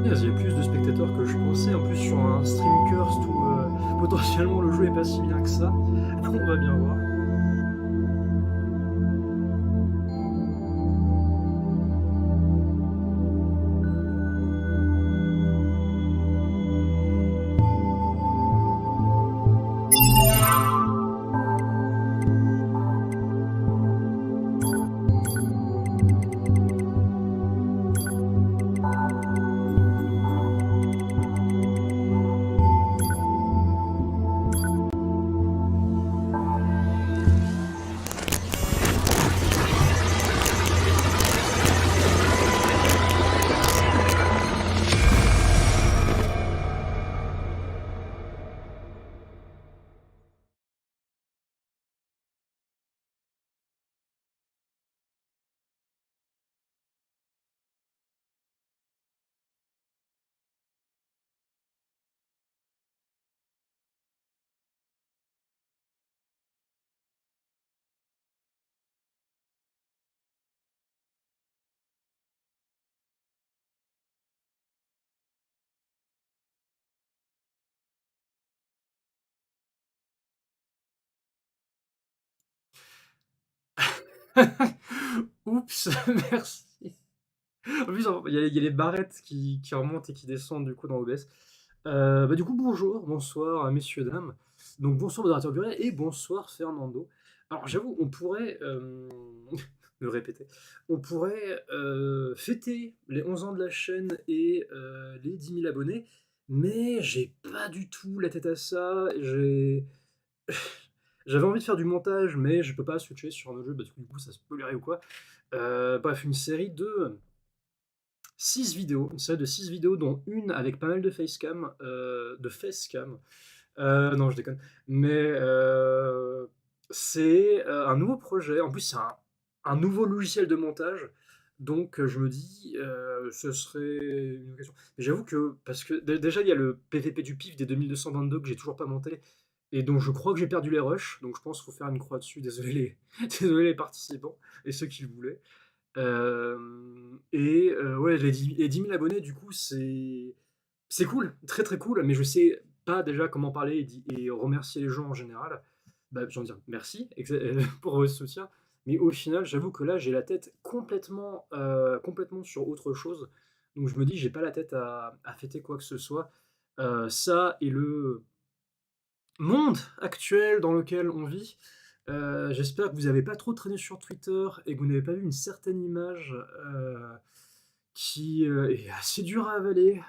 Punaise, il y a plus de spectateurs que je pensais. En plus, sur un stream cursed où potentiellement le jeu est pas si bien que ça. On va bien voir. Oups, merci. En plus, il y a les barrettes qui remontent et qui descendent du coup dans OBS. Du coup, bonjour, bonsoir, messieurs, dames. Donc, bonsoir, modérateur Burel, et bonsoir, Fernando. Alors, j'avoue, on pourrait le répéter. On pourrait fêter les 11 ans de la chaîne et les 10 000 abonnés, mais j'ai pas du tout la tête à ça. J'avais envie de faire du montage, mais je peux pas switcher sur un autre jeu parce que du coup, ça se spoilerait ou quoi. Bref, une série de 6 vidéos, une série de 6 vidéos, dont une avec pas mal de facecam, non, je déconne. Mais c'est un nouveau projet. En plus, c'est un nouveau logiciel de montage. Donc, je me dis, ce serait une occasion. Mais j'avoue que, parce que déjà, il y a le PVP du PIF des 2222 que j'ai toujours pas monté. Et donc, je crois que j'ai perdu les rushs. Donc, je pense qu'il faut faire une croix dessus. Désolé désolé les participants et ceux qui le voulaient. Ouais, les 10 000 abonnés, du coup, c'est cool, très très cool, mais je sais pas déjà comment parler et remercier les gens en général. J'ai envie de dire merci pour votre soutien, mais au final, j'avoue que là, j'ai la tête complètement sur autre chose. Donc je me dis, j'ai pas la tête à fêter quoi que ce soit. Ça et le monde actuel dans lequel on vit. J'espère que vous n'avez pas trop traîné sur Twitter et que vous n'avez pas vu une certaine image qui est assez dure à avaler.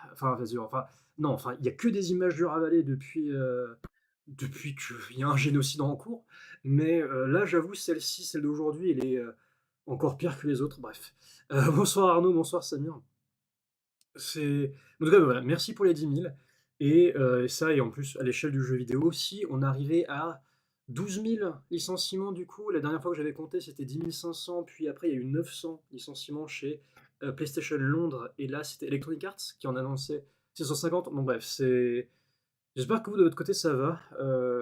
Non, il n'y a que des images dures à avaler depuis qu'il y a un génocide en cours. Mais là, j'avoue, celle-ci, celle d'aujourd'hui, elle est encore pire que les autres. Bref. Bonsoir Arnaud, bonsoir Samir. En tout cas, voilà, merci pour les 10 000. Et ça, et en plus, à l'échelle du jeu vidéo aussi, on arrivait à 12 000 licenciements du coup. La dernière fois que j'avais compté, c'était 10 500, puis après, il y a eu 900 licenciements chez PlayStation Londres, et là, c'était Electronic Arts qui en annonçait 650. Bon, bref, c'est. J'espère que vous, de votre côté, ça va.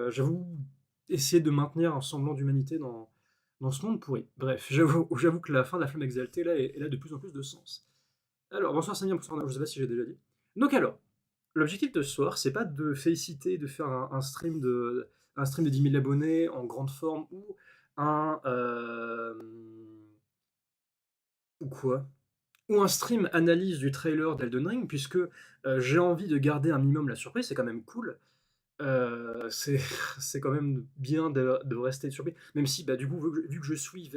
J'avoue, essayer de maintenir un semblant d'humanité dans ce monde pourri. Bref, j'avoue que la fin de la flamme exaltée, là, elle a de plus en plus de sens. Alors, bonsoir Samir, bonsoir Arnaud, je sais pas si j'ai déjà dit. Donc alors, l'objectif de ce soir, c'est pas de féliciter, de faire un stream de 10 000 abonnés en grande forme un... euh, ou quoi? Ou un stream analyse du trailer d'Elden Ring, puisque j'ai envie de garder un minimum la surprise, c'est quand même cool. C'est c'est quand même bien de rester surpris. Même si, du coup, vu que je suis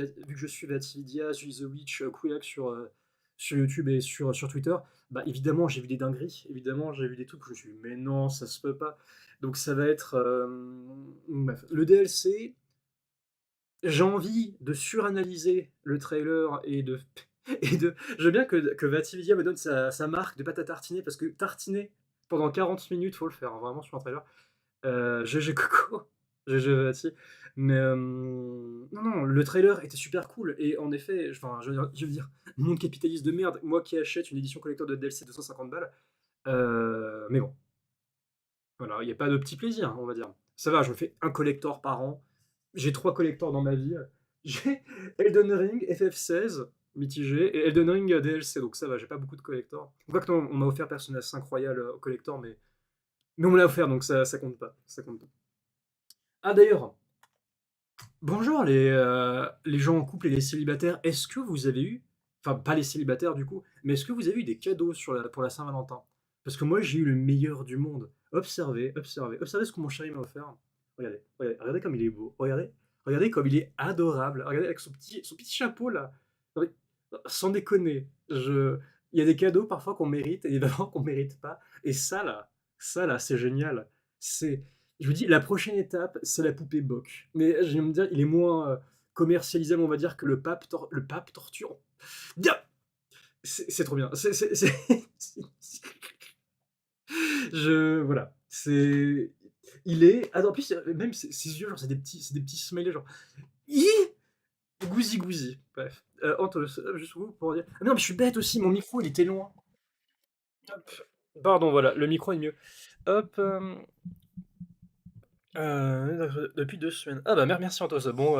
Vatividia, suis The Witch, Quillac sur YouTube et sur Twitter, évidemment, j'ai vu des dingueries. Évidemment, j'ai vu des trucs où je me suis dit, mais non, ça se peut pas. Donc, ça va être. Bref. Le DLC, j'ai envie de suranalyser le trailer et de. Je veux bien que Vatividia me donne sa marque de pâte à tartiner, parce que tartiner pendant 40 minutes, faut le faire, hein, vraiment, sur un trailer. GG Coco, GG Vati. Mais non, non, le trailer était super cool. Et en effet, enfin, je veux dire, monde capitaliste de merde, moi qui achète une édition collector de DLC 250 balles. Mais bon, voilà, il n'y a pas de petit plaisir, on va dire. Ça va, je me fais un collector par an. J'ai 3 collectors dans ma vie. J'ai Elden Ring, FF16. mitigé. Et Elden Ring DLC, donc ça va, j'ai pas beaucoup de collector. En fait, on m'a offert Persona 5 Royal au collector, mais on me l'a offert, donc ça compte pas. Ça compte pas. Ah d'ailleurs, bonjour les gens en couple et les célibataires. Est-ce que vous avez eu, enfin pas les célibataires du coup, mais est-ce que vous avez eu des cadeaux pour la Saint-Valentin? Parce que moi j'ai eu le meilleur du monde. Observez, observez, observez ce que mon chéri m'a offert. Regardez, regardez, regardez comme il est beau. Regardez, regardez comme il est adorable. Regardez avec son petit chapeau là. Non, mais, sans déconner, il y a des cadeaux parfois qu'on mérite et des parfois qu'on mérite pas. Et ça là, c'est génial. C'est Je vous dis, la prochaine étape, c'est la poupée Bock. Mais je vais me dire, il est moins commercialisable, on va dire, que le pape torture. Bien. C'est trop bien. Voilà. Il est. Ah, en plus, même ses yeux, genre, c'est des petits smileys, genre. Hi Gouzi gouzi. Bref. Antos, juste vous pour dire. Ah non, mais je suis bête aussi, mon micro, il était loin. Hop. Pardon, voilà, le micro est mieux. Hop. Depuis 2 semaines. Ah bah merci Antos. Bon,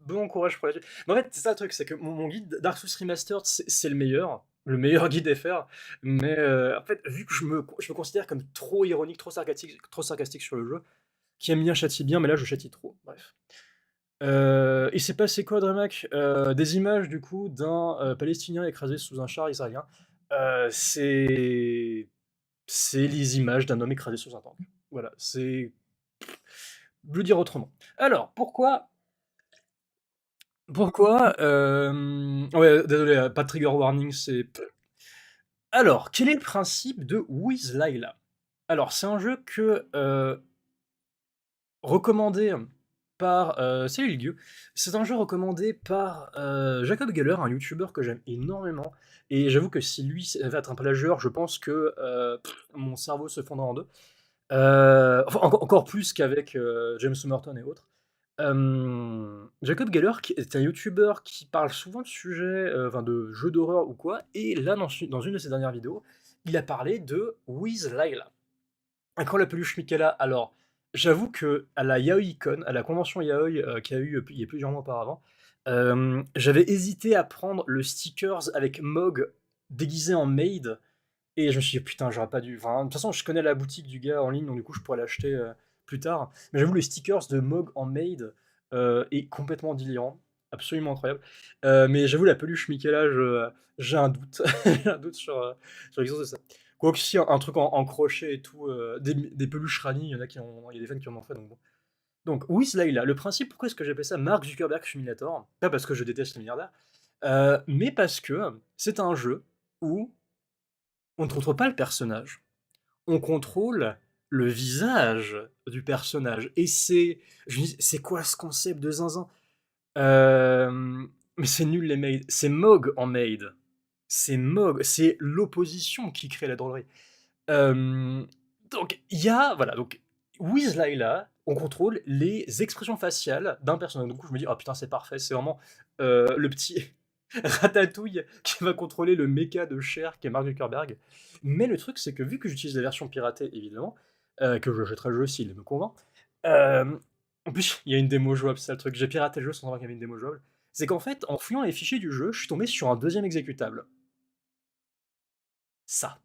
bon courage pour la suite. Mais en fait, c'est ça le truc, c'est que mon guide Dark Souls Remastered, c'est le meilleur guide FR. Mais en fait, vu que je me considère comme trop ironique, trop sarcastique sur le jeu, qui aime bien châtie bien, mais là je châtie trop. Bref. Il s'est passé quoi, Dramac? Des images du coup d'un Palestinien écrasé sous un char israélien. C'est les images d'un homme écrasé sous un tank. Voilà, c'est le dire autrement. Alors, pourquoi ouais, désolé, pas de trigger warning, c'est alors, quel est le principe de With Lila? Alors, c'est un jeu recommandé par, salut Liliu. C'est un jeu recommandé par, Jacob Geller, un youtubeur que j'aime énormément et j'avoue que si lui avait être un plagieur, je pense que, mon cerveau se fondrait en 2. Enfin, encore plus qu'avec James Somerton et autres. Jacob Geller, qui est un youtubeur qui parle souvent de sujets, enfin de jeux d'horreur ou quoi, et là, dans une de ses dernières vidéos, il a parlé de With Lila. Et quand la peluche Michaela, alors, j'avoue que à la YaoiCon, à la convention Yaoi qu'il y a eu il y a plusieurs mois auparavant, j'avais hésité à prendre le stickers avec Mog déguisé en maid, et je me suis dit: «Putain, j'aurais pas dû», enfin, de toute façon, je connais la boutique du gars en ligne, donc du coup, je pourrais l'acheter, plus tard. Mais j'avoue, les stickers de Mog en maid, est complètement délirant, absolument incroyable. Mais j'avoue, la peluche Michaela, j'ai un doute. J'ai un doute sur l'existence de ça. Quoique si, un truc en crochet et tout, des peluches Rani, il y a des fans qui en ont fait, donc bon. Donc oui, Slayla, le principe, pourquoi est-ce que j'appelle ça Mark Zuckerberg Simulator? Pas parce que je déteste les milliardaires, mais parce que c'est un jeu où on ne contrôle pas le personnage, on contrôle le visage du personnage. Et je me dis: «C'est quoi ce concept de zinzin?» Mais c'est nul les maids. C'est Mog en maid. C'est Mog, c'est l'opposition qui crée la drôlerie. Hem, donc il y a voilà, donc with Lila, on contrôle les expressions faciales d'un personnage. Du coup, je me dis: «Oh putain, c'est parfait, c'est vraiment, le petit Ratatouille qui va contrôler le méca de Cher qui est Mark Zuckerberg». Mais le truc, c'est que vu que j'utilise la version piratée évidemment, que je jetterai le jeu s'il me convainc, hem, en plus, il y a une démo jouable, c'est ça le truc. J'ai piraté le jeu sans savoir qu'il y avait une démo jouable. C'est qu'en fait, en fouillant les fichiers du jeu, je suis tombé sur un deuxième exécutable. Ça.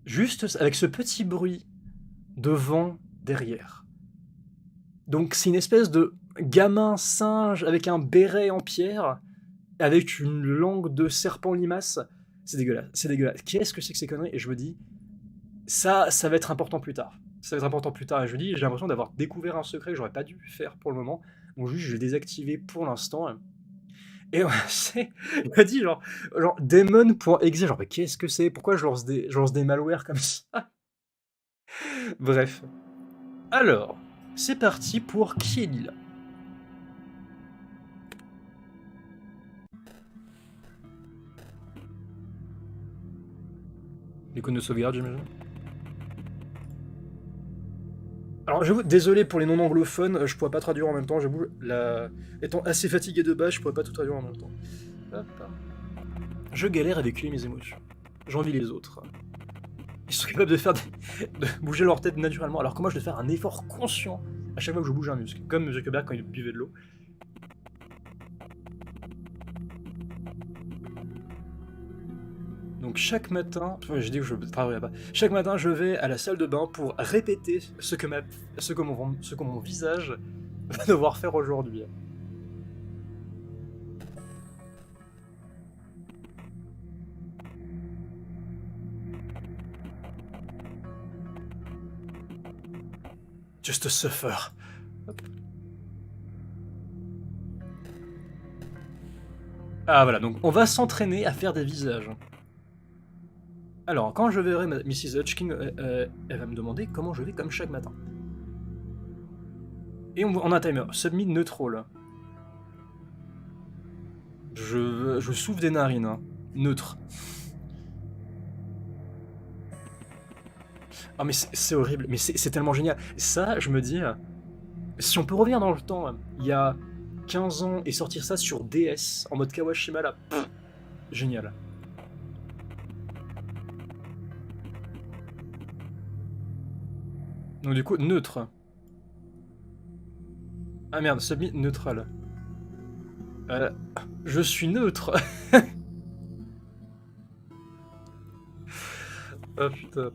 Juste avec ce petit bruit de vent derrière. Donc c'est une espèce de gamin singe avec un béret en pierre, avec une langue de serpent limace. C'est dégueulasse, c'est dégueulasse. Qu'est-ce que c'est que ces conneries? Et je me dis, ça va être important plus tard. Ça va être important plus tard. Et je me dis, j'ai l'impression d'avoir découvert un secret que j'aurais pas dû faire pour le moment. Donc juste, je vais désactiver pour l'instant. Et ouais, il m'a dit genre daemon.exe, genre mais qu'est-ce que c'est? Pourquoi je lance des malwares comme ça? Bref. Alors, c'est parti pour qui est Lila. L'icône de sauvegarde, j'imagine. Alors j'avoue, désolé pour les non-anglophones, je pourrais pas traduire en même temps, j'avoue, étant assez fatigué de base, je pourrais pas tout traduire en même temps. Hop. Je galère à véhiculer mes émotions. J'envie les autres. Ils sont capables de bouger leur tête naturellement, alors que moi je dois faire un effort conscient à chaque fois que je bouge un muscle, comme Zuckerberg quand il buvait de l'eau. Donc chaque matin, je dis que je travaillerai pas. Chaque matin, je vais à la salle de bain pour répéter ce que mon visage va devoir faire aujourd'hui. Just a suffer. Hop. Ah voilà, donc on va s'entraîner à faire des visages. Alors, quand je verrai Mrs. Hodgkin, elle va me demander comment je vais comme chaque matin. Et on a un timer. Submit neutral. Je souffle des narines. Hein. Neutre. Ah mais c'est horrible, mais c'est tellement génial. Ça, je me dis, si on peut revenir dans le temps, il y a 15 ans, et sortir ça sur DS, en mode Kawashima, là, génial. Donc du coup, neutre. Ah merde, submit neutral. Je suis neutre. Oh putain.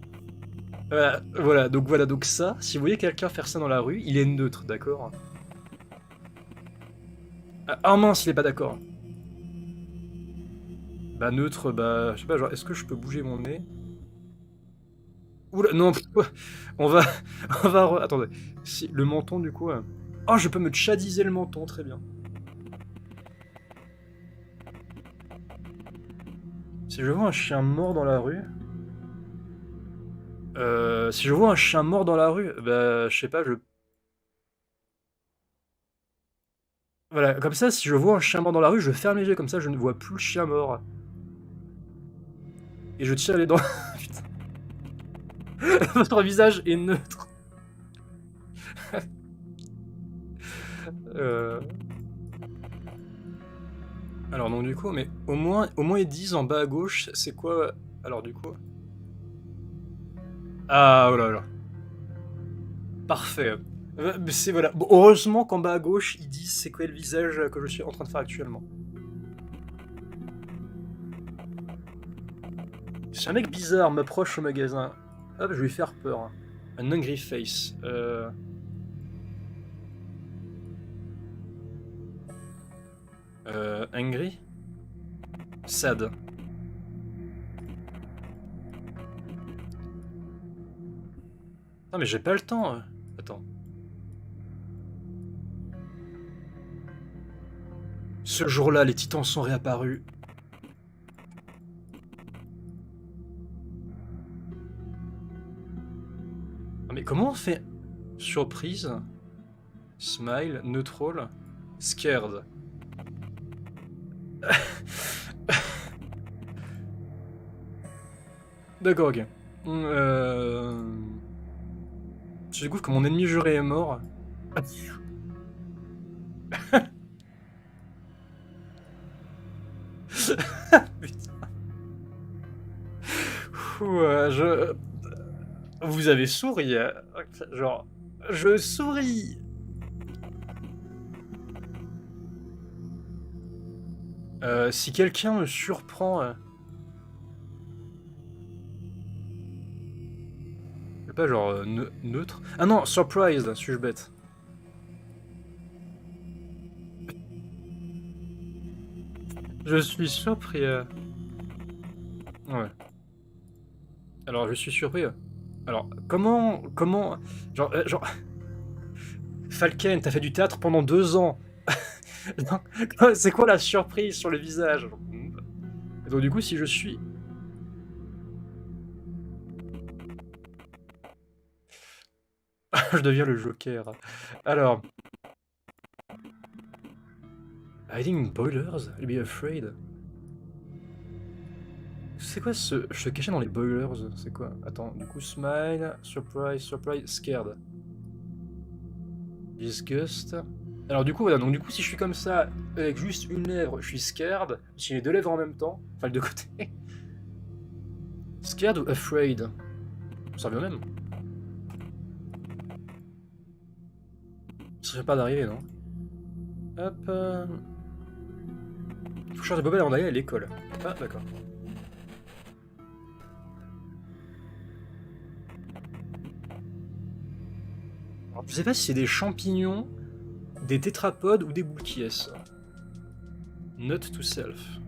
Voilà, donc ça, si vous voyez quelqu'un faire ça dans la rue, il est neutre, d'accord? Ah mince, il est pas d'accord. Bah neutre, bah, je sais pas, genre, est-ce que je peux bouger mon nez? Oula, non, on va, attendez, si, le menton du coup... Oh, je peux me tchadiser le menton, très bien. Si je vois un chien mort dans la rue... si je vois un chien mort dans la rue, bah, je sais pas, Voilà, comme ça, si je vois un chien mort dans la rue, je ferme les yeux, comme ça je ne vois plus le chien mort. Et je tire les dents. Putain. Votre visage est neutre. Alors donc du coup, mais au moins ils disent en bas à gauche, c'est quoi? Alors du coup... Ah, oh là là. Parfait. C'est voilà. Bon, heureusement qu'en bas à gauche, ils disent c'est quoi le visage que je suis en train de faire actuellement. Si un mec bizarre m'approche au magasin, hop, je vais lui faire peur. Un angry face. Angry? Sad. Non mais j'ai pas le temps. Attends. Ce jour-là, les titans sont réapparus. Non mais comment on fait surprise, smile, neutral, scared? D'accord, ok. Je découvre que mon ennemi juré est mort. Putain. Vous avez souri. Genre, je souris. Si quelqu'un me surprend... pas genre neutre. Ah non, surprise, suis-je bête? Je suis surpris. Ouais. Alors, je suis surpris. Alors, comment... Genre... Falken, t'as fait du théâtre pendant 2 ans. C'est quoi la surprise sur le visage? Et donc du coup, si je suis... je deviens le Joker. Alors... Hiding in boilers? I'll be afraid. C'est quoi ce... Se cacher dans les boilers? C'est quoi? Attends, du coup, smile, surprise, scared. Disgust. Alors du coup, voilà, donc du coup, si je suis comme ça, avec juste une lèvre, je suis scared. Si j'ai 2 lèvres en même temps, enfin les 2 côtés. Scared ou afraid? Ça revient même. Ça fait pas d'arriver, non? Hop. Toucheur de bobelle avant d'aller à l'école. Ah, d'accord. Alors, je sais pas si c'est des champignons, des tétrapodes ou des boules qui est. Note to self.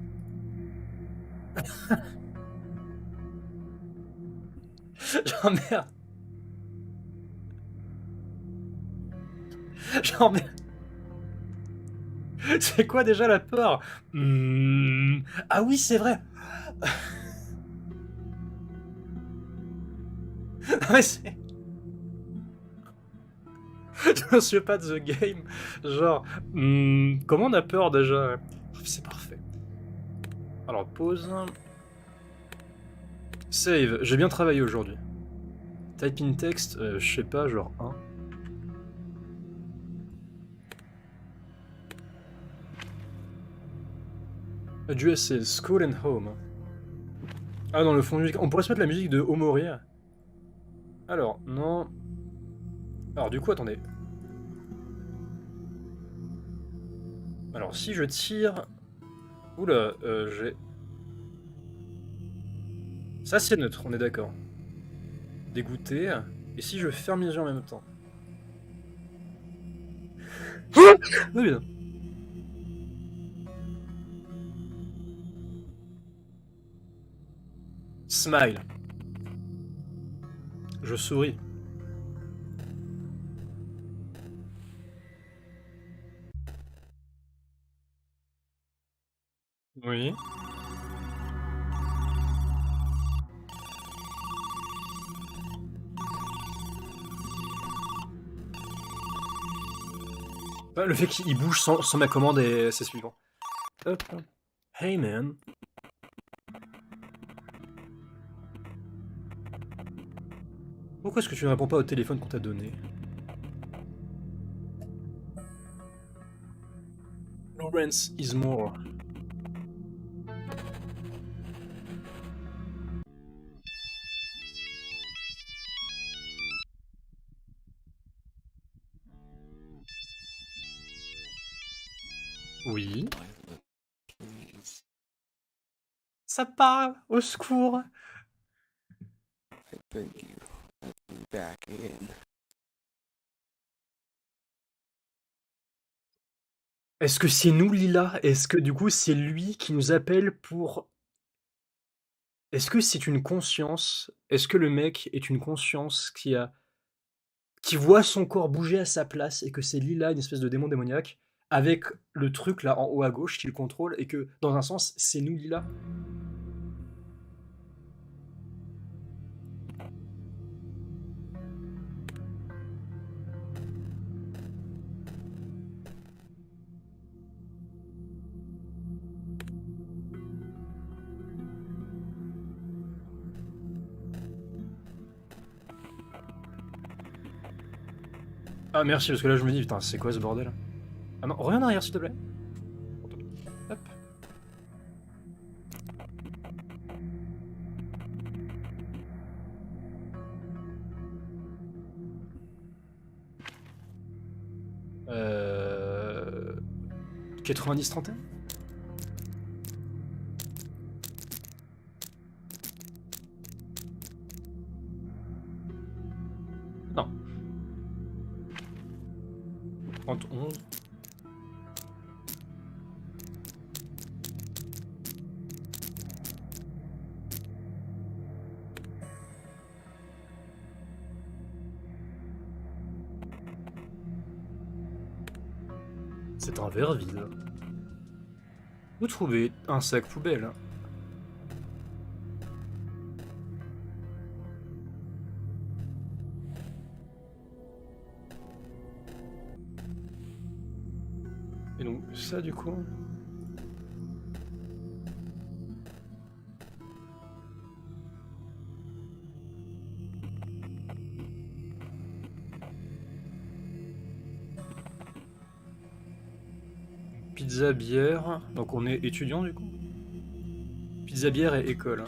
Genre merde. Genre merde. C'est quoi déjà la peur? Ah oui, c'est vrai. Non mais c'est... Je me souviens pas de The Game. Genre, comment on a peur déjà? C'est parfait. Alors, pause. Save. J'ai bien travaillé aujourd'hui. Type in text, je sais pas, genre 1. Address is school and home. Ah, dans le fond de musique. On pourrait se mettre la musique de Omori. Alors, non. Alors, du coup, attendez. Alors, si je tire... Oula, j'ai... Ça, c'est neutre, on est d'accord. Dégoûté. Et si je ferme les yeux en même temps? Oui, bien. Smile. Je souris. Oui. Bah, le fait qu'il bouge sans ma commande, c'est suivant. Hop. Hey man. Pourquoi est-ce que tu ne réponds pas au téléphone qu'on t'a donné? Lawrence is more. Oui. Ça parle, au secours. Est-ce que c'est nous, Lila? Est-ce que du coup c'est lui qui nous appelle pour... Est-ce que c'est une conscience? Est-ce que le mec est une conscience qui voit son corps bouger à sa place et que c'est Lila, une espèce de démon démoniaque, avec le truc là en haut à gauche qui le contrôle et que dans un sens c'est nous, Lila? Ah merci, parce que là je me dis, putain, c'est quoi ce bordel? Ah non, reviens en arrière s'il te plaît. Hop. Euh... 90-31? Non. 31. C'est un verre vide. Où trouver un sac poubelle? Et donc ça du coup... Pizza, bière... Donc on est étudiant du coup? Pizza, bière et école.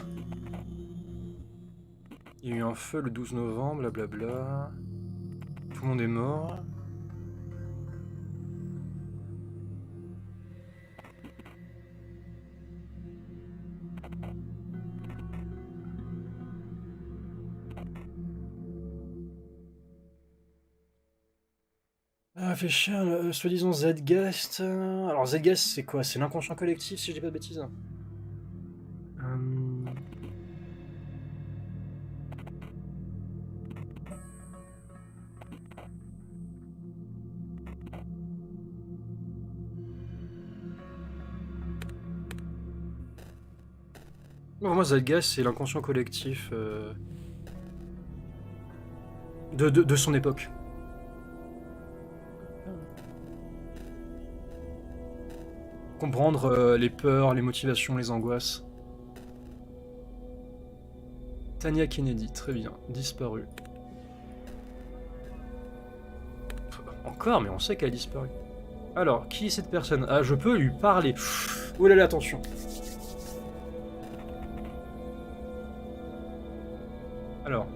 Il y a eu un feu le 12 novembre, blablabla. Tout le monde est mort. réfléchir, soi-disant Zeitgeist. Alors Zeitgeist, c'est quoi? C'est l'inconscient collectif, si je dis pas de bêtises. Pour moi, Zeitgeist, c'est l'inconscient collectif de son époque. Comprendre les peurs, les motivations, les angoisses. Tanya Kennedy, très bien, disparue. Encore, mais on sait qu'elle a disparu. Alors, qui est cette personne? Ah, je peux lui parler. Oh là là, attention. Alors.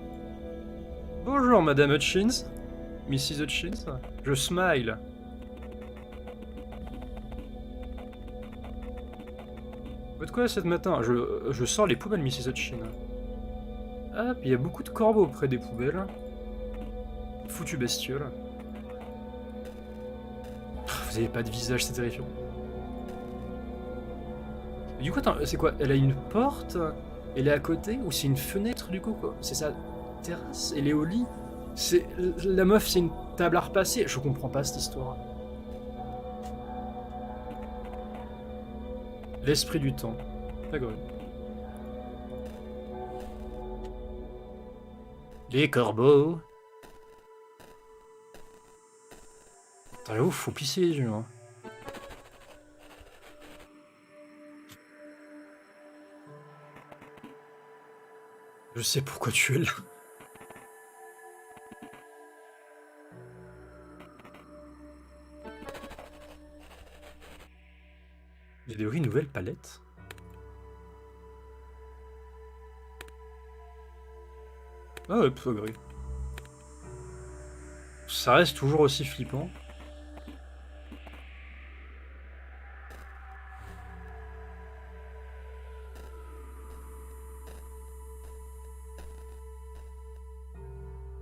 Bonjour, Madame Hutchins. Mrs. Hutchins. Je smile. Faites quoi cette matin? Je sors les poubelles, Mrs. Hutchins. Ah, puis il y a beaucoup de corbeaux près des poubelles. Foutu bestiole. Vous avez pas de visage, c'est terrifiant. Et du coup, attends, c'est quoi? Elle a une porte? Elle est à côté? Ou c'est une fenêtre du coup, quoi? C'est sa terrasse? Elle est au lit? C'est... La meuf, c'est une table à repasser? Je comprends pas cette histoire. L'esprit du temps. D'accord. Les corbeaux. Attends, j'avoue, faut pisser les yeux, hein. Je sais pourquoi tu es là. J'ai découvert une nouvelle palette. Ah ouais, pas grave. Ça reste toujours aussi flippant.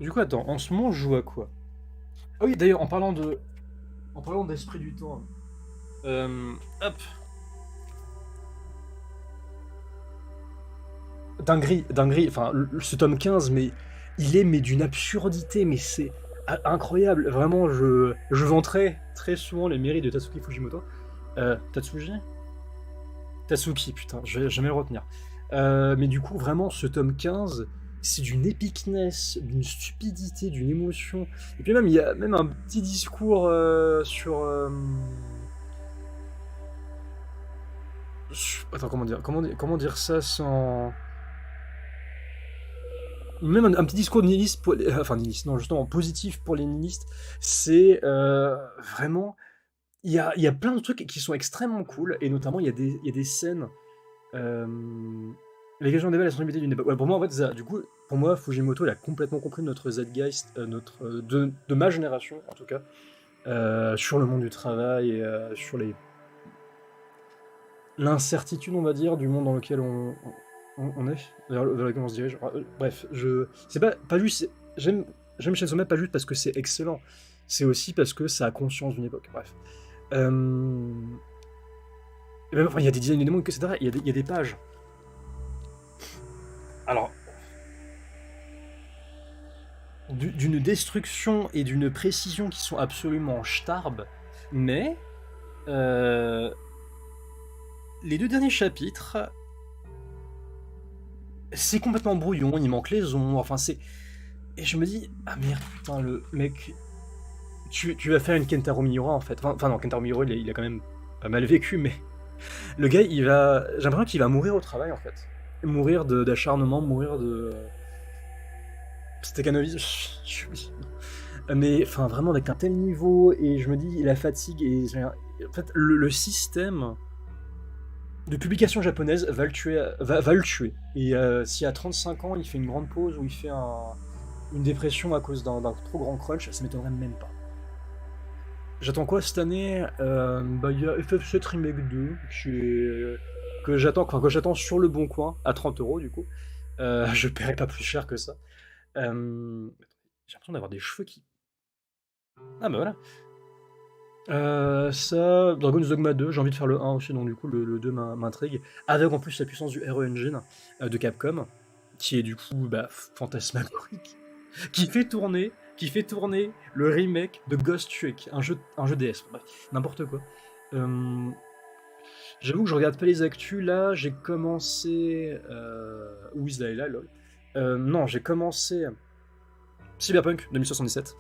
Du coup, attends, en ce moment, je joue à quoi? Ah oui, d'ailleurs, en parlant d'esprit du temps. Hop. Dinguerie, enfin, ce tome 15, mais il est mais d'une absurdité, mais c'est incroyable. Vraiment, je vanterai très souvent les mérites de Tatsuki Fujimoto. Tatsuji? Tatsuki, putain, je vais jamais le retenir. Mais du coup, vraiment, ce tome 15, c'est d'une épicness, d'une stupidité, d'une émotion. Et puis même, il y a même un petit discours sur... Attends, comment dire ça sans... Même un petit discours nihiliste, enfin nihiliste, non, justement positif pour les nihilistes, c'est vraiment... Il y a plein de trucs qui sont extrêmement cool, et notamment il y a des scènes... Les légendes des la sensibilité d'une époque. Ouais, pour moi, en fait, ça, du coup, pour moi, Fujimoto, il a complètement compris notre Zeitgeist, de ma génération, en tout cas, sur le monde du travail, et sur l'incertitude, on va dire, du monde dans lequel on est, vers lequel on se dirige. Bref, c'est pas juste... J'aime Chainsaw Man pas juste parce que c'est excellent, c'est aussi parce que ça a conscience d'une époque. Bref. Et même, enfin, il y a des dizaines de démons, etc. Il y a des pages. Alors, d'une destruction et d'une précision qui sont absolument starbes, mais les deux derniers chapitres, c'est complètement brouillon, il manque les ombres, enfin c'est... Et je me dis, ah merde, putain, le mec, tu vas faire une Kentaro Miura en fait. Enfin non, Kentaro Miura, il a quand même pas mal vécu, mais le gars, j'ai l'impression qu'il va mourir au travail en fait. Mourir d'acharnement, mourir de... Stécanovisme, mais enfin vraiment avec un tel niveau, et je me dis la fatigue, et en fait le système de publication japonaise va le tuer, va le tuer. Et si à 35 ans il fait une grande pause ou il fait une dépression à cause d'un trop grand crunch, ça m'étonnerait même pas. J'attends quoi cette année? Il y a FF7 Remake 2 que j'attends sur le bon coin à 30€ du coup. Je paierai pas plus cher que ça. J'ai l'impression d'avoir des cheveux qui... Ah bah voilà. Ça, Dragon's Dogma 2, j'ai envie de faire le 1 aussi, donc du coup le 2 m'intrigue. Avec en plus la puissance du Hero Engine de Capcom, qui est du coup bah, fantasmagorique, qui fait tourner le remake de Ghost Trick, un jeu DS, bref, n'importe quoi. J'avoue que je regarde pas les actus là, j'ai commencé. Où is Lila, lol. Non, j'ai commencé Cyberpunk 2077.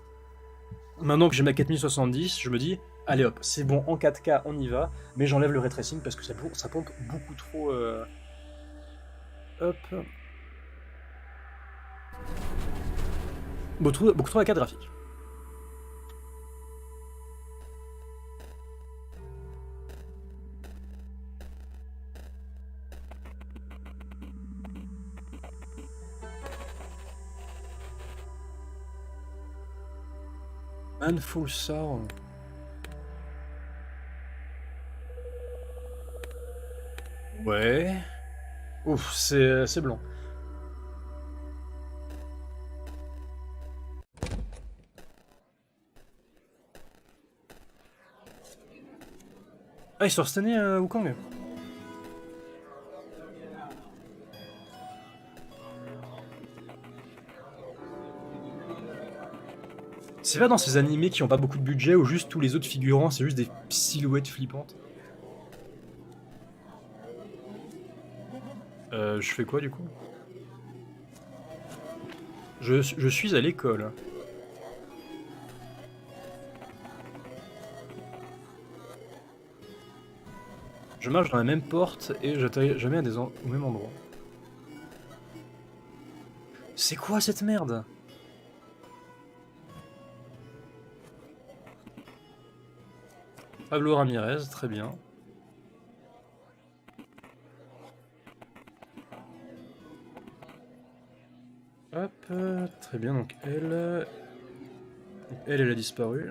Maintenant que j'ai ma 4070, je me dis, allez hop, c'est bon, en 4K, on y va, mais j'enlève le ray tracing parce que ça pompe beaucoup trop. Hop. Beaucoup trop la carte graphique. Manful Sound. Ouais. Ouf, c'est blanc. Ah, il sort cette année Wukong. C'est pas dans ces animés qui ont pas beaucoup de budget où juste tous les autres figurants c'est juste des silhouettes flippantes. Je fais quoi du coup? Je suis à l'école. Je marche dans la même porte et j'atterris jamais au même endroit. C'est quoi cette merde? Pablo Ramirez, très bien. Hop, très bien, donc elle a disparu.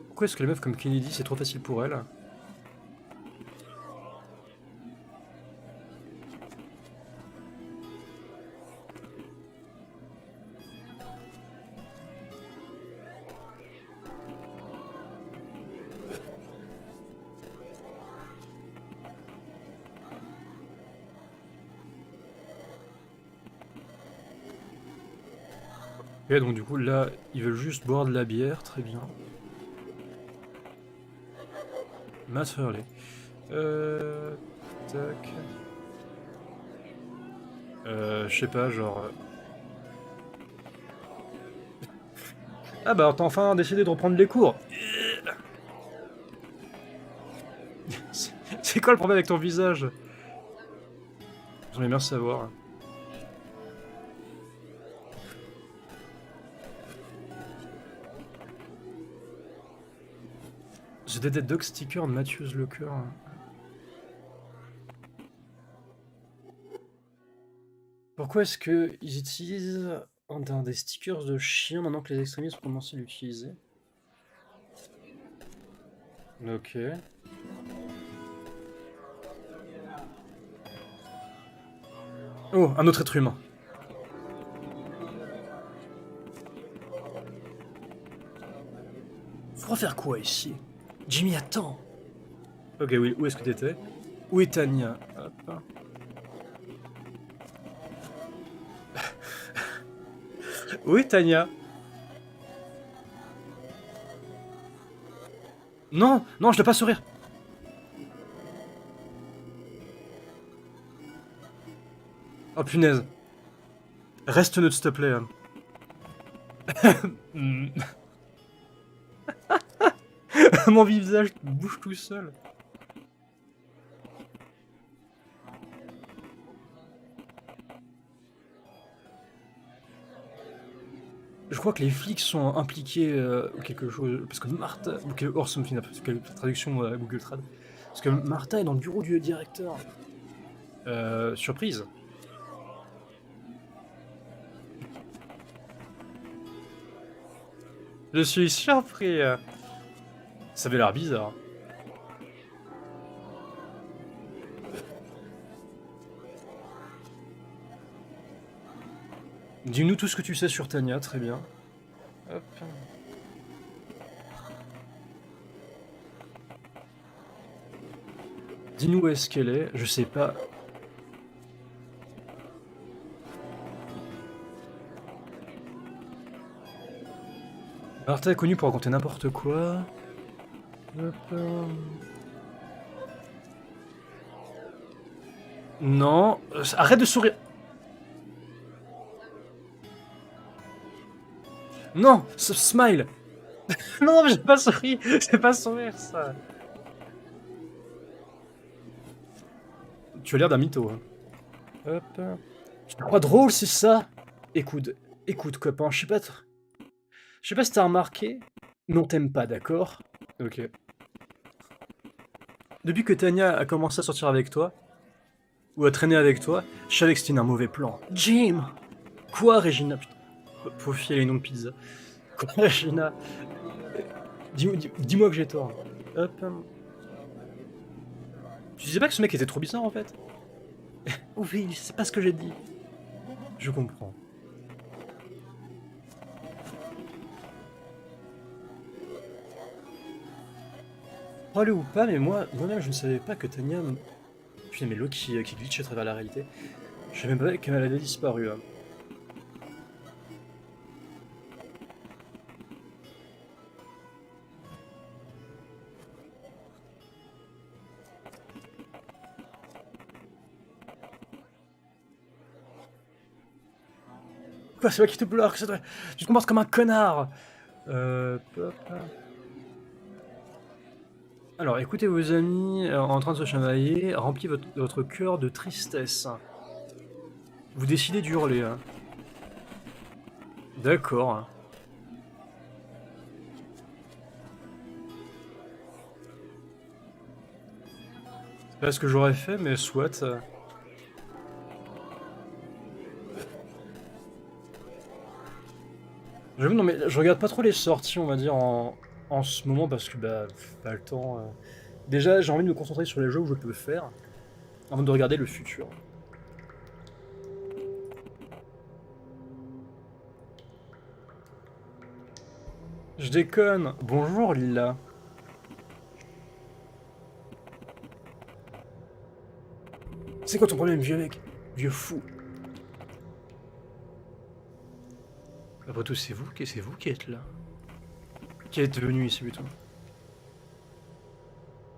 Pourquoi est-ce que les meufs comme Kennedy, c'est trop facile pour elle? Et donc du coup là, ils veulent juste boire de la bière, très bien. Matt Hurley. Tac. Je sais pas, genre... Ah bah t'as enfin décidé de reprendre les cours. C'est quoi le problème avec ton visage? J'aimerais bien savoir. The Dead Dog sticker de Matthews Locker. Pourquoi est-ce qu'ils utilisent des stickers de chiens maintenant que les extrémistes ont commencé à l'utiliser? Ok. Oh, un autre être humain. Faut refaire quoi ici? Jimmy, attends. Ok, oui, où est-ce que t'étais? Où est Tania? Hop. Où est Tania? Non, non, je dois pas sourire. Oh punaise. Reste neutre, s'il te plaît. Mon visage bouge tout seul. Je crois que les flics sont impliqués ou quelque chose. Parce que Martha. Or something, quelle traduction Google Trad. Parce que Martha est dans le bureau du directeur. Surprise. Je suis surpris. Ça avait l'air bizarre. Dis-nous tout ce que tu sais sur Tania, très bien. Hop. Dis-nous où est-ce qu'elle est, je sais pas. Martha est connue pour raconter n'importe quoi. Hop. Non, arrête de sourire. Non, smile. Non, mais j'ai pas souri, c'est pas sourire ça. Tu as l'air d'un mytho. Hein. Hop. Tu te crois drôle, c'est ça? Écoute, écoute copain, je sais pas si t'as remarqué, mais on t'aime pas, d'accord? Ok. Depuis que Tania a commencé à sortir avec toi, ou à traîner avec toi, je savais que c'était un mauvais plan. Jim! Quoi, Regina? Putain, faut filer les noms de pizza. Quoi, Regina? Dis-moi que j'ai tort. Hop. Tu disais pas que ce mec était trop bizarre en fait? Oui, c'est pas ce que j'ai dit. Je comprends. Crois-le ou pas, mais moi-même je ne savais pas que Tanya... Putain, mais l'eau qui glitch à travers la réalité. Je savais même pas qu'elle avait disparu. Hein. Quoi, c'est moi qui te bloque, tu te comportes comme un connard. Alors, écoutez vos amis en train de se chamailler, remplis votre cœur de tristesse. Vous décidez d'hurler. Hein. D'accord. C'est pas ce que j'aurais fait, mais soit. J'avoue, non, mais je regarde pas trop les sorties, on va dire, en ce moment, parce que, bah, pas le temps. Déjà, j'ai envie de me concentrer sur les jeux où je peux le faire, avant de regarder le futur. Je déconne. Bonjour, Lila. C'est quoi ton problème, vieux mec? Vieux fou. Après tout, c'est vous qui êtes là. Qui êtes venu ici, plutôt.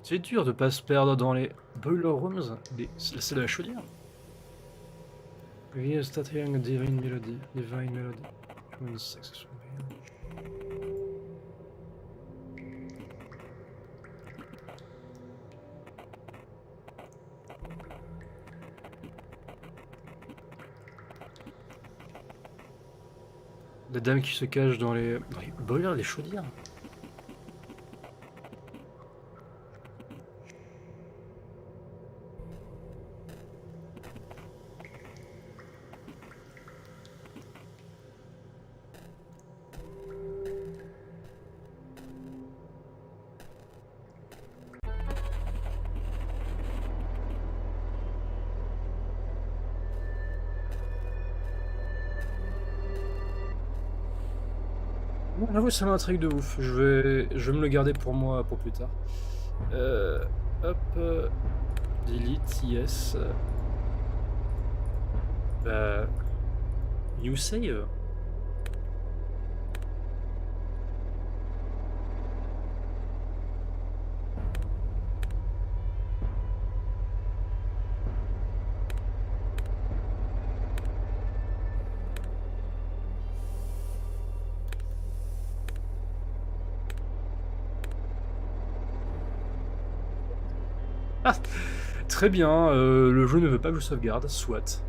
C'est dur de pas se perdre dans les boiler rooms, c'est de la chaudière. We are starting a divine melody. Divine melody. Human successful. Des dames qui se cachent dans les boilers, les chaudières. J'avoue, ça m'intrigue de ouf. Je vais me le garder pour moi pour plus tard. Hop. Delete, yes. Bah. New save. Ah, très bien, le jeu ne veut pas que je sauvegarde, soit.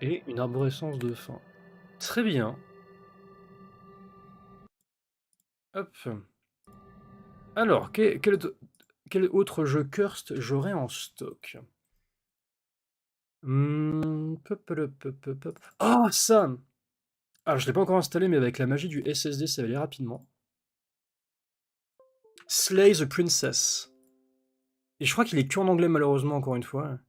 Et une arborescence de fin. Très bien. Hop. Alors, quel autre jeu cursed j'aurais en stock? Oh, ça! Alors, je l'ai pas encore installé, mais avec la magie du SSD, ça va aller rapidement. Slay the Princess. et je crois qu'il est qu'en anglais malheureusement encore une fois.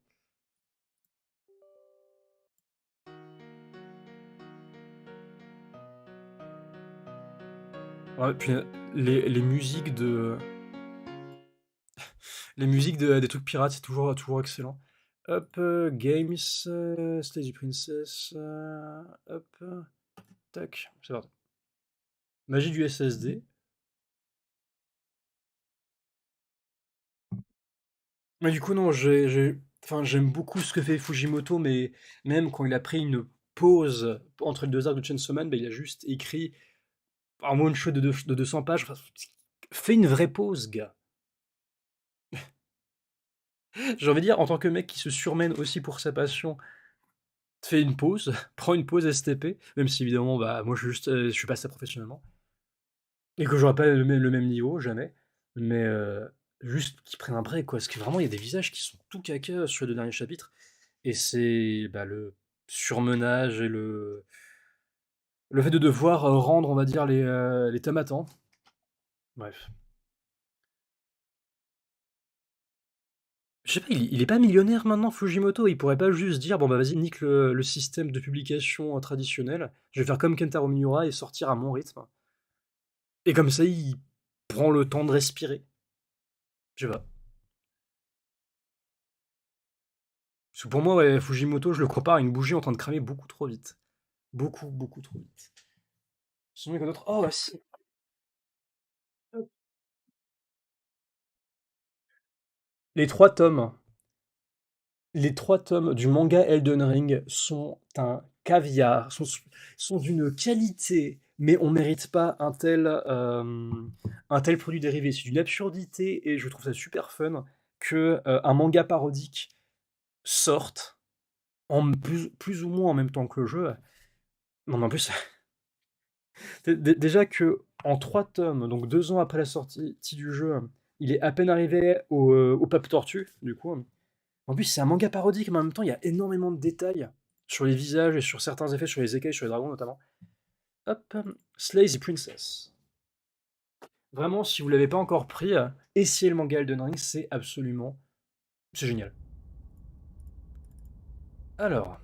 Ouais, puis, les musiques de des trucs pirates, c'est toujours excellent. Hop, games, Sleazy Princess, hop, tac, c'est parti. Magie du SSD. Mais du coup, non, enfin, j'aime beaucoup ce que fait Fujimoto, mais même quand il a pris une pause entre les 2 arcs de Chainsaw Man, bah, il a juste écrit un one shot de 200 pages. Enfin, fais une vraie pause, gars. J'ai envie de dire, en tant que mec qui se surmène aussi pour sa passion, fais une pause, prends une pause STP, même si évidemment, bah, moi, je suis pas ça professionnellement, et que j'aurais pas le même niveau, jamais. Mais juste qu'ils prennent un break, quoi. Parce que vraiment, il y a des visages qui sont tout caca sur les 2 derniers chapitres. Et c'est bah, le surmenage et le fait de devoir rendre, on va dire, les tomatants. Bref. Je sais pas, il est pas millionnaire maintenant, Fujimoto? Il pourrait pas juste dire: «Bon, bah, vas-y, nique le système de publication traditionnel. Je vais faire comme Kentaro Miura et sortir à mon rythme». Et comme ça, il prend le temps de respirer. Je sais pas. Parce que pour moi, ouais, Fujimoto, je le compare à une bougie en train de cramer beaucoup trop vite. Beaucoup, beaucoup trop vite. Sinon, il y a quoi d'autre? Oh, bah, si. Les 3 tomes. Les 3 tomes du manga Elden Ring sont un caviar, sont d'une qualité, mais on mérite pas un tel produit dérivé. C'est d'une absurdité et je trouve ça super fun que, un manga parodique sorte en plus ou moins en même temps que le jeu. Non, mais en plus, déjà qu'en 3 tomes, donc 2 ans après la sortie du jeu, il est à peine arrivé au Pape Tortue, du coup. En plus, c'est un manga parodique, mais en même temps, il y a énormément de détails sur les visages et sur certains effets, sur les écailles, sur les dragons notamment. Hop, Slay the Princess. Vraiment, si vous l'avez pas encore pris, essayez le manga Elden Ring, c'est génial. Alors,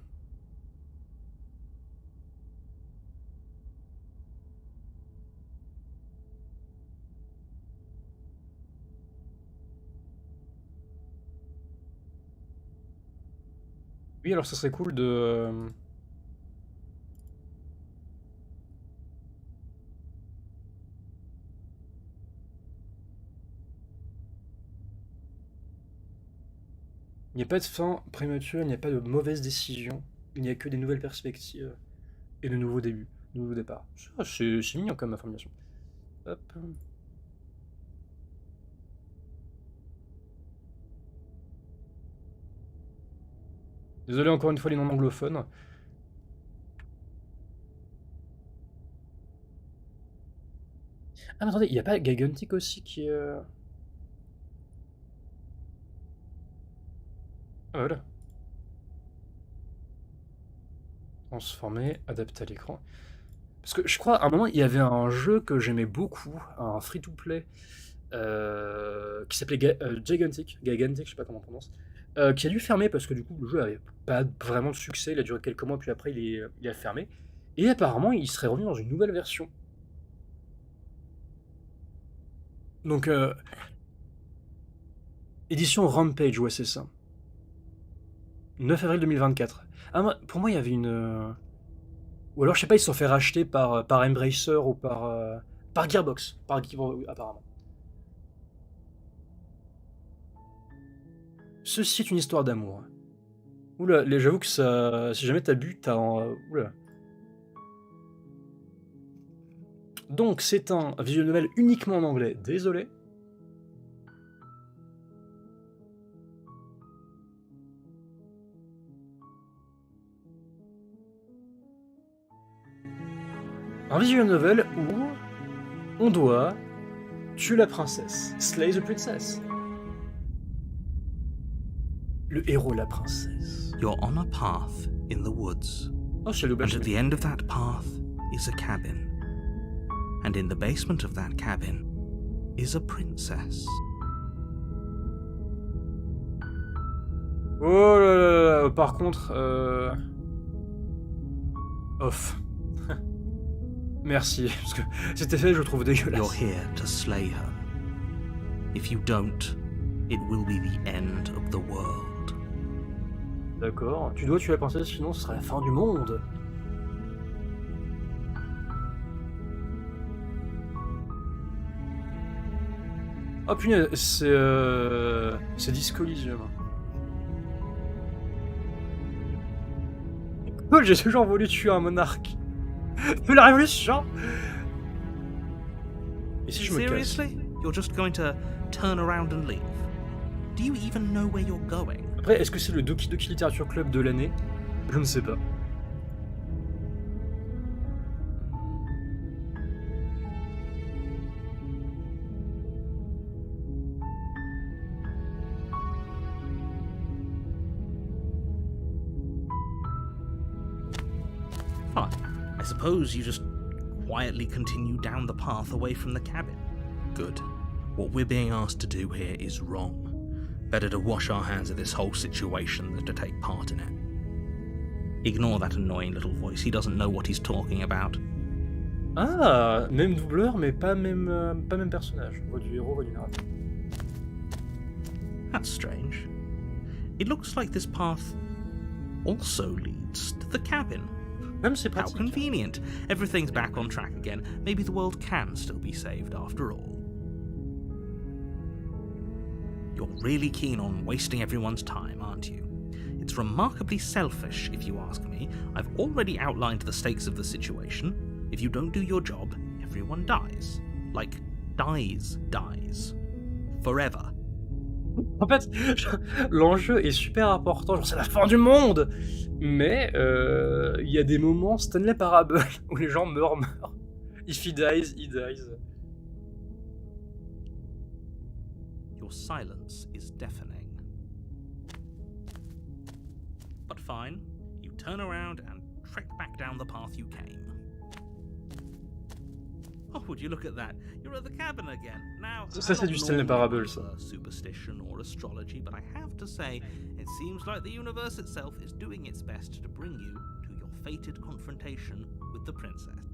oui, alors ça serait cool de. Il n'y a pas de fin prématurée, il n'y a pas de mauvaise décision, il n'y a que des nouvelles perspectives et de nouveaux débuts, de nouveaux départs. C'est mignon comme information. Hop. Désolé encore une fois les non-anglophones. Ah mais attendez, il n'y a pas Gigantic aussi qui est. Ah voilà. Transformer, adapter à l'écran. Parce que je crois, à un moment, il y avait un jeu que j'aimais beaucoup, un free-to-play, qui s'appelait Gigantic, je sais pas comment on prononce, qui a dû fermer parce que du coup, le jeu avait pas vraiment de succès, il a duré quelques mois, puis après, il a fermé. Et apparemment, il serait revenu dans une nouvelle version. Donc, édition Rampage, ouais, c'est ça. 9 avril 2024. Ah, pour moi, il y avait une. Ou alors, je sais pas, ils se sont fait racheter par Embracer ou par Gearbox. Apparemment. Ceci est une histoire d'amour. Oula, j'avoue que ça. Si jamais t'as bu, t'as en. Oula. Donc, c'est un visual novel uniquement en anglais. Désolé. Un visual novel où on doit tuer la princesse. Slay the princess. Le héros et la princesse. You're on a path in the woods, Oh, c'est le and at the end of that path is a cabin. And in the basement of that cabin is a princess. Oh là là là, par contre, off. Merci, parce que cet effet, je le trouve You're dégueulasse. here to slay her. If you don't, it will be the end of the world. D'accord, tu dois tuer la princesse, sinon ce sera la fin du monde. Oh punaise, c'est Disco Elysium. Oh, j'ai toujours voulu tuer un monarque de la Révolution. Et si je me casse? Seriously? You're just going to turn around and leave? Do you even know where you're going? Après, est-ce que c'est le Doki Doki Literature Club de l'année? Je ne sais pas. Fine. I suppose you just quietly continue down the path away from the cabin. Good. What we're being asked to do here is wrong. Better to wash our hands of this whole situation than to take part in it. Ignore that annoying little voice. He doesn't know what he's talking about. Ah, même doubleur, mais pas même personnage. Voix du héros, voix du narrateur. That's strange. It looks like this path also leads to the cabin. Même c'est How pratique. convenient. Everything's back on track again. Maybe the world can still be saved after all. You're really keen on wasting everyone's time, aren't you? It's remarkably selfish, if you ask me. I've already outlined the stakes of the situation. If you don't do your job, everyone dies. Like, dies. Forever. En fait, l'enjeu est super important, genre c'est la fin du monde. Mais il y a des moments Stanley Parable où les gens meurent. If he dies, he dies. Your silence is deafening. But fine, you turn around and trek back down the path you came. Oh, would you look at that? You're at the cabin again. Now, Ça, c'est I'm du not Stanley normally Parable, one ça. for superstition or astrology, but I have to say, it seems like the universe itself is doing its best to bring you to your fated confrontation with the princess.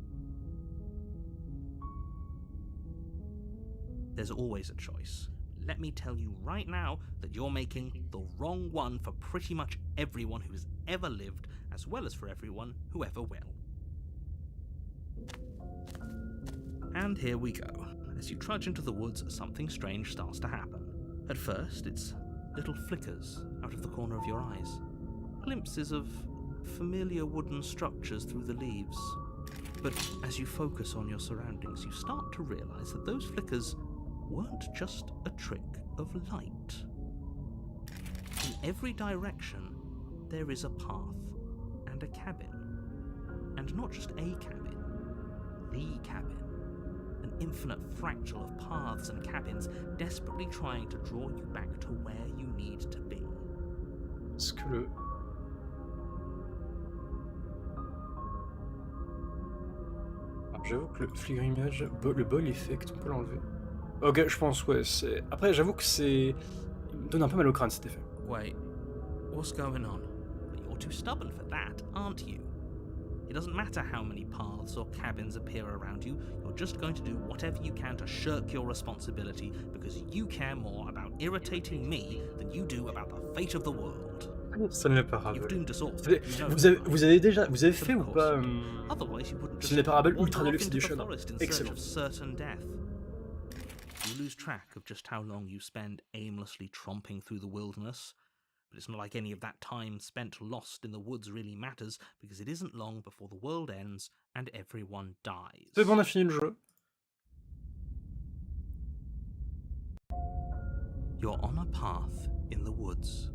There's always a choice. Let me tell you right now that you're making the wrong one for pretty much everyone who's ever lived, as well as for everyone who ever will. And here we go. As you trudge into the woods, something strange starts to happen. At first, it's little flickers out of the corner of your eyes. Glimpses of familiar wooden structures through the leaves. But as you focus on your surroundings, you start to realize that those flickers weren't just a trick of light. In every direction, there is a path and a cabin. And not just a cabin, the cabin. An infinite fractal of paths and cabins desperately trying to draw you back to where you need to be. Est-ce que le... Alors, j'avoue que le flicker image, le ball effect, on peut l'enlever. Ok, je pense, ouais, c'est... Après, j'avoue que c'est... Il me donne un peu mal au crâne, cet effet. Wait, what's going on? You're too stubborn for that, aren't you? It doesn't matter how many paths or cabins appear around you, you're just going to do whatever you can to shirk your responsibility because you care more about irritating me than you do about the fate of the world. Stanley You've Parable. doomed us all. Vous avez fait ou pas Otherwise, you wouldn't just Stanley Parable wander Ultra off Deluxe into the Edition? forest in search Excellent. of certain death. You lose track of just how long you spend aimlessly tromping through the wilderness. But it's not like any of that time spent lost in the woods really matters, because it isn't long before the world ends and everyone dies. C'est bon, on a fini le jeu. You're on a path in the woods.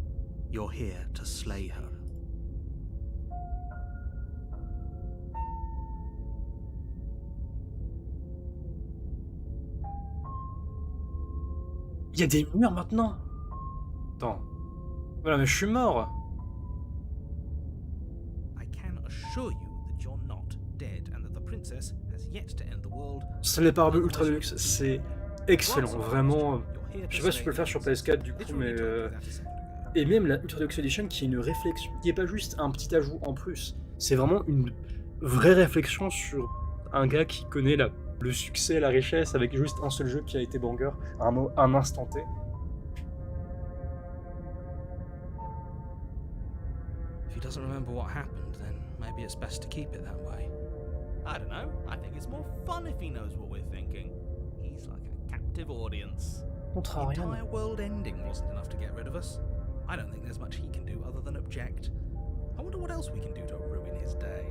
You're here to slay her. Il y a des murs maintenant. Attends. Voilà, mais je suis mort. I can assure you that you're not dead and that the princess has yet to end the world. Stanley Parable Ultra Deluxe, c'est excellent, vraiment. Je sais pas si je peux le faire sur PS4 du coup, mais Et même la Introduction Edition qui est une réflexion, qui est pas juste un petit ajout en plus, c'est vraiment une vraie réflexion sur un gars qui connaît le succès, la richesse, avec juste un seul jeu qui a été banger à un instant T. If he doesn't remember what happened, then maybe it's best to keep it that way. I don't know. I think it's more fun if he knows what we're thinking. He's like a captive audience. The entire world ending wasn't enough to get rid of us. I don't think there's much he can do other than object. I wonder what else we can do to ruin his day.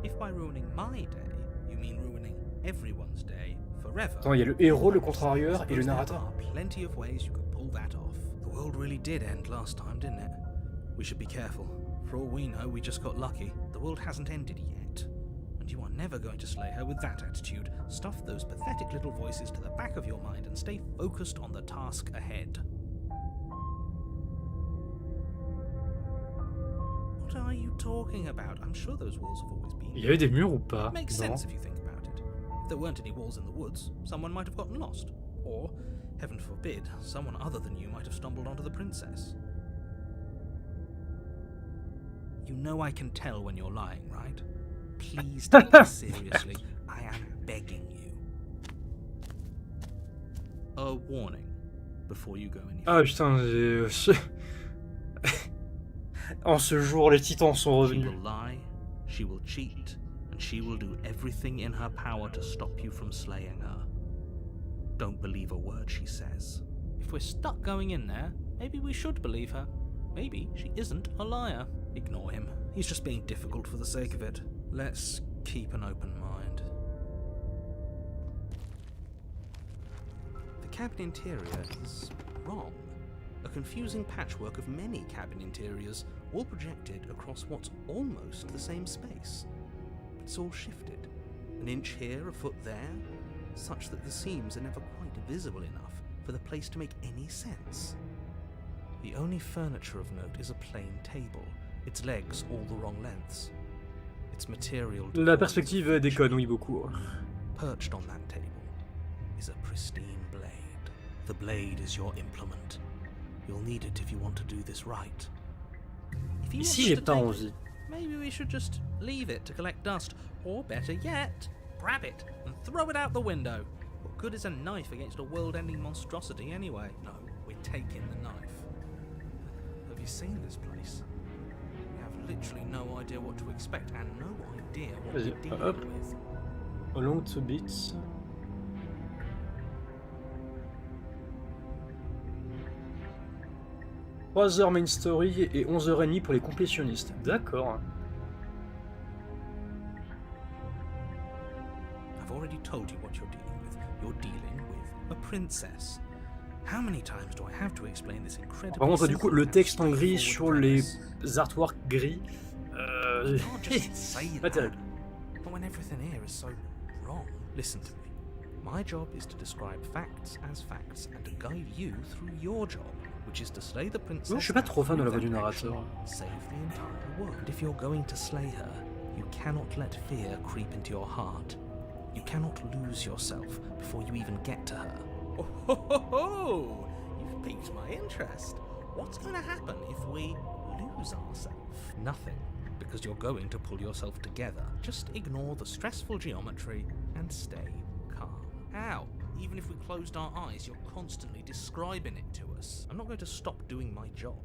If by ruining my day, you mean ruining everyone's day forever. Attends, il y a le héros, le contrarieur et le narrateur. There are plenty of ways you could pull that off. The world really did end last time, didn't it? We should be careful. For all we know, we just got lucky. The world hasn't ended yet. And you are never going to slay her with that attitude. Stuff those pathetic little voices to the back of your mind and stay focused on the task ahead. What are you talking about? I'm sure those walls have always been. Il y avait des murs ou pas? It makes sense if you think about it. If there weren't any walls in the woods, someone might have gotten lost. Or, heaven forbid, someone other than you might have stumbled onto the princess. You know I can tell when you're lying, right? Please take this seriously. I am begging you. A warning before you go any further. Ah putain, en ce jour, les titans sont revenus. She will lie, she will cheat, and she will do everything in her power to stop you from slaying her. Don't believe a word she says. If we're stuck going in there, maybe we should believe her. Maybe she isn't a liar. Ignore him. He's just being difficult for the sake of it. Let's keep an open mind. The cabin interior is wrong. A confusing patchwork of many cabin interiors, all projected across what's almost the same space. But it's all shifted. An inch here, a foot there, such that the seams are never quite visible enough for the place to make any sense. The only furniture of note is a plain table, its legs all the wrong lengths. Its material... La perspective déconne, oui, beaucoup. Perched on that table is a pristine blade. The blade is your implement. You'll need it if you want to do this right. Ici, j'ai pas envie. Maybe we should just leave it to collect dust, or better yet, grab it and throw it out the window. What good is a knife against a world-ending monstrosity anyway? No, we're taking the knife. Have you seen this place? We have literally no idea what to expect and no idea what we're dealing with. Along to beats. 3 heures main story et 11h30 pour les complétionnistes. D'accord. I've already told you what you're dealing with. You're dealing with a princess. How many times do I have to explain this incredible... Par contre, du coup, le texte en gris sur les artworks gris, pas terrible. But when everything here is so wrong, listen to me. My job is to describe facts as facts and to guide you through your job, which is to slay the princess. Je suis pas trop fan de la voix du narrateur. Save the entire world. And if you're going to slay her, you cannot let fear creep into your heart. You cannot lose yourself before you even get to her. Oh, ho, ho, ho. You've piqued my interest. What's going to happen if we lose ourselves? Nothing, because you're going to pull yourself together. Just ignore the stressful geometry and stay calm. How? Even if we closed our eyes, you're constantly describing it to us. I'm not going to stop doing my job,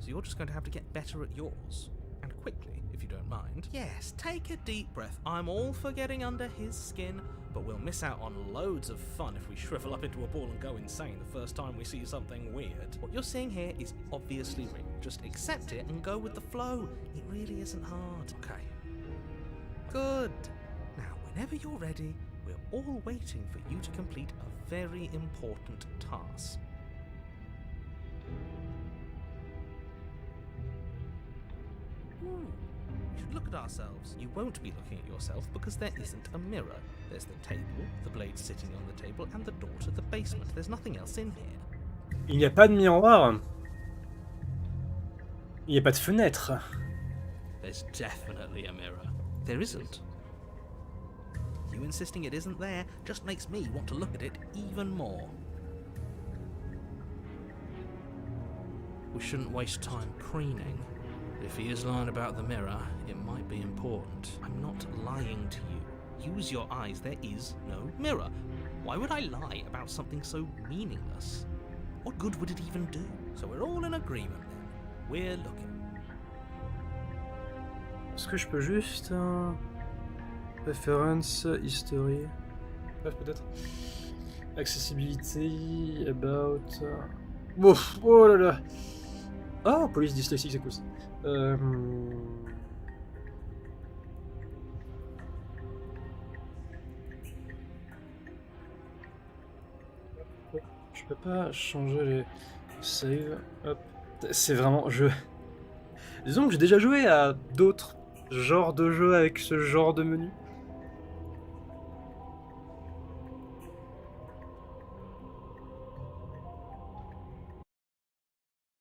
so you're just going to have to get better at yours. And quickly, if you don't mind. Yes, take a deep breath. I'm all for getting under his skin, but we'll miss out on loads of fun if we shrivel up into a ball and go insane the first time we see something weird. What you're seeing here is obviously real. Just accept it and go with the flow. It really isn't hard. Okay. Good. Now, whenever you're ready, we're all waiting for you to complete a very important task. We should look at ourselves. You won't be looking at yourself because there isn't a mirror. There's the table, the blade sitting on the table, and the door to the basement. There's nothing else in here. Il n'y a pas de miroir. Il n'y a pas de fenêtre. There's definitely a mirror. There isn't. You insisting it isn't there just makes me want to look at it even more. We shouldn't waste time preening. If he is lying about the mirror, it might be important. I'm not lying to you. Use your eyes. There is no mirror. Why would I lie about something so meaningless? What good would it even do? So we're all in agreement then. We're looking. Est-ce que je peux juste... Reference, history... Bref, peut-être. Accessibility, about... Ouf, oh là là. Ah, police dyslexique, c'est cool ça. Je peux pas changer les save. Hop. C'est vraiment... Disons que j'ai déjà joué à d'autres genres de jeux avec ce genre de menu.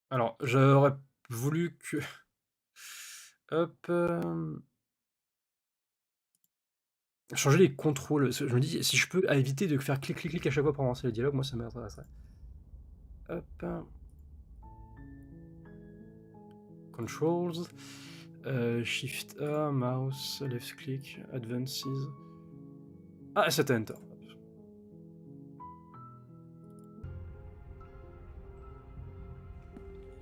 Alors, j'aurais voulu que... Hop... Changer les contrôles. Je me dis, si je peux éviter de faire clic clic clic à chaque fois pour avancer les dialogues, moi ça m'intéresserait. Hop... Controls... Shift A, mouse, left click, advances... Ah, c'est Enter.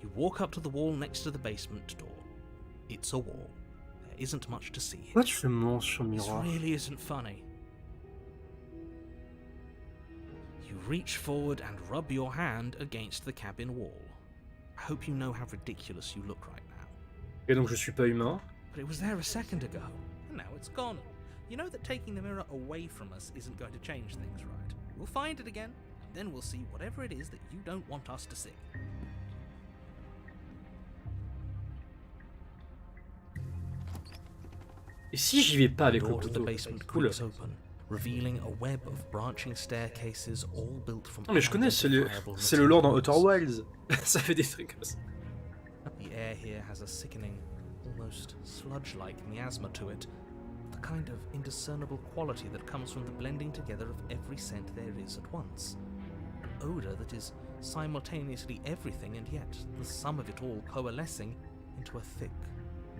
You walk up to the wall next to the basement door. It's a wall. There isn't much to see. Pourquoi tu fais manche sur le This miroir? really isn't funny. You reach forward and rub your hand against the cabin wall. I hope you know how ridiculous you look right now. Et donc je suis pas humain. But it was there a second ago, and now it's gone. You know that taking the mirror away from us isn't going to change things, right? We'll find it again, and then we'll see whatever it is that you don't want us to see. Et si j'y vais pas avec The le door to the couteau? basement Oula. creaks open, revealing a web of branching staircases all built from Non mais je connais, c'est le unidentifiable lore dans materials. Outer Wilds. Ça fait des trucs comme ça. The air here has a sickening, almost sludge-like miasma to it, the kind of indiscernible quality that comes from the blending together of every scent there is at once. An odour that is simultaneously everything and yet the sum of it all coalescing into a thick,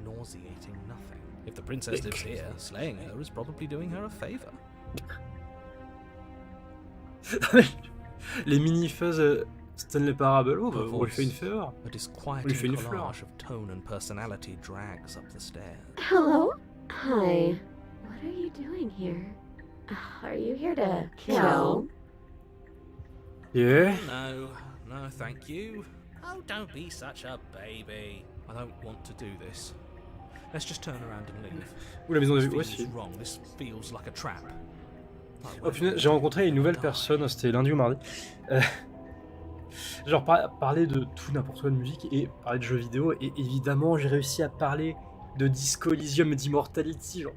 nauseating nothing. If the princess lives here, slaying her is probably doing her a favour. Les mini-fuzz Stanley Parable, oh, bah, on lui fait une faveur. A disquieting collage of tone and personality drags up the stairs. Hello? Hi. What are you doing here? Are you here to kill? Yeah. No, thank you. Oh, don't be such a baby. I don't want to do this. Let's just turn around and leave. Ou la maison des This ouais, si. feels wrong. This feels like a trap. Oh punaise, j'ai rencontré une nouvelle personne, c'était lundi ou mardi. Genre parler de tout n'importe quoi de musique et parler de jeux vidéo, et évidemment j'ai réussi à parler de Disco Elysium et d'Immortality, genre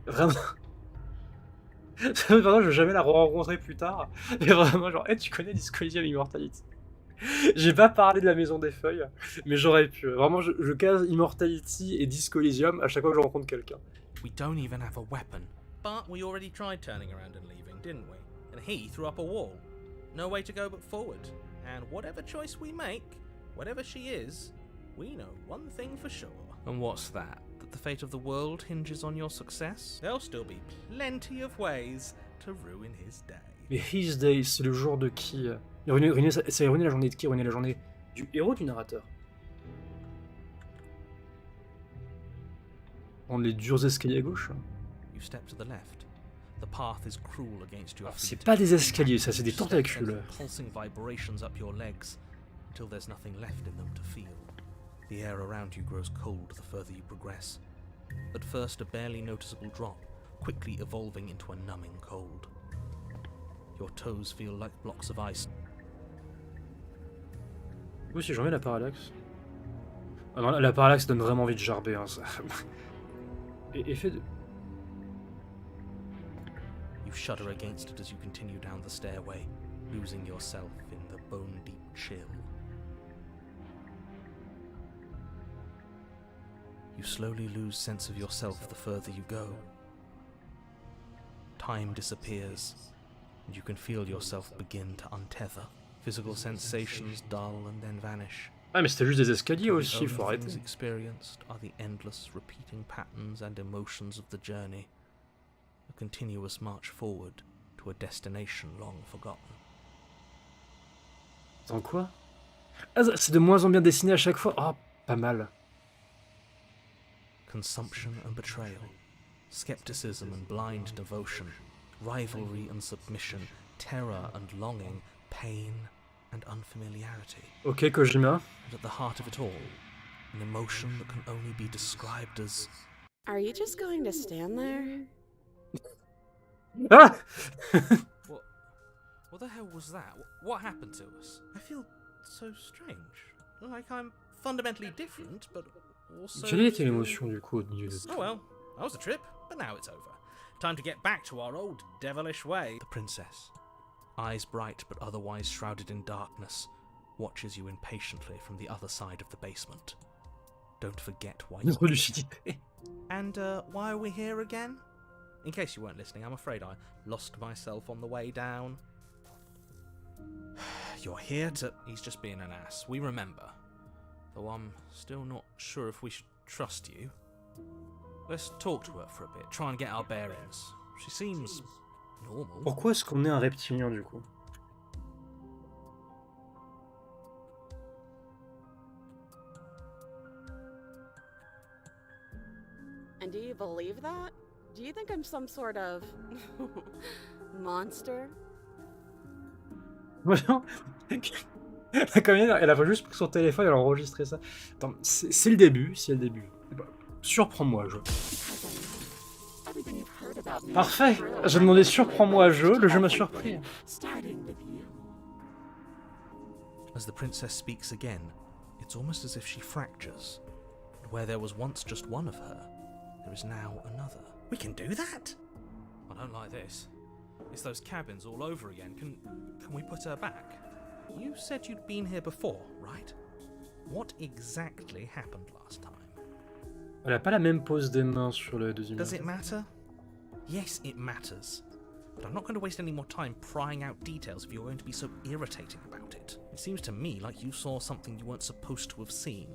vraiment. Pardon, je vais jamais la rencontrer plus tard, mais vraiment genre, hey, tu connais Disco Elysium et Immortality? J'ai pas parlé de la Maison des Feuilles, mais j'aurais pu. Vraiment, je case Immortality et Disco Elysium à chaque fois que je rencontre quelqu'un. We don't even have a weapon. But we already tried turning around and leaving, didn't we? And he threw up a wall. No way to go but forward. And whatever choice we make, whatever she is, we know one thing for sure. And what's that? That the fate of the world hinges on your success? There'll still be plenty of ways to ruin his day. Mais His Day, c'est le jour de qui c'est ruiner la journée de qui? Ruiner la journée du héros ou du narrateur? Prendre les durs escaliers à gauche. You step to the left. The path is cruel against your Alors, feet. c'est pas des escaliers, ça, c'est des tentacules. Pulsing vibrations up your legs until there's nothing left in them to feel. The air around you grows cold the further you progress. At first, a barely noticeable drop, quickly evolving into a numbing cold. Your toes feel like blocks of ice. Oui, si j'en mets la parallaxe. Ah non, la parallaxe donne vraiment envie de gerber. Hein, ça. Et effet de... You shudder against it as you continue down the stairway, losing yourself in the bone-deep chill. You slowly lose sense of yourself the further you go. Time disappears, and you can feel yourself begin to untether. Physical sensations dull and then vanish. Ah, mais c'était juste des escaliers The aussi, only faut things arrêter. experienced are the endless repeating patterns and emotions of the journey, a continuous march forward to a destination long forgotten. Attends, quoi? Ah, c'est de moins en bien dessiné à chaque fois. Ah, pas mal. Consumption and betrayal, skepticism and blind devotion, rivalry and submission, terror and longing, pain and unfamiliarity. Ok, Kojima. And at the heart of it all, an emotion that can only be described as... Are you just going to stand there? Ah! What the hell was that? What happened to us? I feel so strange. Like I'm fundamentally different, but also... Quelle était l'émotion du coup au milieu de tout? Oh well, that was a trip, but now it's over. Time to get back to our old devilish way. The princess, eyes bright but otherwise shrouded in darkness, watches you impatiently from the other side of the basement. Don't forget why you're Notre lucidité. And why are we here again? In case you weren't listening, I'm afraid I lost myself on the way down. You're here to... He's just being an ass. We remember. Though I'm still not sure if we should trust you. Let's talk to her for a bit, try and get our bearings. She seems normal. Pourquoi est-ce qu'on est un reptilien du coup? And do you believe that? Do you think I'm some sort of monster? Voilà. Comme elle a juste pris son téléphone, elle a enregistré ça. Attends, c'est le début, c'est le début. Bah, surprends-moi, jeu. Parfait. J'ai demandé surprends-moi, jeu. Le jeu m'a surpris. As the princess speaks again, it's almost as if she fractures. And where there was once just one of her, there is now another. We can do that? I don't like this. It's those cabins all over again. Can we put her back? You said you'd been here before, right? What exactly happened last time? Elle a pas la même pose des mains sur le deuxième. Does it matter? Yes, it matters. But I'm not going to waste any more time prying out details if you're going to be so irritating about it. It seems to me like you saw something you weren't supposed to have seen.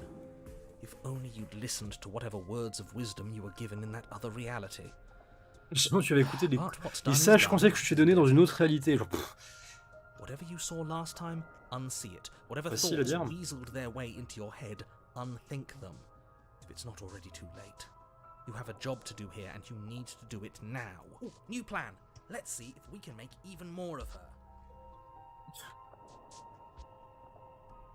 If only you'd listened to whatever words of wisdom you were given in that other reality. Sinon, tu avais écouté But what's les done is sages done. conseils que je t'ai donnés dans une autre réalité. Genre, Whatever you saw last time, unsee it. Whatever Facile à thoughts dire. weaseled their way into your head, unthink them. If it's not already too late. You have a job to do here, and you need to do it now. Ooh, new plan. Let's see if we can make even more of her.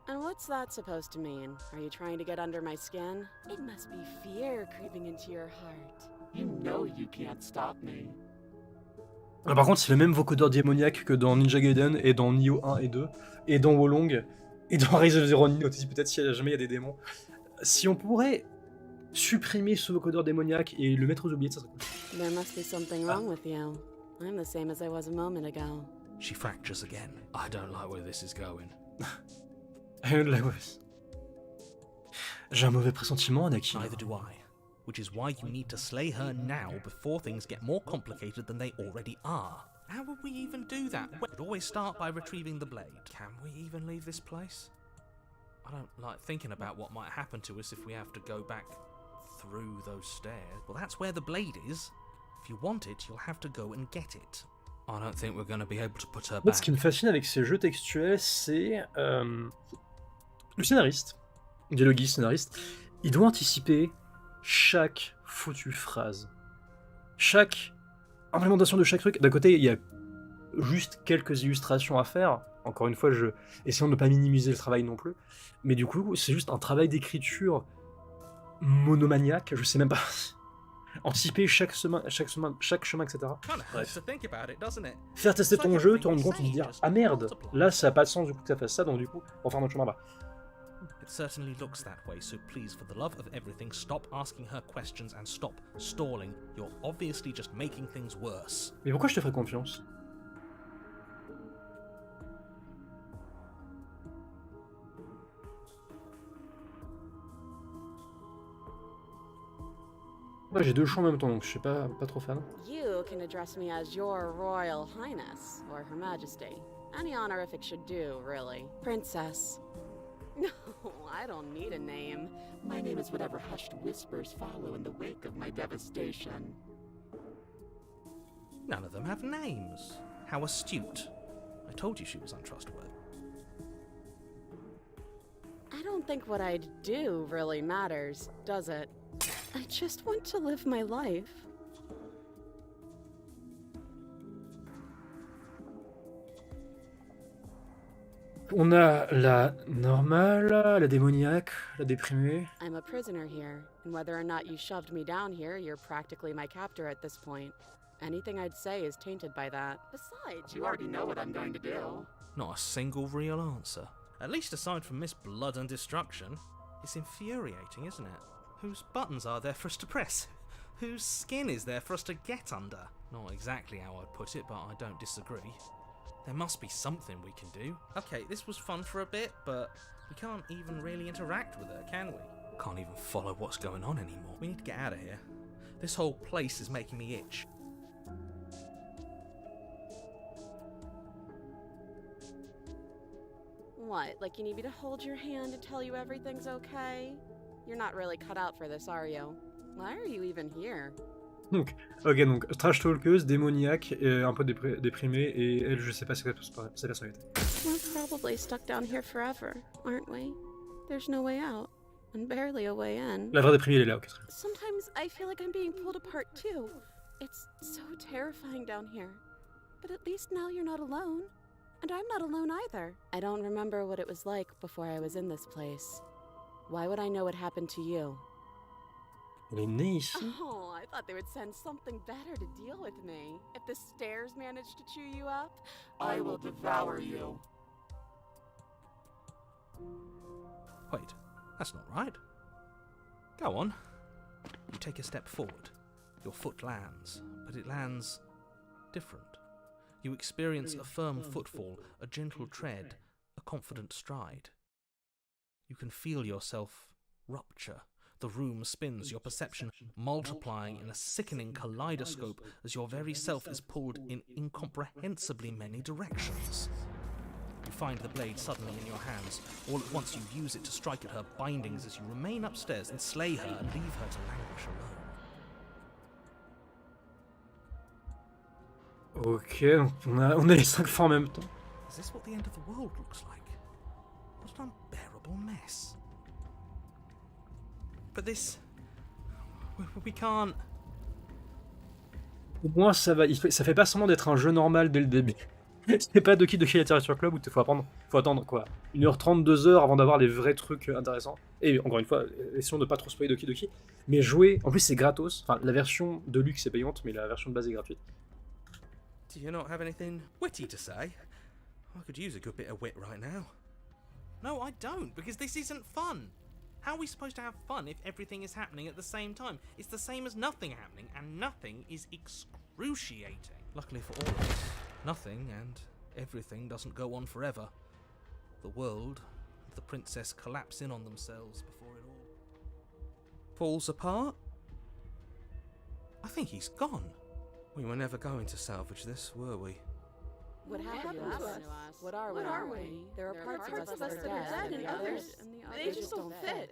And what's that supposed to mean? Are you trying to get under my skin? It must be fear creeping into your heart. You know you can't stop me. Ah, par contre, c'est le même vocodeur démoniaque que dans Ninja Gaiden et dans Nioh 1 et 2, et dans Wolong, et dans Rise of the Ronin, peut-être si jamais il y a des démons. Si on pourrait supprimer ce vocodeur démoniaque et le mettre aux oubliettes, ça serait cool. There must be something wrong with you. I'm the same as I was a moment ago. She fractures again. I don't like where this is going. J'ai un mauvais pressentiment, Anakin. Neither do I. Which is why you need to slay her now before things get more complicated than they already are. How would we even do that? We'd always start by retrieving the blade. Can we even leave this place? I don't like thinking about what might happen to us if we have to go back through those stairs. Well, that's where the blade is. If you want it, you'll have to go and get it. I don't think we're going to be able to put her En fait, back. ce qui me fascine avec ces jeux textuels, c'est le scénariste, le dialoguiste, scénariste, il doit anticiper chaque foutue phrase, chaque implémentation de chaque truc. D'un côté, il y a juste quelques illustrations à faire. Encore une fois, essayons de ne pas minimiser le travail non plus. Mais du coup, c'est juste un travail d'écriture monomaniaque. Je sais même pas. Anticiper chaque chemin, etc. Bref. Faire tester ton jeu, te rendre compte et te dire ah merde, là ça a pas de sens du coup que ça fasse ça, donc du coup, on va faire notre chemin là. It certainly looks that way, so please, for the love of everything, stop asking her questions and stop stalling. You're obviously just making things worse. Mais pourquoi je te ferais confiance? Ouais, j'ai deux choix en même temps, donc je suis pas trop fan. You can address me as Your Royal Highness, or Her Majesty. Any honorific should do, really. Princess. No, I don't need a name. My name is whatever hushed whispers follow in the wake of my devastation. None of them have names. How astute. I told you she was untrustworthy. I don't think what I do really matters, does it? I just want to live my life. On a la normale, la démoniaque, la déprimée. I'm a prisoner here, and whether or not you shoved me down here, you're practically my captor at this point. Anything I'd say is tainted by that. Besides, You already know what I'm going to do. Not a single real answer. At least aside from Miss Blood and Destruction. It's infuriating, isn't it? Whose buttons are there for us to press? Whose skin is there for us to get under? Not exactly how I'd put it, but I don't disagree. There must be something we can do. Okay, this was fun for a bit, but we can't even really interact with her, can we? Can't even follow what's going on anymore. We need to get out of here. This whole place is making me itch. What, like you need me to hold your hand and tell you everything's okay? You're not really cut out for this, are you? Why are you even here? Donc, ok, donc trash talkeuse, démoniaque, et un peu déprimée, et elle, je sais pas sa personnalité. We're probably stuck down here forever, aren't we? There's no way out, and barely a way in. La vraie déprimée, elle est là, ok. Sometimes I feel like I'm being pulled apart too. It's so terrifying down here. But at least now you're not alone. And I'm not alone either. I don't remember what it was like before I was in this place. Why would I know what happened to you? Elle est née ici. Oh, I thought they would send something better to deal with me. If the stairs managed to chew you up, I will devour you. Wait, that's not right. Go on. You take a step forward. Your foot lands, but it lands different. You experience a firm footfall, a gentle tread, a confident stride. You can feel yourself rupture. The room spins, your perception multiplying in a sickening kaleidoscope as your very self is pulled in incomprehensibly many directions. You find the blade suddenly in your hands. All at once you use it to strike at her bindings as you remain upstairs and slay her and leave her to languish alone. Ok, donc on a les 5 fins en même temps. Is this what the end of the world looks like? What an unbearable mess. But this... We can't... Au moins, ça va. Ça fait pas semblant d'être un jeu normal dès le début. C'est pas Doki Doki Literature Club où il faut attendre quoi 1h30, 2h avant d'avoir les vrais trucs intéressants. Et encore une fois, essayons de pas trop spoiler Doki Doki. Mais jouer, en plus c'est gratos. Enfin, la version de luxe est payante, mais la version de base est gratuite. Do you not have anything witty to say? I could use a good bit of wit right now. No, I don't, because this isn't fun. How are we supposed to have fun if everything is happening at the same time? It's the same as nothing happening, and nothing is excruciating. Luckily for all of us, nothing and everything doesn't go on forever. The world and the princess collapse in on themselves before it all falls apart. I think he's gone. We were never going to salvage this, were we? What happened to us? What are we? There are parts of us that are dead, and others, they just don't fit.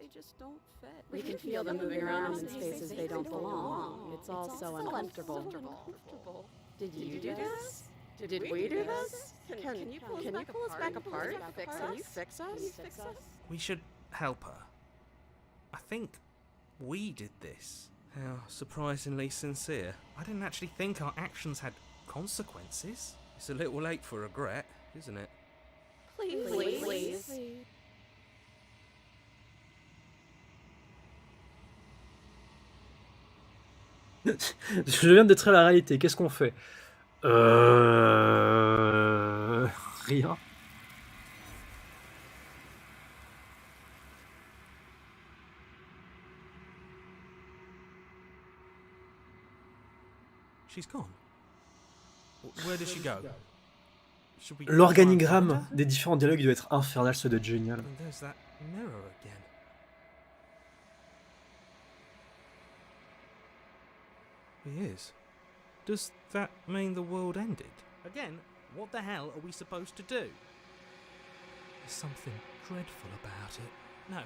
We can feel them moving around in spaces they don't belong. It's all so uncomfortable. Did you do this? Did we do this? Can you pull us back apart? Can you fix us? We should help her. I think we did this. How surprisingly sincere. I didn't actually think our actions had consequences. It's a little late for regret, isn't it? Please. Je viens de détruire la réalité, qu'est-ce qu'on fait Rien. She's gone. Where did she go? Should we L'organigramme des différents dialogues doit être infernal, ça doit être génial. And there's that mirror again. He is. Does that mean the world ended? Again, what the hell are we supposed to do? There's something dreadful about it. No,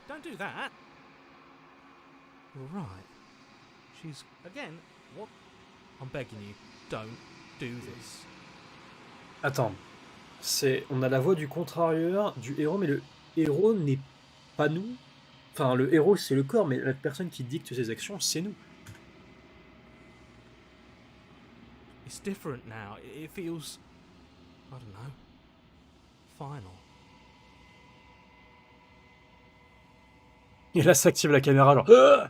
don't do that. You're right. She's... Again, what? I'm begging you, don't do this. Attends, on a la voix du contrarieur du héros, mais le héros n'est pas nous. Enfin, le héros, c'est le corps, mais la personne qui dicte ses actions, c'est nous. It's different now. It feels... I don't know. Final. Et là, s'active la caméra, genre... Ah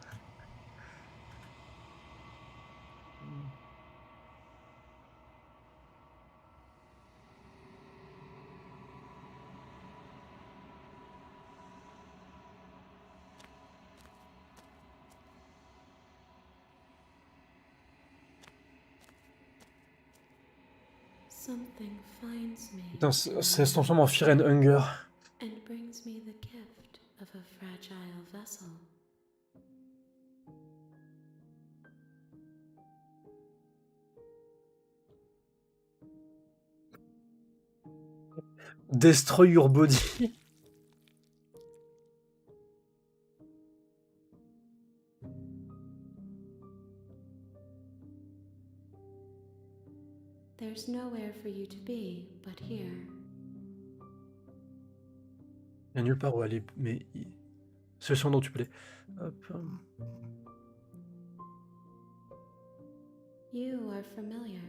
Something finds me Putain, ça se transforme en Fear and Hunger. and brings me the gift of a fragile vessel. Destroy your body. There's nowhere for you to be but here. Il n'y a nulle part où aller, mais... C'est le son dont tu peux aller. Hop. You are familiar,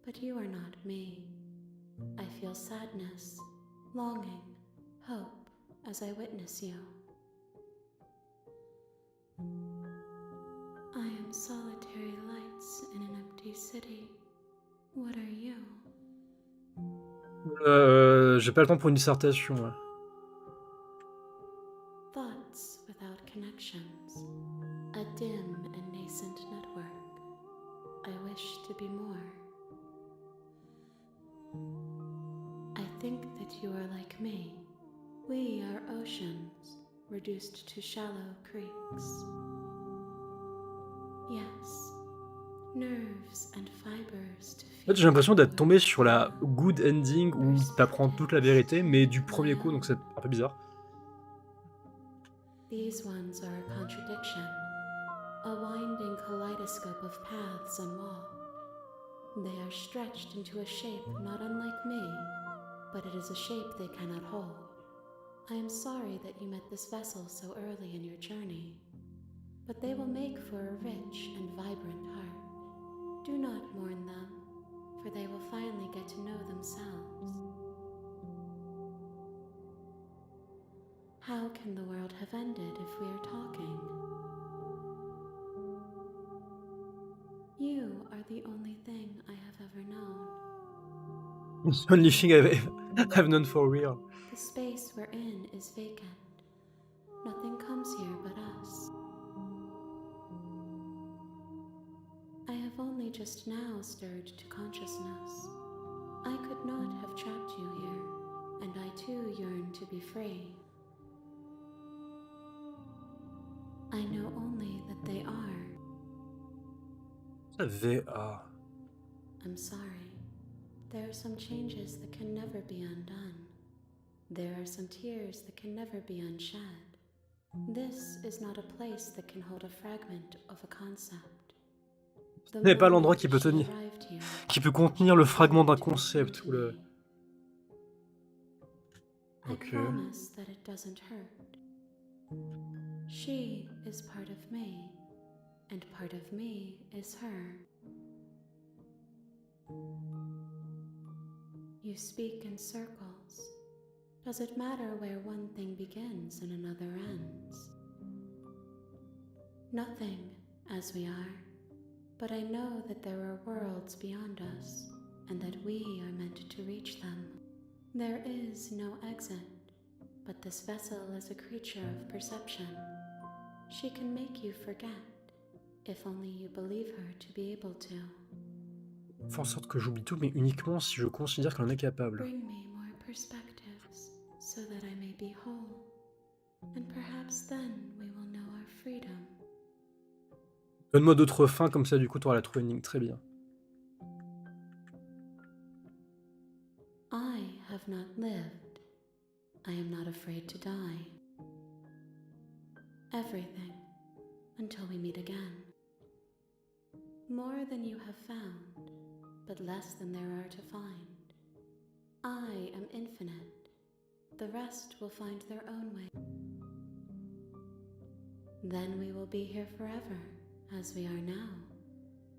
but you are not me. I feel sadness, longing, hope as I witness you. I am solitary lights in an empty city. What are you? J'ai pas le temps pour une dissertation. Ouais. Thoughts without connections, a dim and nascent network. I wish to be more. I think that you are like me. We are oceans, reduced to shallow creeks. Yes, nerves and fibers to En fait, j'ai l'impression d'être tombé sur la good ending où t'apprends toute la vérité, mais du premier coup, donc c'est un peu bizarre. These ones are a contradiction, a winding kaleidoscope of paths and wall. They are stretched into a shape not unlike me, but it is a shape they cannot hold. I am sorry that you met this vessel so early in your journey, but they will make for a rich and vibrant heart. Do not mourn them, for they will finally get to know themselves. How can the world have ended if we are talking? You are the only thing I have ever known. Only thing I've known for real. The space we're in is vacant. Nothing comes here but us. I have only just now stirred to consciousness. I could not have trapped you here, and I too yearn to be free. I know only that they are. They are. I'm sorry. There are some changes that can never be undone. There are some tears that can never be unshed. This is not a place that can hold a fragment of a concept. Ce n'est pas l'endroit qui peut tenir, qui peut contenir le fragment d'un concept ou le... I promise that it doesn't hurt. She is part of me, and part of me is her. You speak in circles. Does it matter where one thing begins and another ends? Nothing, as we are, but I know that there are worlds beyond us, and that we are meant to reach them. There is no exit, but this vessel is a creature of perception. She can make you forget, if only you believe her to be able to. Faire en sorte que j'oublie tout, mais uniquement si je considère qu'elle en est capable. Bring me more perspectives, so that I may be whole, and perhaps then we will know our freedom. Donne-moi d'autres fins, comme ça du coup tu auras la true ending, très bien. I have not lived, until we meet again. More than you have found, but less than there are to find. I am infinite. The rest will find their own way. Then we will be here forever, as we are now,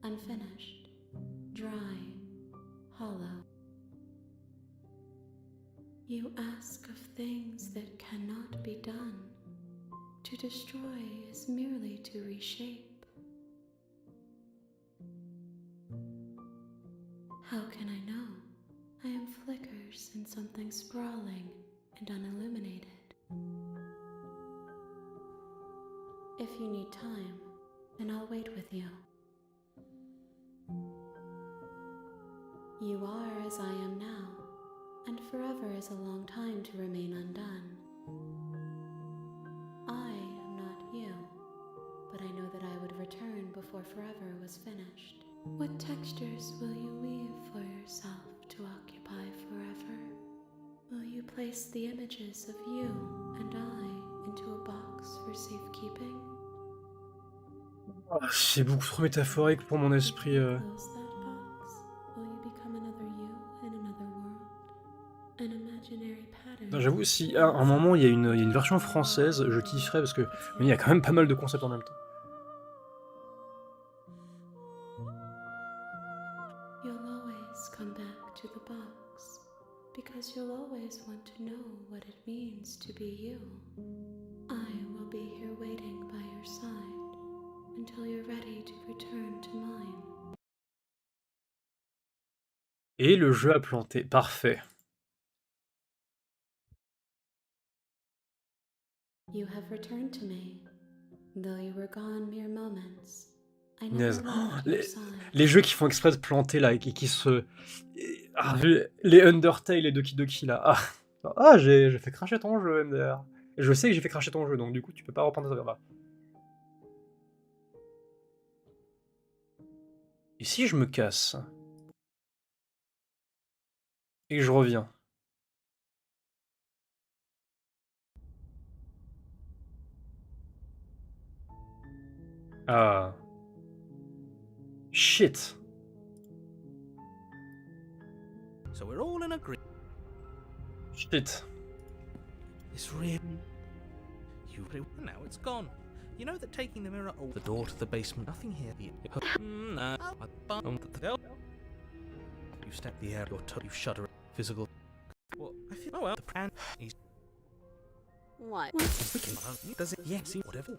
unfinished, dry, hollow. You ask of things that cannot be done. To destroy is merely to reshape. How can I know? I am flickers in something sprawling and unilluminated. If you need time, then I'll wait with you. You are as I am now, and forever is a long time to remain undone. I am not you, but I know that I would return before forever was finished. What textures will you weave for yourself to occupy forever? Will you place the images of you and I into a box for safekeeping? Ah, c'est beaucoup trop métaphorique pour mon esprit. Close that box. Will you become another you in another world? An imaginary pattern. Non, j'avoue, si à un moment il y a une version française, je kifferais parce que mais il y a quand même pas mal de concepts en même temps. You'll always come back to the box, because you'll always want to know what it means to be you. I will be here waiting by your side until you're ready to return to mine. Et le jeu a planté, parfait. You have returned to me, though you were gone mere moments. I Punaise. never Oh, left your les side. jeux qui font exprès de planter là et qui se les Undertale et Doki Doki là. Ah, ah j'ai fait cracher ton jeu MDR. Et je sais que j'ai fait cracher ton jeu, donc du coup tu peux pas reprendre ça là. Et si je me casse et que je reviens? Ah. Shit. So we're all in agreement. Shit. It's real. Now it's gone. You know that taking the mirror the door to the basement, nothing here. No. You step the air, your toe, you shudder. Physical. What? I feel. Oh well. The plan. He's. What? Does it? Yeah. See whatever.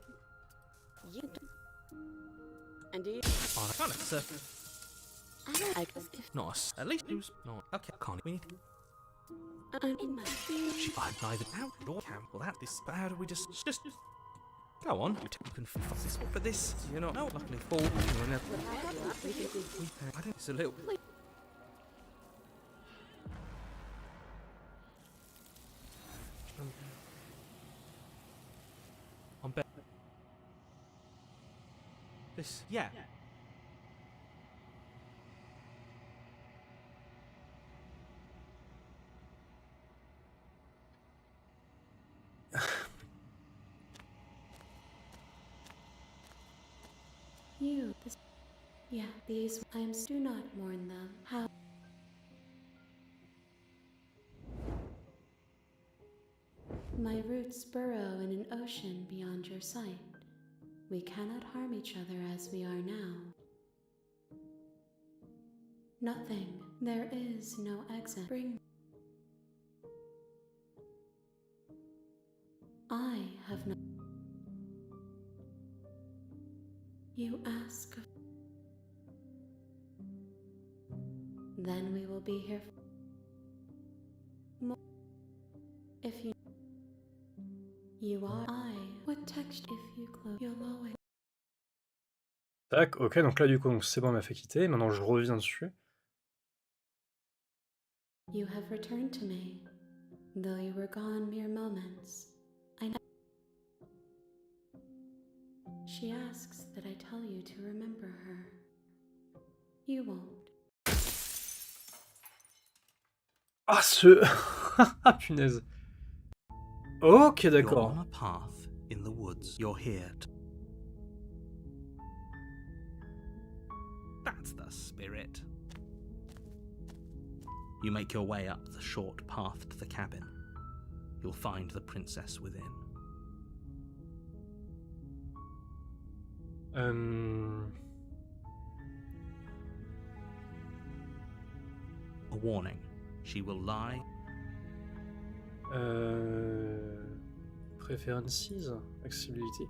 You don't. And do you? Oh, I can't. Sir. I guess if Not us. At least who's not. Okay. Can't. We need. I'm in my She. I'm neither out nor camp. Well, that this. But how do we just. Go on. You can fuss this for this. You know. No. Luckily, fall. You're in a. I don't. It's a little. I'm bet. This. Yeah. You. This. Yeah. These. I am. Do not mourn them. How? My roots burrow in an ocean beyond your sight. We cannot harm each other as we are now. Nothing. There is no exit. Bring. I have no. You ask. Then we will be here. More. If you. You are I. What text if you close? You'll always. Tac, ok, donc là du coup c'est bon, elle m'a fait quitter, maintenant je reviens dessus. You have returned to me, though you were gone mere moments. I know. She asks that I tell you to remember her. You won't. Ah ce... Ah punaise. Ok, You're d'accord. on a path in the woods. You're here. spirit. You make your way up the short path to the cabin. You'll find the princess within. A warning. She will lie. Preferences, accessibilité.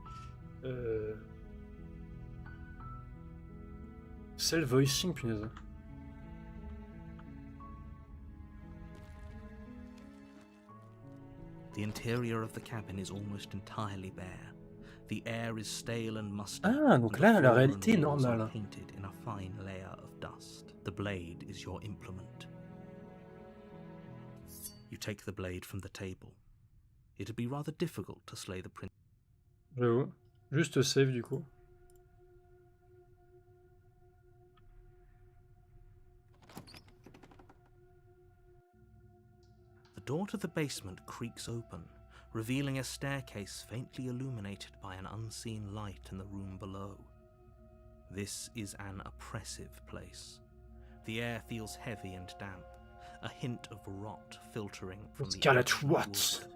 Self-voicing, punaise. The interior of the cabin is almost entirely bare. The air is stale and musty. Ah, donc and là, the la floor and réalité est walls are normale. painted in a fine layer of dust. The blade is your implement. You take the blade from the table. It'd be rather difficult to slay the prince. J'avoue. Juste save du coup. The door to the basement creaks open, revealing a staircase faintly illuminated by an unseen light in the room below. This is an oppressive place. The air feels heavy and damp, a hint of rot filtering from the Scarlet ancient What? wood.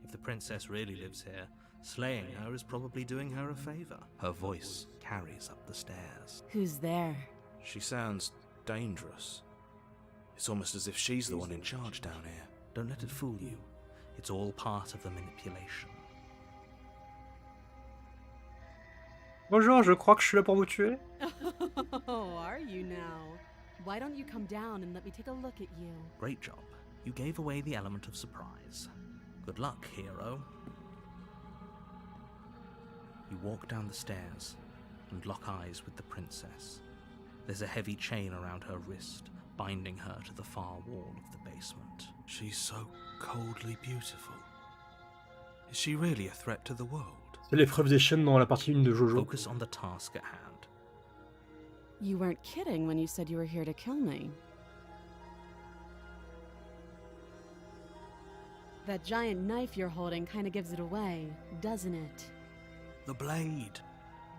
If the princess really lives here, slaying her is probably doing her a favor. Her voice carries up the stairs. Who's there? She sounds dangerous. It's almost as if she's the one in charge down here. Don't let it fool you. It's all part of the manipulation. Bonjour, je crois que je suis là pour vous tuer. Oh, are you now? Why don't you come down and let me take a look at you? Great job. You gave away the element of surprise. Good luck, hero. You walk down the stairs and lock eyes with the princess. There's a heavy chain around her wrist, binding her to the far wall of the basement. She's so coldly beautiful. Is she really a threat to the world? C'est l'épreuve des chaînes dans la partie 1 de Jojo. Focus on the task at hand. You weren't kidding when you said you were here to kill me. That giant knife you're holding kind of gives it away, doesn't it? The blade.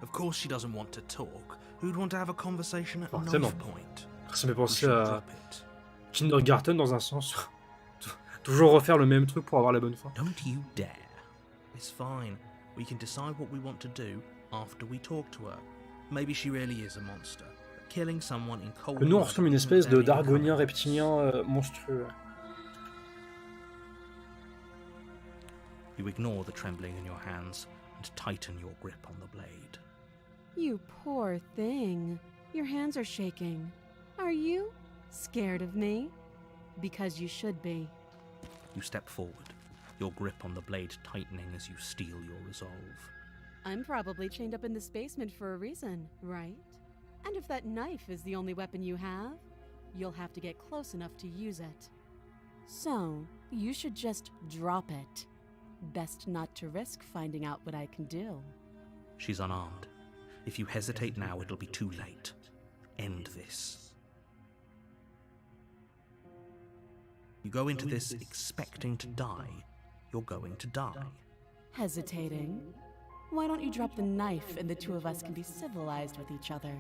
Of course she doesn't want to talk. Who'd want to have a conversation at Forcément. knife point? Ça me fait We penser should à drop it. Kindergarten dans un sens. Toujours refaire le même truc pour avoir la bonne fin. Don't you dare. It's fine. We can decide what we want to do after we talk to her. Maybe she really is a monster. But killing someone in cold Nous, on blood ressemble à une isn't espèce de very d'argonien uncommon. reptilien monstrueux. You ignore the trembling in your hands and tighten your grip on the blade. You poor thing. Your hands are shaking. Are you scared of me? Because you should be. You step forward, your grip on the blade tightening as you steel your resolve. I'm probably chained up in this basement for a reason, right? And if that knife is the only weapon you have, you'll have to get close enough to use it. So, you should just drop it. Best not to risk finding out what I can do. She's unarmed. If you hesitate now, it'll be too late. End this. You go into this expecting to die. You're going to die. Hesitating? Why don't you drop the knife and the two of us can be civilized with each other?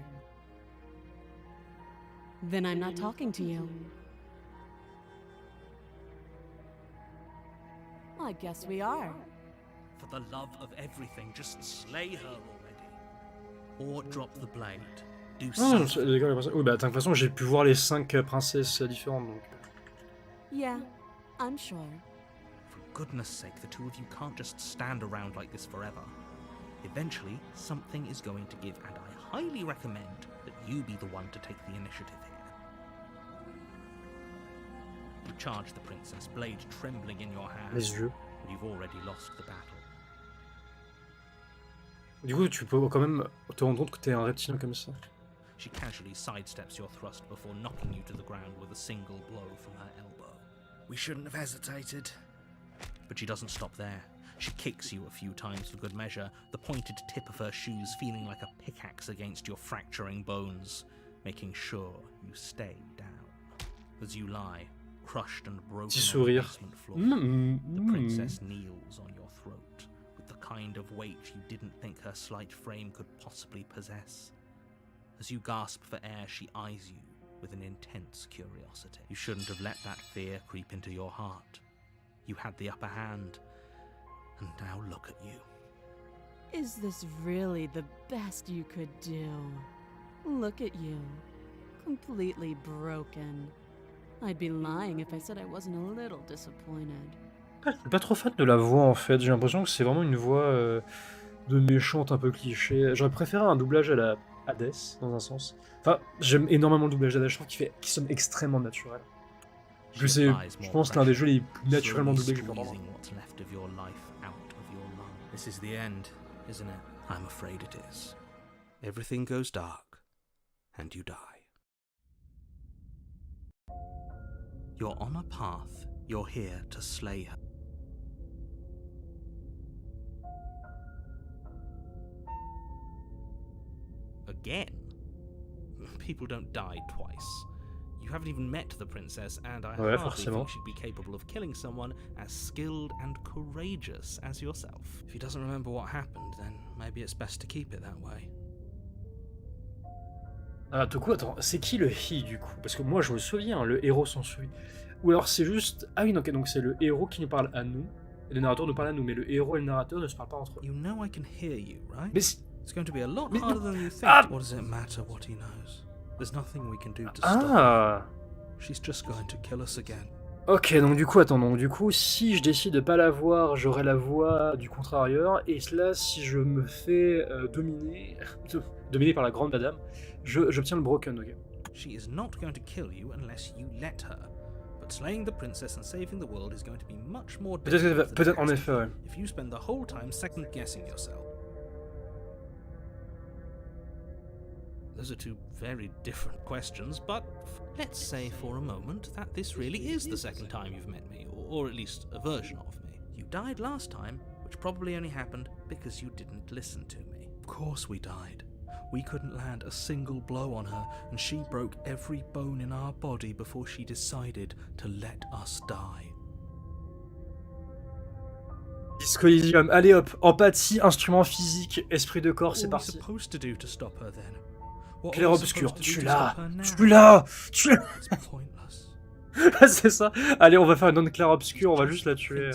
Then I'm not talking to you. I guess we are. For the love of everything, just slay her already. Or drop the blade. Do Ah, something. d'accord, les princesses. Oui, bah, de toute façon, j'ai pu voir les 5 princesses différentes. Donc. Yeah, I'm sure. For goodness sake, the two of you can't just stand around like this forever. Eventually, something is going to give, and I highly recommend that you be the one to take the initiative here. You charge the princess, blade trembling in your hands, Les yeux. but you've already lost the battle. Du coup, tu peux quand même te rendre compte que t'es un reptilien comme ça. She casually sidesteps your thrust before knocking you to the ground with a single blow from her elbow. We shouldn't have hesitated. But she doesn't stop there. She kicks you a few times for good measure, the pointed tip of her shoes feeling like a pickaxe against your fracturing bones, making sure you stay down. As you lie, crushed and broken Petit on the sourire. basement floor, Mm, the princess kneels on your throat, with the kind of weight you didn't think her slight frame could possibly possess. As you gasp for air, she eyes you with an intense curiosity. You shouldn't have let that fear creep into your heart. You had the upper hand, and now look at you. Is this really the best you could do? Look at you. Completely broken. I'd be lying if I said I wasn't a little disappointed. Je suis pas trop fan de la voix en fait, j'ai l'impression que c'est vraiment une voix de méchante un peu cliché. J'aurais préféré un doublage à la Hades, dans un sens. Enfin, j'aime énormément le doublage d'Hades, je trouve qu'il sonne extrêmement naturel. Je pense que c'est l'un des jeux les plus naturellement doublés que j'ai pu entendre. This is the end, isn't it? I'm afraid it is. Everything goes dark, and you die. You're on a path. You're here to slay her. Again? People don't die twice. You haven't even met the princess, and I hardly think she'd be capable of killing someone as skilled and courageous as yourself. If he doesn't remember what happened, then maybe it's best to keep it that way. Ah, du coup, attends, c'est qui le he du coup? Parce que moi je me souviens, le héros s'en souvient. Ou alors c'est juste. Ah oui, ok, donc c'est le héros qui nous parle à nous, et le narrateur nous parle à nous, mais le héros et le narrateur ne se parlent pas entre eux. You know I can hear you, right? Mais it's going to be a lot harder than you think. Ah! What does it matter what he knows? There's nothing we can do to Ah! stop her. She's just going to kill us again. Ok, donc du coup, attends, donc du coup, si je décide de pas la voir, j'aurai la voix du contrarieur, et cela, si je me fais dominer par la grande madame, j'obtiens le broken, ok. She is not going to kill you unless you let her. But slaying the princess and saving the world is going to be much more difficult. Peut-être en effet, ouais. If you spend the whole time second guessing yourself. Those are two very different questions, but let's say for a moment that this really is the second time you've met me, or at least a version of me. You died last time, which probably only happened because you didn't listen to me. Of course we died. We couldn't land a single blow on her, and she broke every bone in our body before she decided to let us die. Discolysium, allez hop, empathie, instrument physique, esprit de corps, c'est parti. Supposed to do to stop her then? Clair obscur, tu-là, c'est ça. Allez, on va faire une non clair obscur, on va juste la tuer.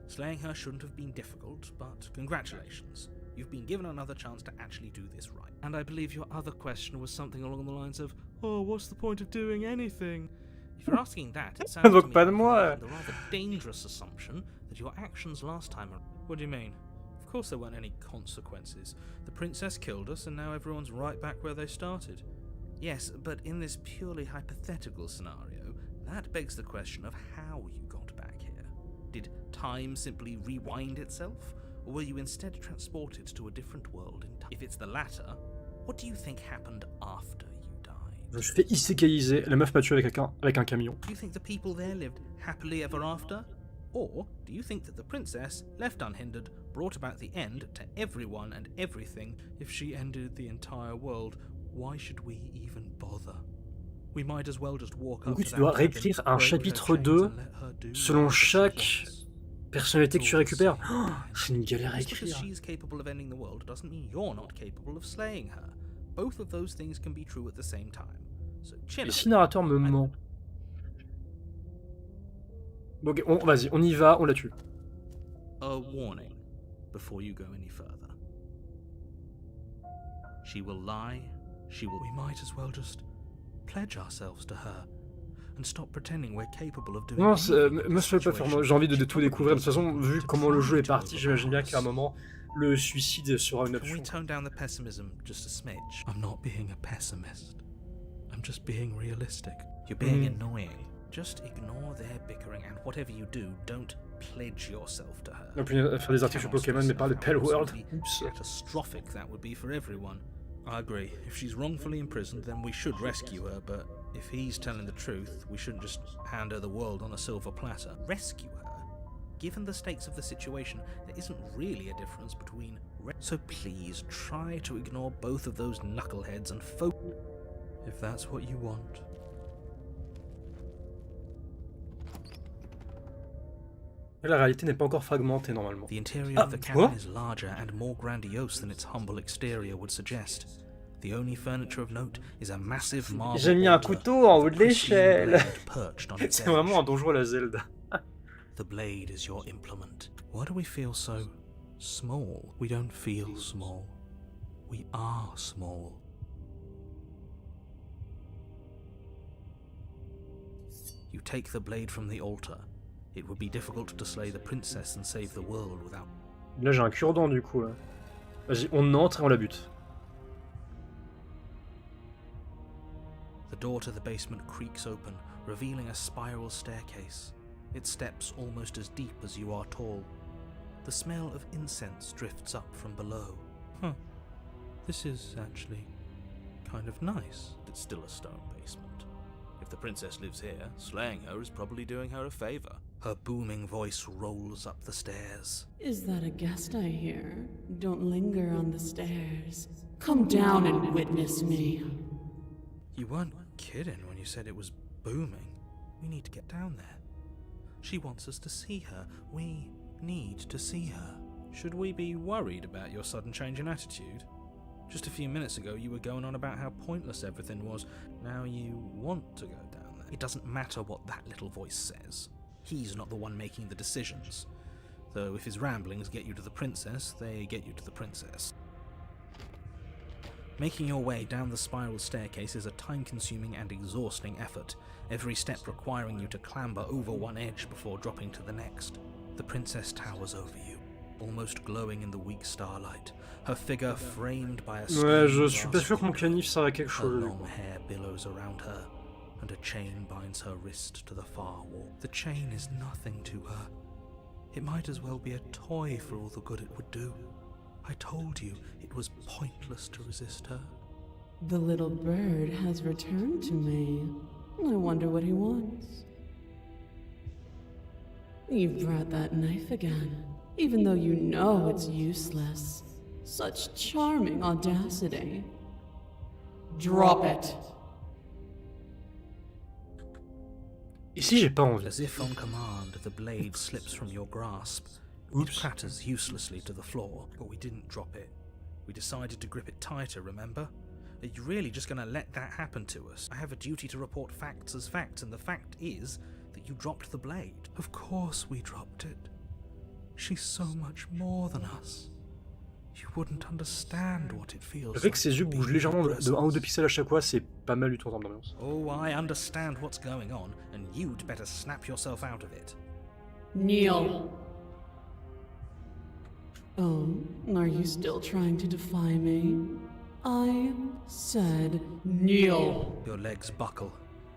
Slaying her shouldn't have been difficult, but congratulations. You've been given another chance to actually do this right. And I believe your other question was something along the lines of, oh, what's the point of doing anything? If you're asking that, it sounds to me like the rather dangerous assumption that your actions last time around. What do you mean? Of course there weren't any consequences. The princess killed us and now everyone's right back where they started. Yes, but in this purely hypothetical scenario, that begs the question of how you got back here. Did time simply rewind itself? Or were you instead transported to a different world in time? If it's the latter, what do you think happened after you died? Je me suis fait isekaiser, la meuf m'a tué avec un camion. Do you think the people there lived happily ever after? Or do you think that the princess, left unhindered, brought about the end to everyone and everything? If she ended the entire world, why should we even bother? We might as well just walk up. Du coup, tu dois réécrire un chapitre 2 selon chaque personnalité que tu récupères. Oh, c'est une galère à écrire. Just because she's capable of ending the world doesn't mean you're not capable of slaying her. Both of those things can be true at the same time. So chill. Et si le narrateur me ment? Ok, vas-y, on y va, on la tue. A warning before you go any further. She will lie. We might as well just pledge ourselves to her and stop pretending we're capable of doing. Non, me je fais pas faire. Moi, j'ai envie de tout découvrir. De toute façon, vu comment le jeu est parti, j'imagine bien qu'à un moment, le suicide sera une option. Can we tone down the pessimism just a smidge? I'm not being a pessimist. I'm just being realistic. You're being annoying. Just ignore their bickering, and whatever you do, don't pledge yourself to her. On peut faire des articles sur Pokémon, mais pas de Pale World. Oups. Catastrophic that would be for everyone. I agree. If she's wrongfully imprisoned, then we should rescue her, but if he's telling the truth, we shouldn't just hand her the world on a silver platter. Rescue her? Given the stakes of the situation, there isn't really a difference between... So please, try to ignore both of those knuckleheads and focus... If that's what you want. La réalité n'est pas encore fragmentée normalement. The interior of the cabin is larger and more grandiose than its humble exterior would suggest. The only furniture of note is a massive marble J'ai mis un altar couteau en haut with de a pristine l'échelle. blade perched on its C'est vraiment un edge. donjon à la Zelda. The blade is your implement. Why do we feel so small? We don't feel small. We are small. You take the blade from the altar. It would be difficult to slay the princess and save the world without... Là, j'ai un cure-dent du coup. Là. Vas-y, on entre et on la bute. The door to the basement creaks open, revealing a spiral staircase. Its steps almost as deep as you are tall. The smell of incense drifts up from below. Huh. This is actually kind of nice. It's still a stone basement. If the princess lives here, slaying her is probably doing her a favor. Her booming voice rolls up the stairs. Is that a guest I hear? Don't linger on the stairs. Come down and witness me. You weren't kidding when you said it was booming. We need to get down there. She wants us to see her. We need to see her. Should we be worried about your sudden change in attitude? Just a few minutes ago you were going on about how pointless everything was. Now you want to go down there. It doesn't matter what that little voice says. He's not the one making the decisions. Though if his ramblings get you to the princess, they get you to the princess. Making your way down the spiral staircase is a time-consuming and exhausting effort, every step requiring you to clamber over one edge before dropping to the next. The princess towers over you, almost glowing in the weak starlight, her figure framed by a Ouais, je suis pas sûr que mon canif serve à quelque Her chose. long hair billows around her, and a chain binds her wrist to the far wall. The chain is nothing to her. It might as well be a toy for all the good it would do. I told you it was pointless to resist her. The little bird has returned to me. I wonder what he wants. You've brought that knife again, even though you know it's useless. Such charming audacity. Drop it. Ici, j'ai pas envie. As if on command, the blade slips from your grasp. It Oops. clatters uselessly to the floor, but we didn't drop it. We decided to grip it tighter, remember? Are you really just going to let that happen to us? I have a duty to report facts as facts, and the fact is that you dropped the blade. Of course we dropped it. She's so much more than us. You wouldn't understand what it feels Le fait que like ses yeux to be bougent in légèrement her de 1 ou 2 presence. pixels à chaque fois, c'est pas mal du tout en termes d'ambiance. Oh, I understand what's going on, and you'd better snap yourself out of it. Kneel. Oh, are you still trying to defy me? I said kneel. Your legs buckle,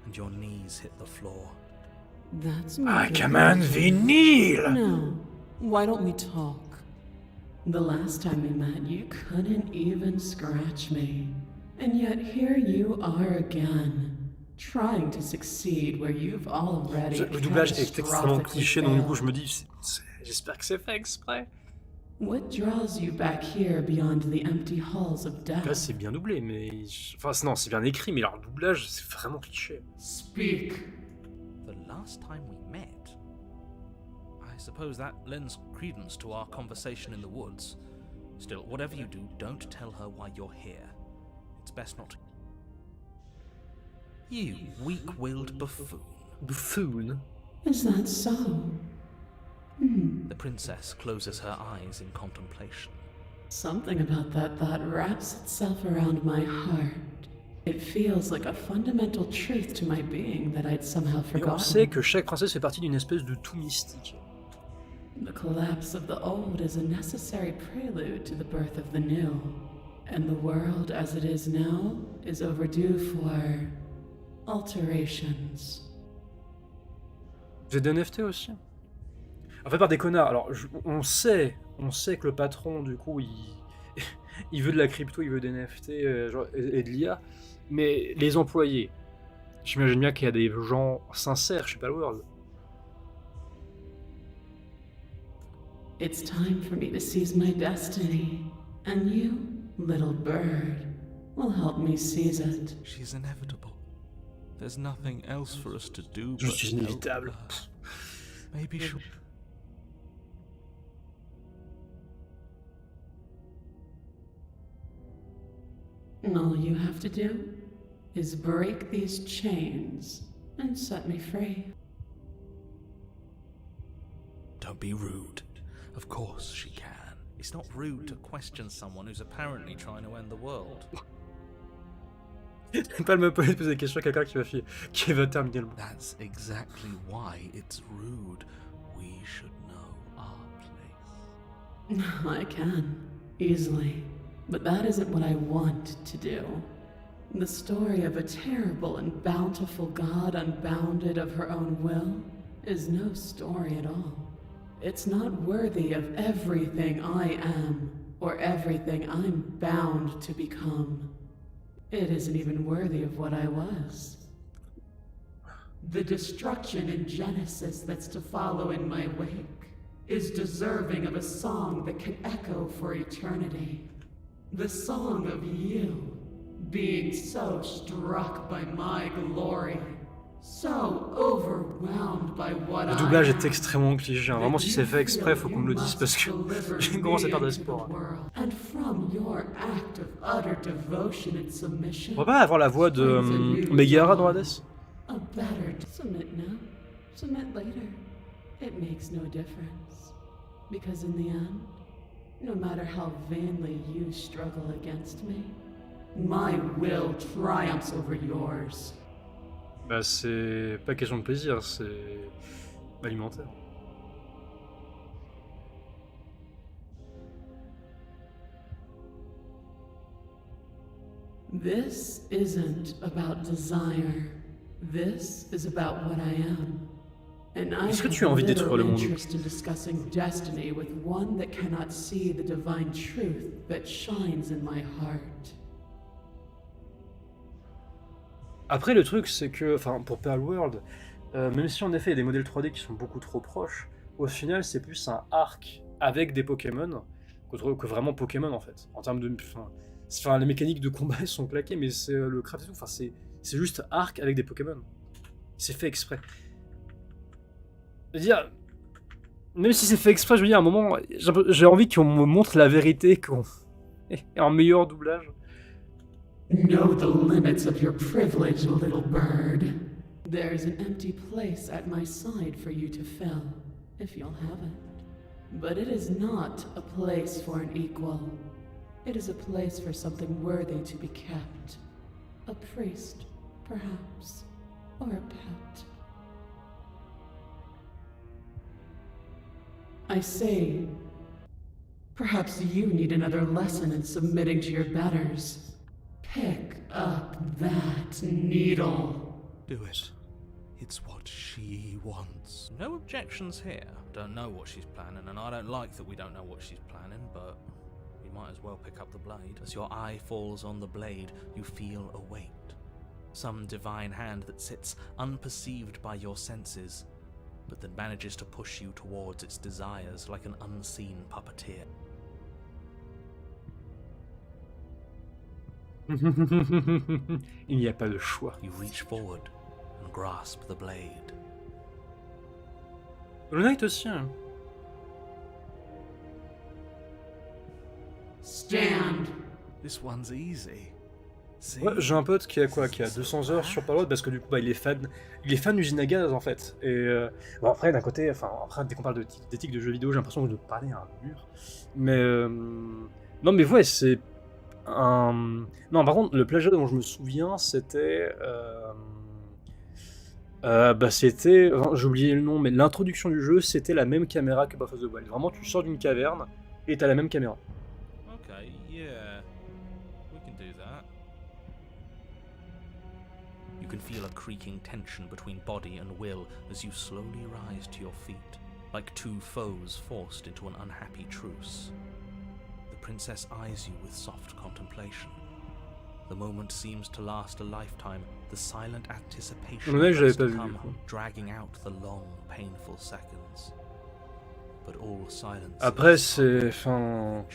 and your knees hit the floor. That's I making command thee, kneel! Now, why don't we talk? The last time we met, you couldn't even scratch me. And yet here you are again, trying to succeed where you've already Le doublage est extrêmement catastrophically cliché, donc du coup failed. je me dis, j'espère que c'est fait exprès. What draws you back here beyond the empty halls of Là death? c'est bien doublé, mais... Enfin non, c'est bien écrit, mais alors le doublage c'est vraiment cliché. Speak. The last time we met? I suppose that lends credence to our conversation in the woods. Still, whatever you do, don't tell her why you're here. It's best not to... You weak-willed buffoon. Buffoon. Is that so? The princess closes her eyes in contemplation. Something about that thought wraps itself around my heart. It feels like a fundamental truth to my being that I'd somehow Et on sait forgotten. que chaque princesse fait partie d'une espèce de tout mystique. The collapse of the old is a necessary prelude to the birth of the new. And the world as it is now is overdue for alterations. Vous êtes des NFT aussi? En fait par des connards. Alors on sait que le patron du coup il veut de la crypto, il veut des NFT et de l'IA, mais les employés, j'imagine bien qu'il y a des gens sincères chez Palworld. It's time for me to seize my destiny. And you, little bird, will help me seize it. She's inevitable. There's nothing else for us to do Je but suis help inévitable. her. Maybe she'll... All you have to do is break these chains and set me free. Don't be rude. Of course she can. It's not rude to question someone who's apparently trying to end the world. Pas le même poser des questions à quelqu'un qui va terminer le monde. That's exactly why it's rude. We should know our place. I can, easily. But that isn't what I want to do. The story of a terrible and bountiful God unbounded of her own will is no story at all. It's not worthy of everything I am, or everything I'm bound to become. It isn't even worthy of what I was. The destruction in Genesis that's to follow in my wake is deserving of a song that can echo for eternity. The song of you, being so struck by my glory, so overwhelmed by what Le doublage I est am, extrêmement cliché, hein. Vraiment, si c'est fait exprès, faut qu'on me le dise parce que j'ai commencé à perdre espoir. And from your act of utter devotion and submission, On va pas avoir la voix de Megara dans Hades? a better submit now, submit later. It makes no difference. Because in the end, no matter how vainly you struggle against me, my will triumphs over yours. Bah c'est pas question de plaisir, c'est alimentaire. This isn't about desire. This is about what I am. And I Est-ce que have tu as envie de détruire le little monde? interest in discussing destiny with one that cannot see the divine truth that shines in my heart. Après, le truc, c'est que, enfin, pour Palworld, même si en effet il y a des modèles 3D qui sont beaucoup trop proches, au final, c'est plus un arc avec des Pokémon que vraiment Pokémon en fait. En termes de. Enfin, les mécaniques de combat sont claquées, mais c'est le craft et tout. Enfin, c'est juste arc avec des Pokémon. C'est fait exprès. Je veux dire, même si c'est fait exprès, je veux dire, à un moment, j'ai envie qu'on me montre la vérité, qu'on ait un meilleur doublage. Know the limits of your privilege, little bird. There's an empty place at my side for you to fill, if you'll have it. But it is not a place for an equal. It is a place for something worthy to be kept. A priest, perhaps, or a pet. I say, perhaps you need another lesson in submitting to your betters. Pick up that needle. Do it. It's what she wants. No objections here. Don't know what she's planning, and I don't like that we don't know what she's planning, but we might as well pick up the blade. As your eye falls on the blade, you feel a weight. Some divine hand that sits unperceived by your senses, but that manages to push you towards its desires like an unseen puppeteer. Il n'y a pas de choix. You reach forward and grasp the blade. Le Knight aussi, hein. Stand. This one's easy. See? Ouais, j'ai un pote qui a quoi, qui a 200 heures sur Palworld parce que du coup bah, il est fan d'usine à gaz en fait. Et bon après d'un côté, enfin après dès qu'on parle d'éthique de jeux vidéo, j'ai l'impression de parler à un mur. Mais non mais ouais c'est un. Non par contre le plagiat dont je me souviens c'était bah c'était, enfin, j'ai oublié le nom mais l'introduction du jeu c'était la même caméra que Breath of the Wild. Vraiment tu sors d'une caverne et t'as la même caméra. Okay, yeah. We can do that. You can feel a creaking tension between body and will as you slowly rise to your feet, like two foes forced into an unhappy truce. The princess eyes you with soft contemplation. The moment seems to last a lifetime, the silent anticipation Le mec, j'avais that's pas to vu, come, du coup. dragging out the long, painful seconds. But all silence Après is c'est, enfin,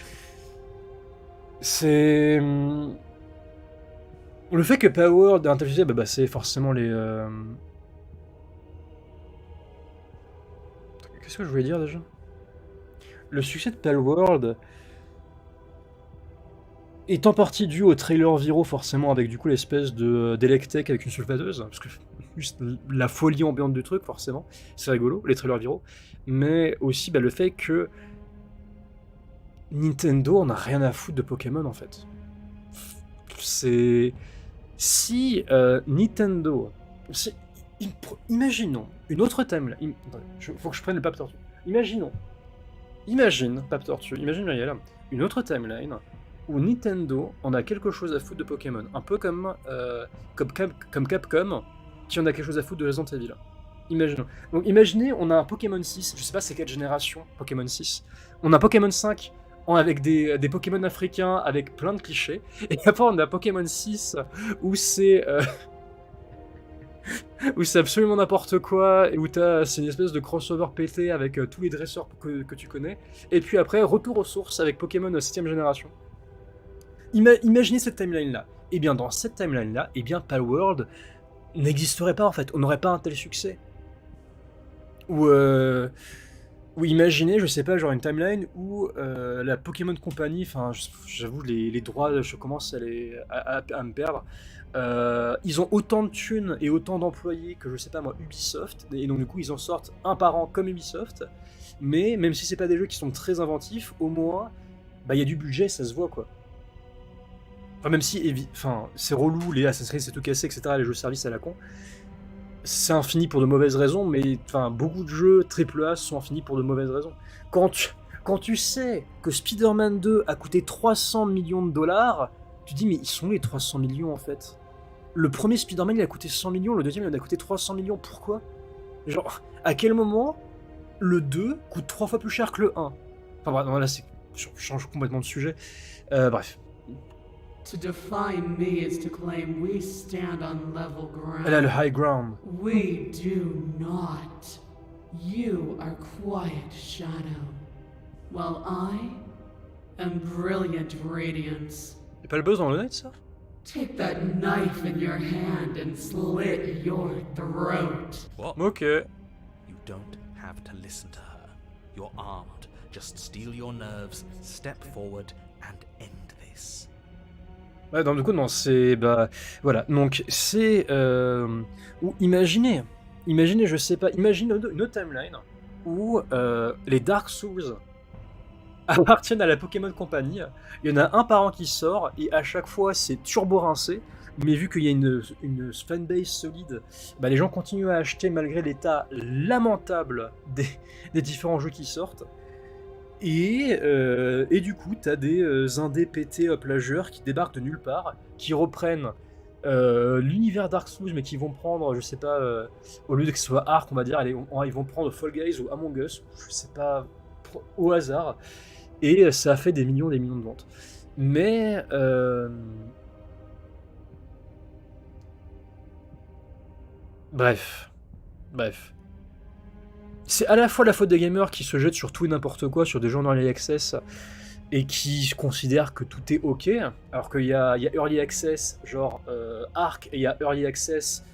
c'est le fait que Palworld est intelligent, bah, c'est forcément les. Qu'est-ce que je voulais dire déjà? Le succès de Palworld étant partie due au trailer viraux, forcément, avec du coup l'espèce d'Electek avec une sulfateuse, parce que juste la folie ambiante du truc, forcément, c'est rigolo, les trailers viraux, mais aussi le fait que Nintendo en a rien à foutre de Pokémon, en fait. C'est... Si Nintendo... Imaginons une autre timeline... Faut que je prenne le pape tortue. Imagine, pape tortue, imagine Muriel, une autre timeline où Nintendo en a quelque chose à foutre de Pokémon. Un peu comme Capcom, qui en a quelque chose à foutre de Resident Evil. Imaginons. Donc imaginez, on a un Pokémon 6, je sais pas c'est quelle génération, Pokémon 6. On a Pokémon 5 avec des Pokémon africains avec plein de clichés. Et après on a Pokémon 6 où c'est... où c'est absolument n'importe quoi, et où c'est une espèce de crossover pété avec tous les dresseurs que tu connais. Et puis après, retour aux sources avec Pokémon 7ème génération. Imaginez cette timeline-là. Et bien dans cette timeline-là, Palworld n'existerait pas en fait. On n'aurait pas un tel succès. Ou imaginez, je sais pas, genre une timeline où la Pokémon Company, enfin j'avoue les droits, je commence à me perdre. Ils ont autant de thunes et autant d'employés que je sais pas moi Ubisoft, et donc du coup ils en sortent un par an comme Ubisoft, mais même si c'est pas des jeux qui sont très inventifs, au moins il y a du budget, ça se voit quoi. Enfin même si c'est relou, les Assassin's Creed c'est tout cassé, etc., les jeux services à la con, c'est infini pour de mauvaises raisons, mais beaucoup de jeux AAA sont infinis pour de mauvaises raisons. Quand tu sais que Spider-Man 2 a coûté 300 millions de dollars, tu dis mais ils sont où les 300 millions en fait? Le premier Spider-Man il a coûté 100 millions, le deuxième il en a coûté 300 millions, pourquoi? Genre, à quel moment le 2 coûte 3 fois plus cher que le 1? Enfin bref, non, là je change complètement de sujet. Bref. To define me is to claim we stand on level ground. Elle a le high ground. We do not. You are quiet shadow, while I am brilliant radiance. Y'a pas le buzz dans le net, ça? Take that knife in your hand and slit your throat. What? Ok. You don't have to listen to her. You're armed. Just steel your nerves, step forward, and end this. Ouais, donc du coup, non, c'est... voilà, donc c'est... ou imaginez, je sais pas, imaginez une autre timeline où les Dark Souls appartiennent à la Pokémon Company. Il y en a un par an qui sort, et à chaque fois, c'est turbo rincé, mais vu qu'il y a une fanbase solide, les gens continuent à acheter malgré l'état lamentable des différents jeux qui sortent. Et du coup, t'as des indés pétés plageurs qui débarquent de nulle part, qui reprennent l'univers Dark Souls, mais qui vont prendre, je sais pas, au lieu que ce soit Ark, on va dire, ils vont prendre Fall Guys ou Among Us, je sais pas, au hasard, et ça a fait des millions de ventes. Mais... Bref. C'est à la fois la faute des gamers qui se jettent sur tout et n'importe quoi, sur des jeux en early access, et qui considèrent que tout est ok, alors qu'il y a early access, genre Ark, et il y a early access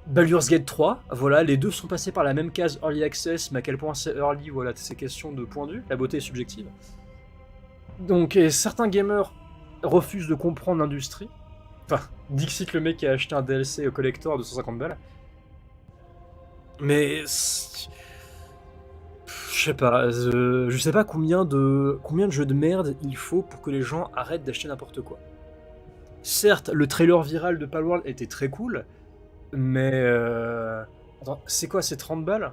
Baldur's Gate 3, voilà, les deux sont passés par la même case early access, mais à quel point c'est early, voilà, c'est question de point de vue, la beauté est subjective. Donc certains gamers refusent de comprendre l'industrie, Dixit le mec qui a acheté un DLC au collector de 150 balles. Mais je sais pas combien de jeux de merde il faut pour que les gens arrêtent d'acheter n'importe quoi. Certes, le trailer viral de Palworld était très cool, mais attends, c'est quoi, c'est 30 balles?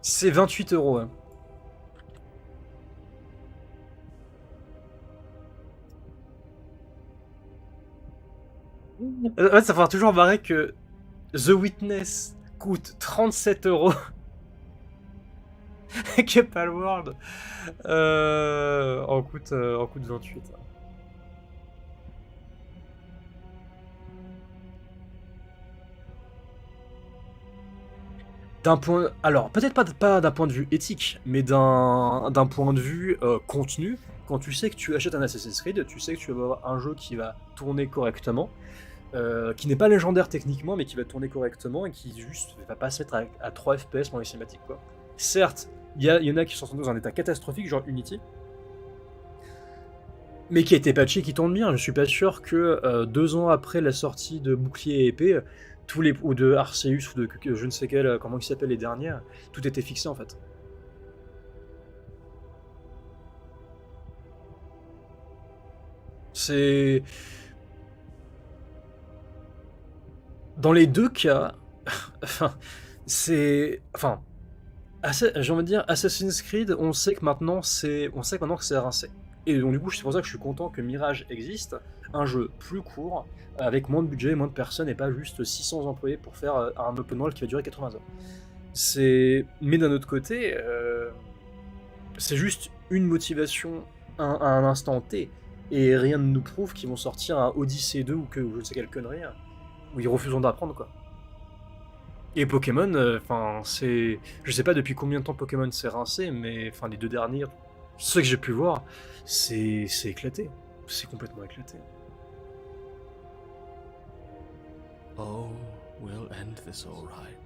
C'est 28 €. Hein. Ouais, ça fera toujours marrer que The Witness coûte 37 € et que Palworld en coûte 28. Alors peut-être pas d'un point de vue éthique, mais d'un point de vue contenu. Quand tu sais que tu achètes un Assassin's Creed, tu sais que tu vas avoir un jeu qui va tourner correctement. qui n'est pas légendaire techniquement, mais qui va tourner correctement et qui juste va pas se mettre à 3 FPS pendant les cinématiques, quoi. Certes, il y en a qui sont dans un état catastrophique, genre Unity, mais qui a été patché et qui tourne bien. Je suis pas sûr que 2 ans après la sortie de Bouclier et Épée, ou de Arceus, ou de je ne sais quel, comment ils s'appellent les dernières, tout était fixé en fait. C'est... Dans les deux cas, enfin, c'est... Enfin, j'ai envie de dire, Assassin's Creed, on sait que maintenant que c'est rincé. Et donc du coup, c'est pour ça que je suis content que Mirage existe, un jeu plus court, avec moins de budget, moins de personnes, et pas juste 600 employés pour faire un open world qui va durer 80 heures. Mais d'un autre côté, c'est juste une motivation à un instant T, et rien ne nous prouve qu'ils vont sortir un Odyssey 2 ou je ne sais quelle connerie, où ils refusent d'apprendre, quoi. Et Pokémon, c'est... Je sais pas depuis combien de temps Pokémon s'est rincé, mais les 2 derniers, ceux que j'ai pu voir, c'est éclaté. C'est complètement éclaté. Oh, we'll end this all right.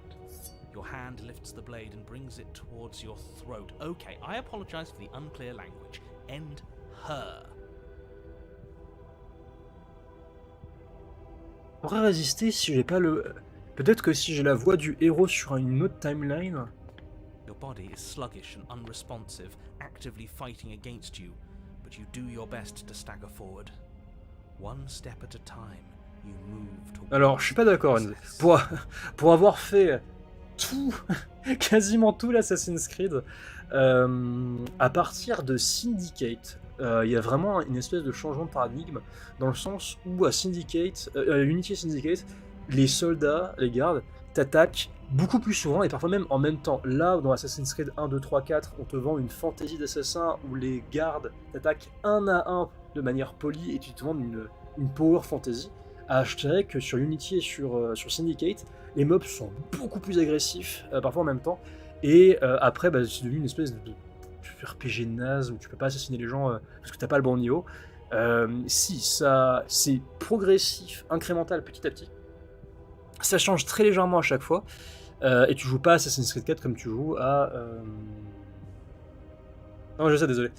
Your hand lifts the blade and brings it towards your throat. Okay, I apologize for the unclear language. End her. On pourrait résister si j'ai pas le... Peut-être que si j'ai la voix du héros sur une autre timeline... Your body is sluggish and unresponsive, actively fighting against you, but you do your best to stagger forward. One step at a time, you move towards... Alors, je suis pas d'accord, Enzo. Pour avoir fait tout, quasiment tout l'Assassin's Creed, à partir de Syndicate, il y a vraiment une espèce de changement de paradigme, dans le sens où à Unity et Syndicate, les soldats, les gardes, t'attaquent beaucoup plus souvent et parfois même en même temps. Là, dans Assassin's Creed 1, 2, 3, 4, on te vend une fantaisie d'assassin où les gardes t'attaquent un à un de manière polie et tu te vendent une power fantasy. Je dirais que sur Unity et sur Syndicate, les mobs sont beaucoup plus agressifs, parfois en même temps. Et après, c'est devenu une espèce de RPG naze où tu peux pas assassiner les gens parce que t'as pas le bon niveau. C'est progressif, incrémental, petit à petit. Ça change très légèrement à chaque fois. Et tu joues pas à Assassin's Creed 4 comme tu joues à... Non, je sais, désolé.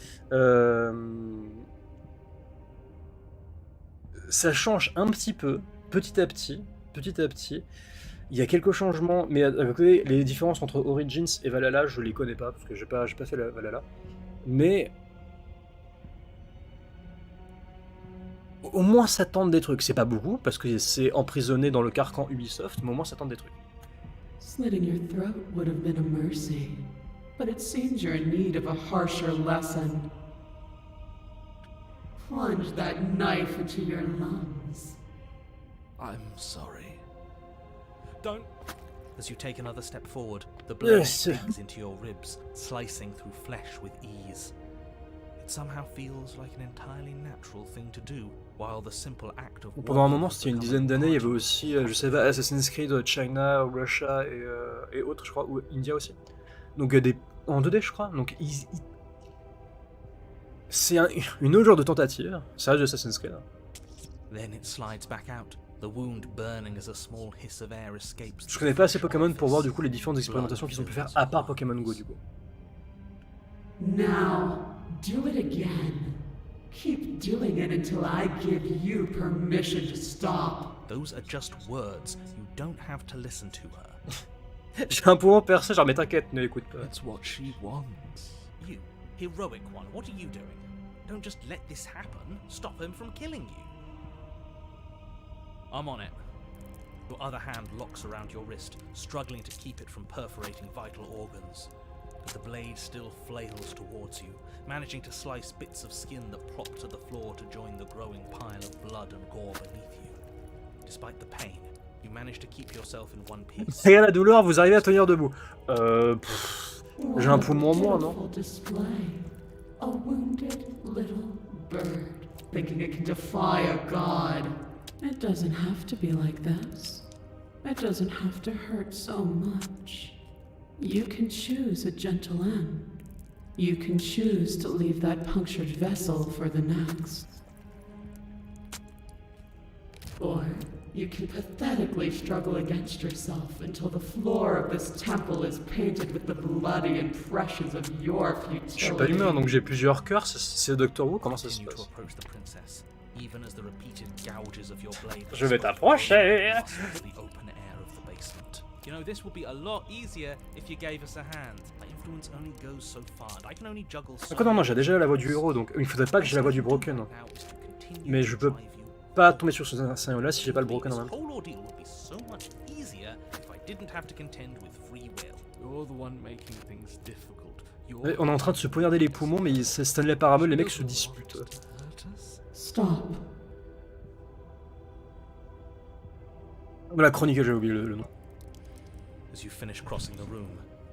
Ça change un petit peu, petit à petit. Il y a quelques changements, mais à côté, les différences entre Origins et Valhalla, je les connais pas, parce que j'ai pas fait la Valhalla. Mais... au moins ça tente des trucs. C'est pas beaucoup, parce que c'est emprisonné dans le carcan Ubisoft, mais au moins ça tente des trucs. Slitting your throat would have been a mercy, but it seems you're in need of a harsher lesson. Plunge that knife into your lungs. I'm sorry. Don't... As you take another step forward, the blade digs into your ribs, slicing through flesh with ease. It somehow feels like an entirely natural thing to do, while the simple act of... Pendant un moment, c'était une dizaine d'années, il y avait aussi, je sais pas, Assassin's Creed, China, Russia et autres, je crois, ou India aussi. Donc en 2D, je crois. Donc c'est une autre genre de tentative, ça reste de Assassin's Creed. Then it slides back out, the wound burning as a small hiss of air escapes. Je connais pas assez Pokémon pour voir du coup les différentes expérimentations qu'ils ont pu faire à part Pokémon Go du coup. Now, do it again. Keep doing it until I give you permission to stop. Those are just words. You don't have to listen to her. J'ai un pouvoir percé, genre mais t'inquiète, ne l'écoute pas. That's what she wants. You, heroic one, what are you doing? Don't just let this happen. Stop him from killing you. I'm on it. Your other hand locks around your wrist, struggling to keep it from perforating vital organs. But the blade still flails towards you, managing to slice bits of skin that plop to the floor to join the growing pile of blood and gore beneath you. Despite the pain, you manage to keep yourself in one piece. Malgré la douleur, vous arrivez à tenir debout. J'ai un poumon en moins, non? A wounded little bird, thinking it can defy a god. It doesn't have to be like this. It doesn't have to hurt so much. You can choose a gentle end. You can choose to leave that punctured vessel for the next. Or you can pathetically struggle against yourself until the floor of this temple is painted with the bloody impressions of your futility. Je suis pas humain, donc j'ai plusieurs cœurs. C'est Doctor Who, comment ça se Continue to passe? approach the princess, even as the repeated gouges of your blade Je vais t'approcher. the open air of the basement. You know, this would be a lot easier if you gave us a hand. My influence only goes so far, and I can only juggle so Donc non, j'ai déjà la voix du héros, donc il faudrait pas que j'ai la voix du Broken. Mais je peux pas tomber sur ce scénario-là si j'ai pas le Broken en même temps. whole ordeal would be so much easier if I didn't have to contend with free will. You're the one making things difficult. Ouais, on est en train de se poignarder les poumons, mais c'est Stanley Parable, les mecs se disputent. Stop. La chronique, j'ai oublié le nom. As you finish crossing the room,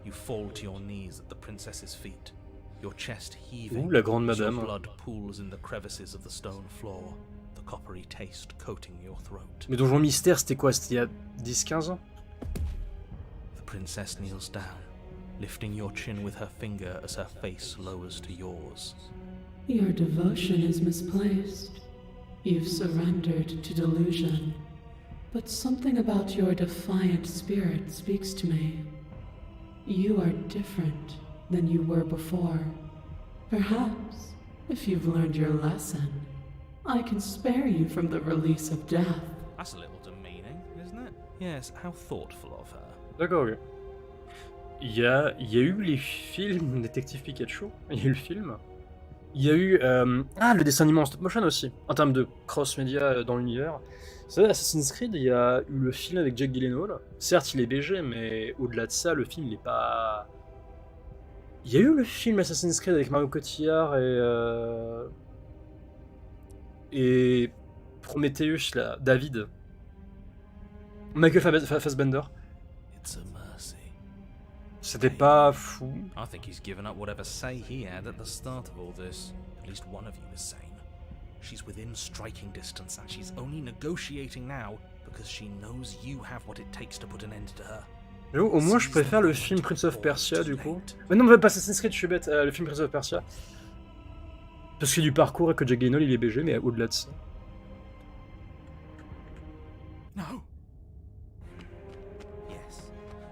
you fall to your knees at the princess's feet, your chest heaving Ouh, la grande as your madame. blood pools in the crevices of the stone floor, the coppery taste coating your throat. Mais Donjon Mystère, c'était quoi? C'était il y a 10-15 ans? The princess kneels down, lifting your chin with her finger as her face lowers to yours. Your devotion is misplaced. You've surrendered to delusion. But something about your defiant spirit speaks to me. You are different than you were before. Perhaps, if you've learned your lesson, I can spare you from the release of death. That's a little demeaning, isn't it? Yes, how thoughtful of her. D'accord, ok. Il y a eu les films Détective Pikachu, il y a eu le film. Il y a eu le dessin animé en stop motion aussi, en termes de cross-média dans l'univers. Vous savez, Assassin's Creed, il y a eu le film avec Jake Gyllenhaal. Certes, il est BG, mais au-delà de ça, le film, il est pas... Il y a eu le film Assassin's Creed avec Mario Cotillard et Prometheus, là, David. Michael Fassbender. It's a mercy. C'était pas fou. I think he's given up whatever say he had at the start of all this. At least one of you is sane. She's within striking distance, and she's only negotiating now because she knows you have what it takes to put an end to her. J'avoue, au moins je préfère le film Prince of Persia du coup. Mais non, mais pas Assassin's Creed, je suis bête, le film Prince of Persia. Parce qu'il y a du parcours et que Jake Gyllenhaal il est BG, mais au-delà de ça. No! Yes.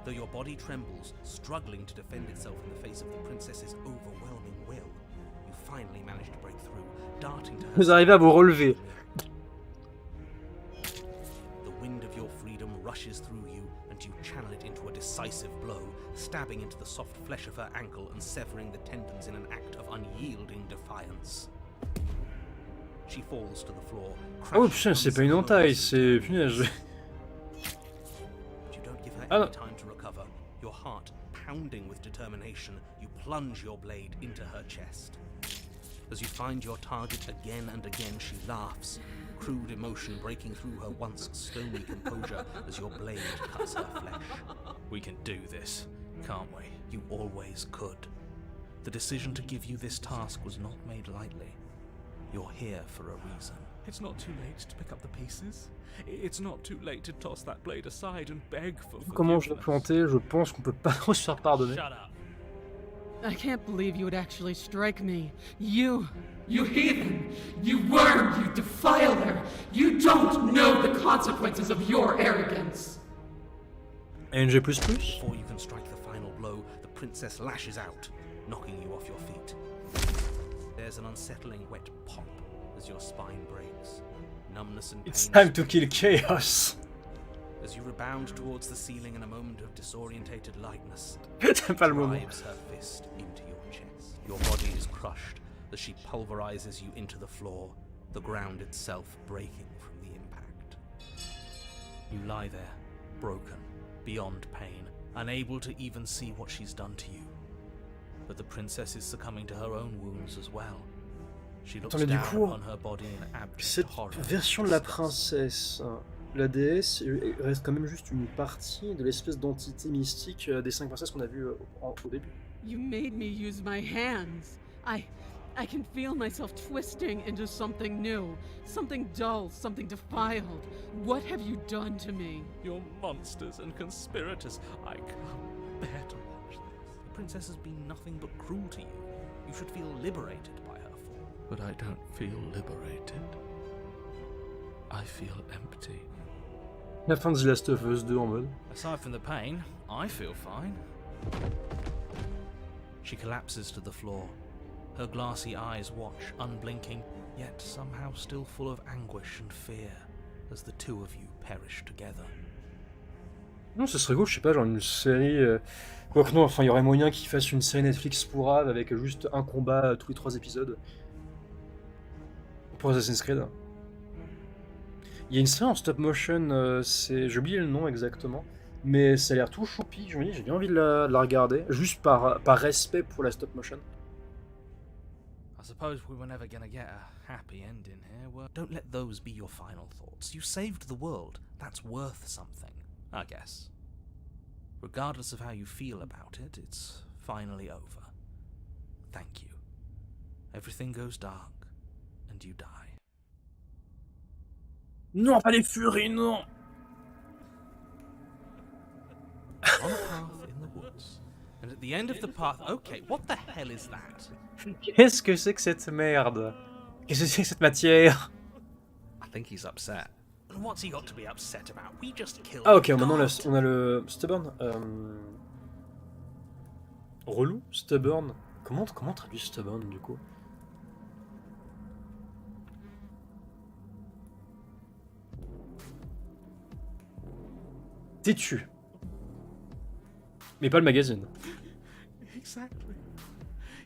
Though your body trembles, struggling to defend itself in the face of the princess's overwhelming will, you finally manage to break through, darting to her. Vous arrivez à vous relever. The wind of your freedom rushes through you, and you channel it into a decisive blow, stabbing into the soft flesh of her ankle and severing the tendons in an act of unyielding defiance. She falls to the floor. Oh putain, c'est pas une entaille, c'est... Punaise. You don't give her any time to recover. Your heart pounding with determination, you plunge your blade into her chest. As you find your target again and again, she laughs, crude emotion breaking through her once stony composure as your blade cuts her flesh. We can do this, can't we? You always could. The decision to give you this task was not made lightly. You're here for a reason. It's not too late to pick up the pieces. It's not too late to toss that blade aside and beg for Comment je l'ai forgiveness. planté, je pense qu'on peut pas trop se faire pardonner. Shut up. I can't believe you would actually strike me. You heathen! You worm! You defiler! You don't know the consequences of your arrogance! NG++. Before you can strike the final blow, the princess lashes out, knocking you off your feet. There's an unsettling wet pop as your spine breaks. Numbness and pain. It's time to kill chaos. As you rebound towards the ceiling in a moment of disorientated lightness, C'est pas le moment. drives her fist into your chest. Your body is crushed as she pulverizes you into the floor, the ground itself breaking from the impact. You lie there, broken, beyond pain, unable to even see what she's done to you. But the princess is succumbing to her own wounds as well. She looks Attends, mais du down coup, upon her body in abject cette horror. version de la princesse, la déesse, reste quand même juste une partie de l'espèce d'entité mystique des 5 princesses qu'on a vu au début. You made me use my hands. I can feel myself twisting into something new, something dull, something defiled. What have you done to me? You're monsters and conspirators. I can't bear to watch this. The princess has been nothing but cruel to you. You should feel liberated by her fall. But I don't feel liberated. I feel empty. La fin de The Last of Us 2 en mode. Aside from the pain, I feel fine. She collapses to the floor. Her glassy eyes watch, unblinking, yet somehow still full of anguish and fear, as the two of you perish together. Non, ce serait cool, je sais pas, genre une série. Quoique non, enfin, il y aurait moyen qu'ils fassent une série Netflix pour Ave avec juste un combat tous les 3 épisodes. Pour Assassin's Creed. Il y a une série en stop motion, j'ai oublié le nom exactement, mais ça a l'air tout choupi. Je me dis, j'ai bien envie de la regarder, juste par respect pour la stop motion. I suppose we were never gonna get a happy ending here. Well, don't let those be your final thoughts. You saved the world. That's worth something, I guess. Regardless of how you feel about it, it's finally over. Thank you. Everything goes dark, and you die. Non, pas les furies, non. On a path in the woods, and at the end of the path. Okay, what the hell is that? Qu'est-ce que c'est que cette merde? Qu'est-ce que c'est que cette matière? I think he's upset. And what's he got to be upset about? We just killed. Ah ok, him. maintenant God. on a le stubborn. Relou, stubborn. Comment traduit stubborn du coup? Têtu. Mais pas le magazine. Exactly.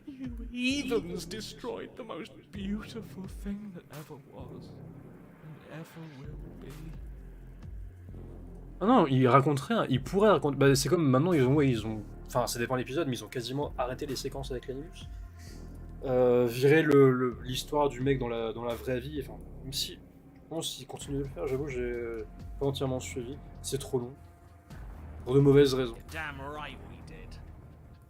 You heathens destroyed the most beautiful thing that ever was and ever will be. Ah non, il pourrait raconter. Bah, c'est comme maintenant ils ont. Enfin, ça dépend de l'épisode, mais ils ont quasiment arrêté les séquences avec l'animus. Virer l'histoire du mec dans la vraie vie. Enfin, même si. Bon, s'ils continuent de le faire, j'avoue, j'ai pas entièrement suivi. C'est trop long. Pour de mauvaises raisons. You're damn right we did.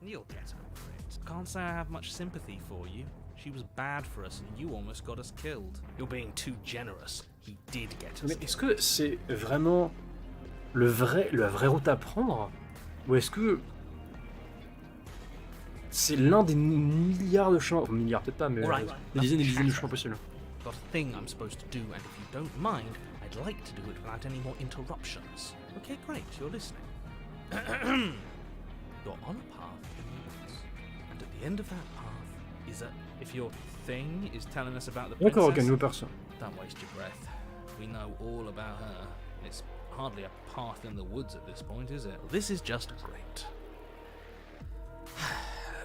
You'll get over it. Can't say I have much sympathy for you. She was bad for us and you almost got us killed. You're being too generous. He did get us Mais killed. est-ce que c'est vraiment la vraie route à prendre? Ou est-ce que c'est l'un des milliards de chemins, enfin, milliards peut-être pas, mais Alright. des dizaines et des dizaines de chemins possibles? Got a thing I'm supposed to do, and if you don't mind, I'd like to do it without any more interruptions. Okay, great, you're listening. You're on a path in the woods, and at the end of that path is if your thing is telling us about the D'accord, ok, princess, nouveau perso. don't waste your breath. We know all about her. It's hardly a path in the woods at this point, is it? This is just great.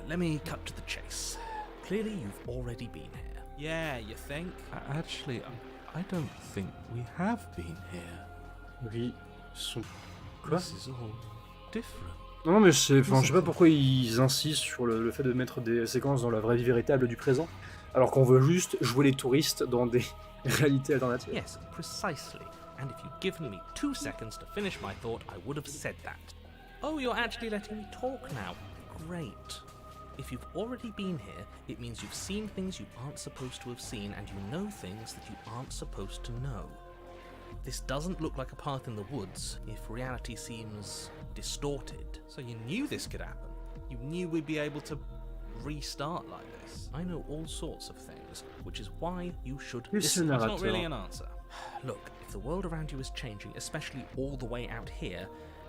Let me cut to the chase. Clearly, you've already been here. Yeah, you think? Actually, I don't think we have been here. Oui, ils sont... Quoi? This is all different. Non, mais je sais pas pourquoi ils insistent sur le fait de mettre des séquences dans la vraie vie véritable du présent, alors qu'on veut juste jouer les touristes dans des réalités alternatives. Yes, precisely. And if you'd given me 2 seconds to finish my thought, I would have said that. Oh, you're actually letting me talk now. Great. If you've already been here, it means you've seen things you aren't supposed to have seen, and you know things that you aren't supposed to know. This doesn't look like a path in the woods if reality seems distorted. So you knew this could happen. You knew we'd be able to restart like this. I know all sorts of things, which is why you should listen. It's not really an answer. Look, if the world around you is changing, especially all the way out here,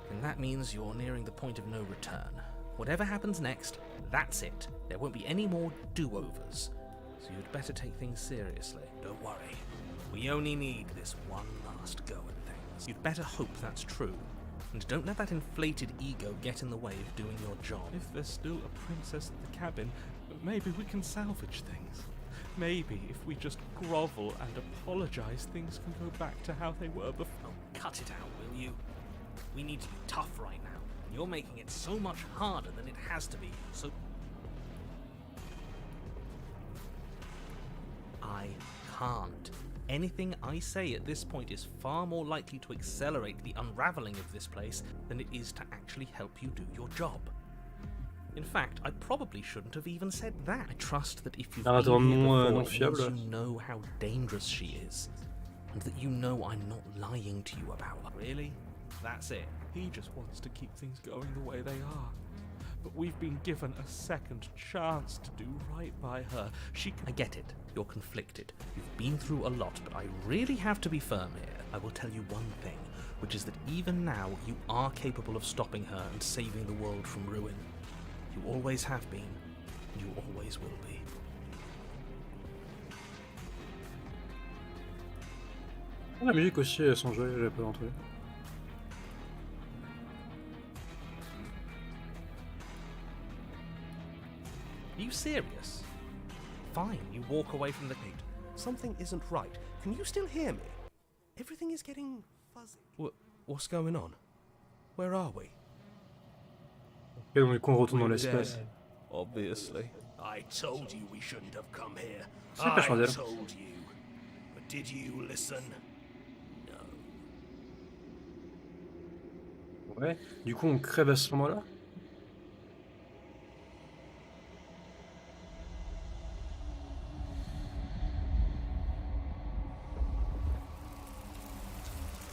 then that means you're nearing the point of no return. Whatever happens next, that's it. There won't be any more do-overs. So you'd better take things seriously. Don't worry. We only need this one last go at things. You'd better hope that's true. And don't let that inflated ego get in the way of doing your job. If there's still a princess at the cabin, maybe we can salvage things. Maybe if we just grovel and apologize, things can go back to how they were before. Oh, cut it out, will you? We need to be tough right now. And you're making it so much harder than it has to be. So I can't. Anything I say at this point is far more likely to accelerate the unraveling of this place than it is to actually help you do your job. In fact, I probably shouldn't have even said that. I trust that if you've been here before, it means you know how dangerous she is, and that you know I'm not lying to you about her. Really? That's it? He just wants to keep things going the way they are. But we've been given a second chance to do right by her. I get it. You're conflicted. You've been through a lot, but I really have to be firm here. I will tell you one thing. which is that even now you are capable of stopping her and saving the world from ruin. You always have been, and you always will be. La musique aussi, elles sont jouées, j'avais pas entendu. Are you serious? Fine, you walk away from the gate. Something isn't right. Can you still hear me? Everything is getting fuzzy. What's going on? Where are we? Et donc du coup on retourne dans l'espace. Obviously. I told you we shouldn't have come here. C'est pas I chandelle. told you. But did you listen? No. Ouais. Du coup on crève à ce moment-là.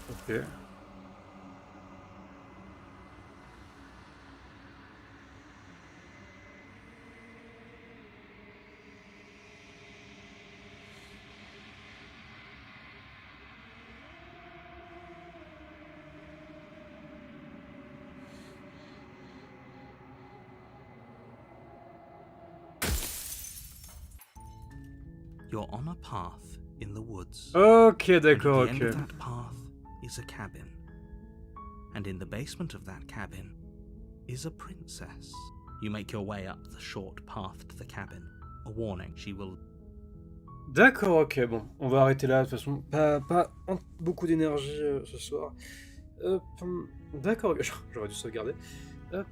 Ok. You're on a path in the woods. Ok, And d'accord, at the end of ok. that path is a cabin. And in the basement of that cabin is a princess. You make your way up the short path to the cabin. A warning, she will... D'accord, ok, bon, on va arrêter là, de toute façon, pas beaucoup d'énergie ce soir. Hop, d'accord, j'aurais dû sauvegarder. Hop.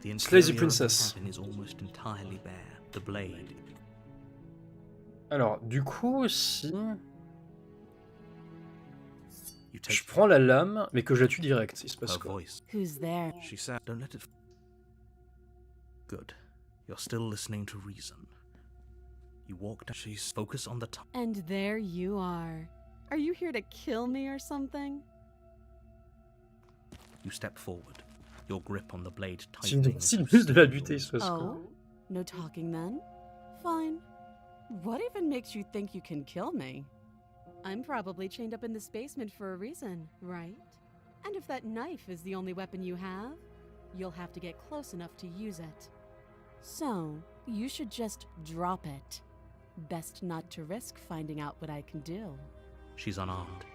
The Slazy interior of the princess. cabin is almost entirely bare. The blade... Alors, du coup, si You take je prends la lame, mais que je la tue direct, il se passe her quoi? voice. Who's there? She said, don't let it... Good. You're still listening to reason. You walk down... She's focus on the top. And there you are. Are you here to kill me or something? You step forward. Your grip on the blade Si tightening. plus de la buter, il se passe quoi? Oh? No talking then? Fine. What even makes you think you can kill me? I'm probably chained up in this basement for a reason, right? And if that knife is the only weapon you have, you'll have to get close enough to use it. So, you should just drop it. Best not to risk finding out what I can do. She's unarmed.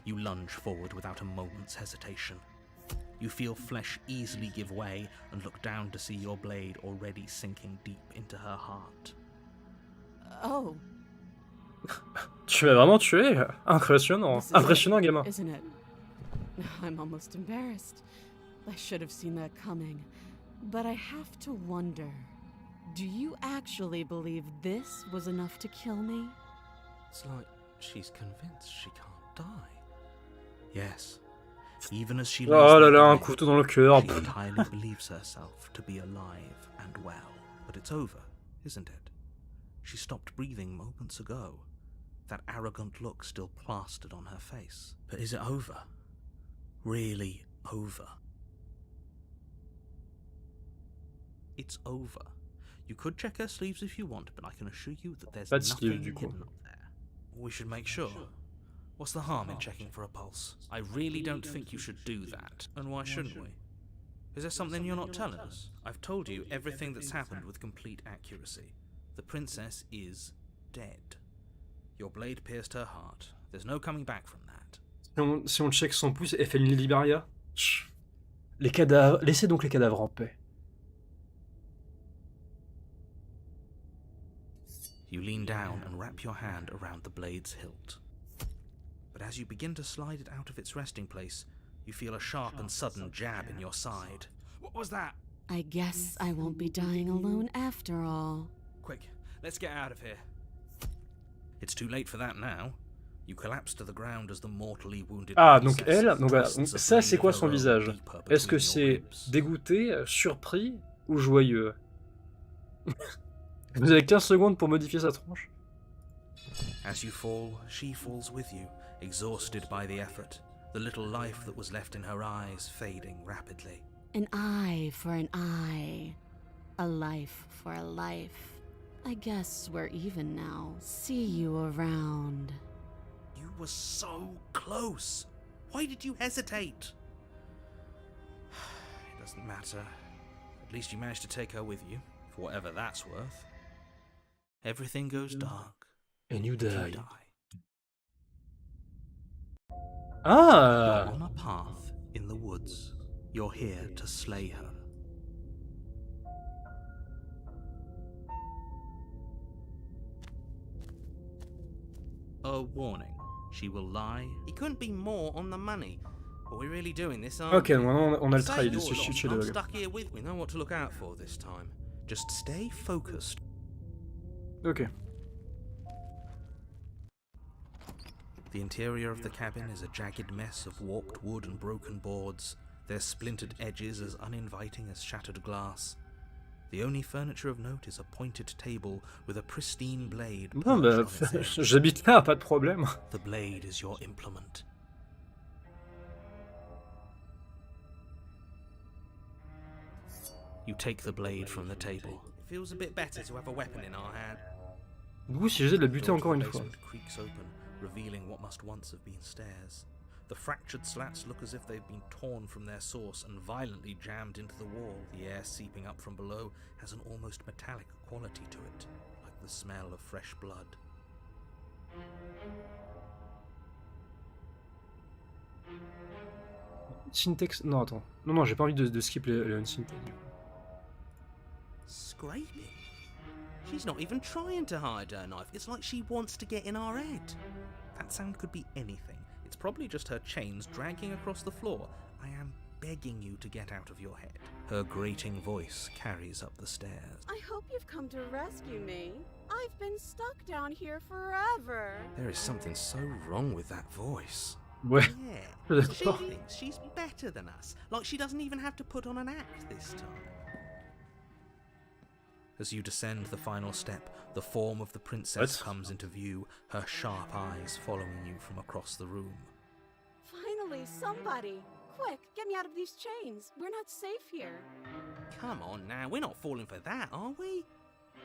You lunge forward without a moment's hesitation. You feel flesh easily give way and look down to see your blade already sinking deep into her heart. Oh, Tu m'as vraiment tué? Impressionnant. this is Impressionnant, it, gamin. isn't it? I'm almost embarrassed. I should have seen that coming. But I have to wonder, do you actually believe this was enough to kill me? It's like she's convinced she can't die. Yes. Even as she lays Oh là there là, un dying, couteau dans le cœur. she entirely believes herself to be alive and well. But it's over, isn't it? She stopped breathing moments ago. That arrogant look still plastered on her face. But is it over? Really over? It's over. You could check her sleeves if you want, but I can assure you that there's Pas de sleeves, nothing du coup. hidden up there. We should make sure. What's the harm in checking for a pulse? I really don't think you should do that. And why shouldn't we? Is there something you're not telling us? I've told you everything that's happened with complete accuracy. The princess is dead. Your blade pierced her heart. There's no coming back from that. Si on check son pouce, elle fait une Libaria. Les cadavres. Laissez donc les cadavres en paix. You lean down and wrap your hand around the blade's hilt. But as you begin to slide it out of its resting place, you feel a sharp and sudden jab in your side. What was that? I guess I won't be dying alone after all. Quick, let's get out of here. It's too late for that now. You collapse to the ground as the mortally wounded Ah, donc princess elle, donc voilà. twists Donc a ça, c'est blade quoi of son her own visage? deeper Est-ce que between your c'est ribs. dégoûté, surpris ou joyeux? Vous avez 15 secondes pour modifier sa tronche. As you fall, she falls with you, exhausted by the effort, the little life that was left in her eyes fading rapidly. An eye for an eye. A life for a life. I guess we're even now. See you around. You were so close. Why did you hesitate? It doesn't matter. At least you managed to take her with you, for whatever that's worth. Everything goes dark. And you die. You're Ah! on a path in the woods. You're here to slay her. A warning. She will lie. He couldn't be more on the money. Are we really doing this, aren't Ok, we? donc maintenant on a le Say trail, il est you're lost, suffit I'm de... stuck here with. We know what to look out for this time. Just stay focused. Ok. The interior of the cabin is a jagged mess of warped wood and broken boards, their splintered edges as uninviting as shattered glass. The only furniture of note is a pointed table with a pristine blade. Bon bah, perched on its edge. j'habite là, pas de problème. The blade is your implement. You take the blade from the table. It feels a bit better to have a weapon in our hand. Du coup, si j'essaie de la The buter door to encore the une fois. basement creaks open, revealing what must once have been stairs. The fractured slats look as if they've been torn from their source and violently jammed into the wall. The air seeping up from below has an almost metallic quality to it, like the smell of fresh blood. Syntax... Non, attends. Non, non, j'ai pas envie de skip le unsyntax. Scraping? She's not even trying to hide her knife. It's like she wants to get in our head. That sound could be anything. It's probably just her chains dragging across the floor. I am begging you to get out of your head. Her grating voice carries up the stairs. I hope you've come to rescue me. I've been stuck down here forever. There is something so wrong with that voice. Ouais. Yeah, she thinks she's better than us. Like she doesn't even have to put on an act this time. As you descend the final step, the form of the princess What? comes into view, her sharp eyes following you from across the room. Finally, somebody. Quick, get me out of these chains. We're not safe here. Come on now, we're not falling for that, are we?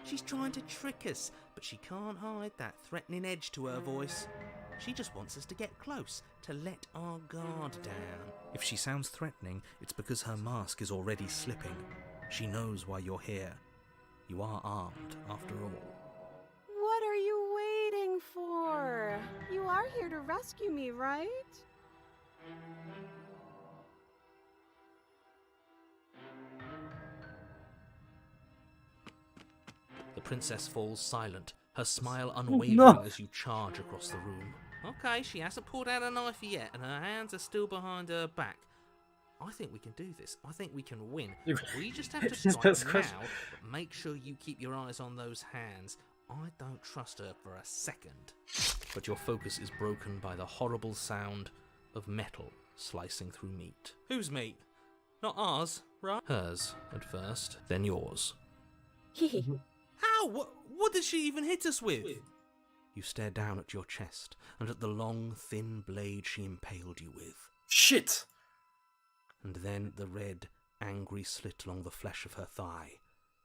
She's trying to trick us, but she can't hide that threatening edge to her voice. She just wants us to get close, to let our guard down. If she sounds threatening, it's because her mask is already slipping. She knows why you're here. You are armed, after all. What are you waiting for? You are here to rescue me, right? The princess falls silent, her smile unwavering No. as you charge across the room. Okay, she hasn't pulled out a knife yet, and her hands are still behind her back. I think we can do this. I think we can win. We just have to strike That's now, crazy. but make sure you keep your eyes on those hands. I don't trust her for a second. But your focus is broken by the horrible sound of metal slicing through meat. Whose meat? Not ours, right? Hers, at first, then yours. How? What did she even hit us with? You stare down at your chest and at the long, thin blade she impaled you with. Shit! And then the red, angry slit along the flesh of her thigh,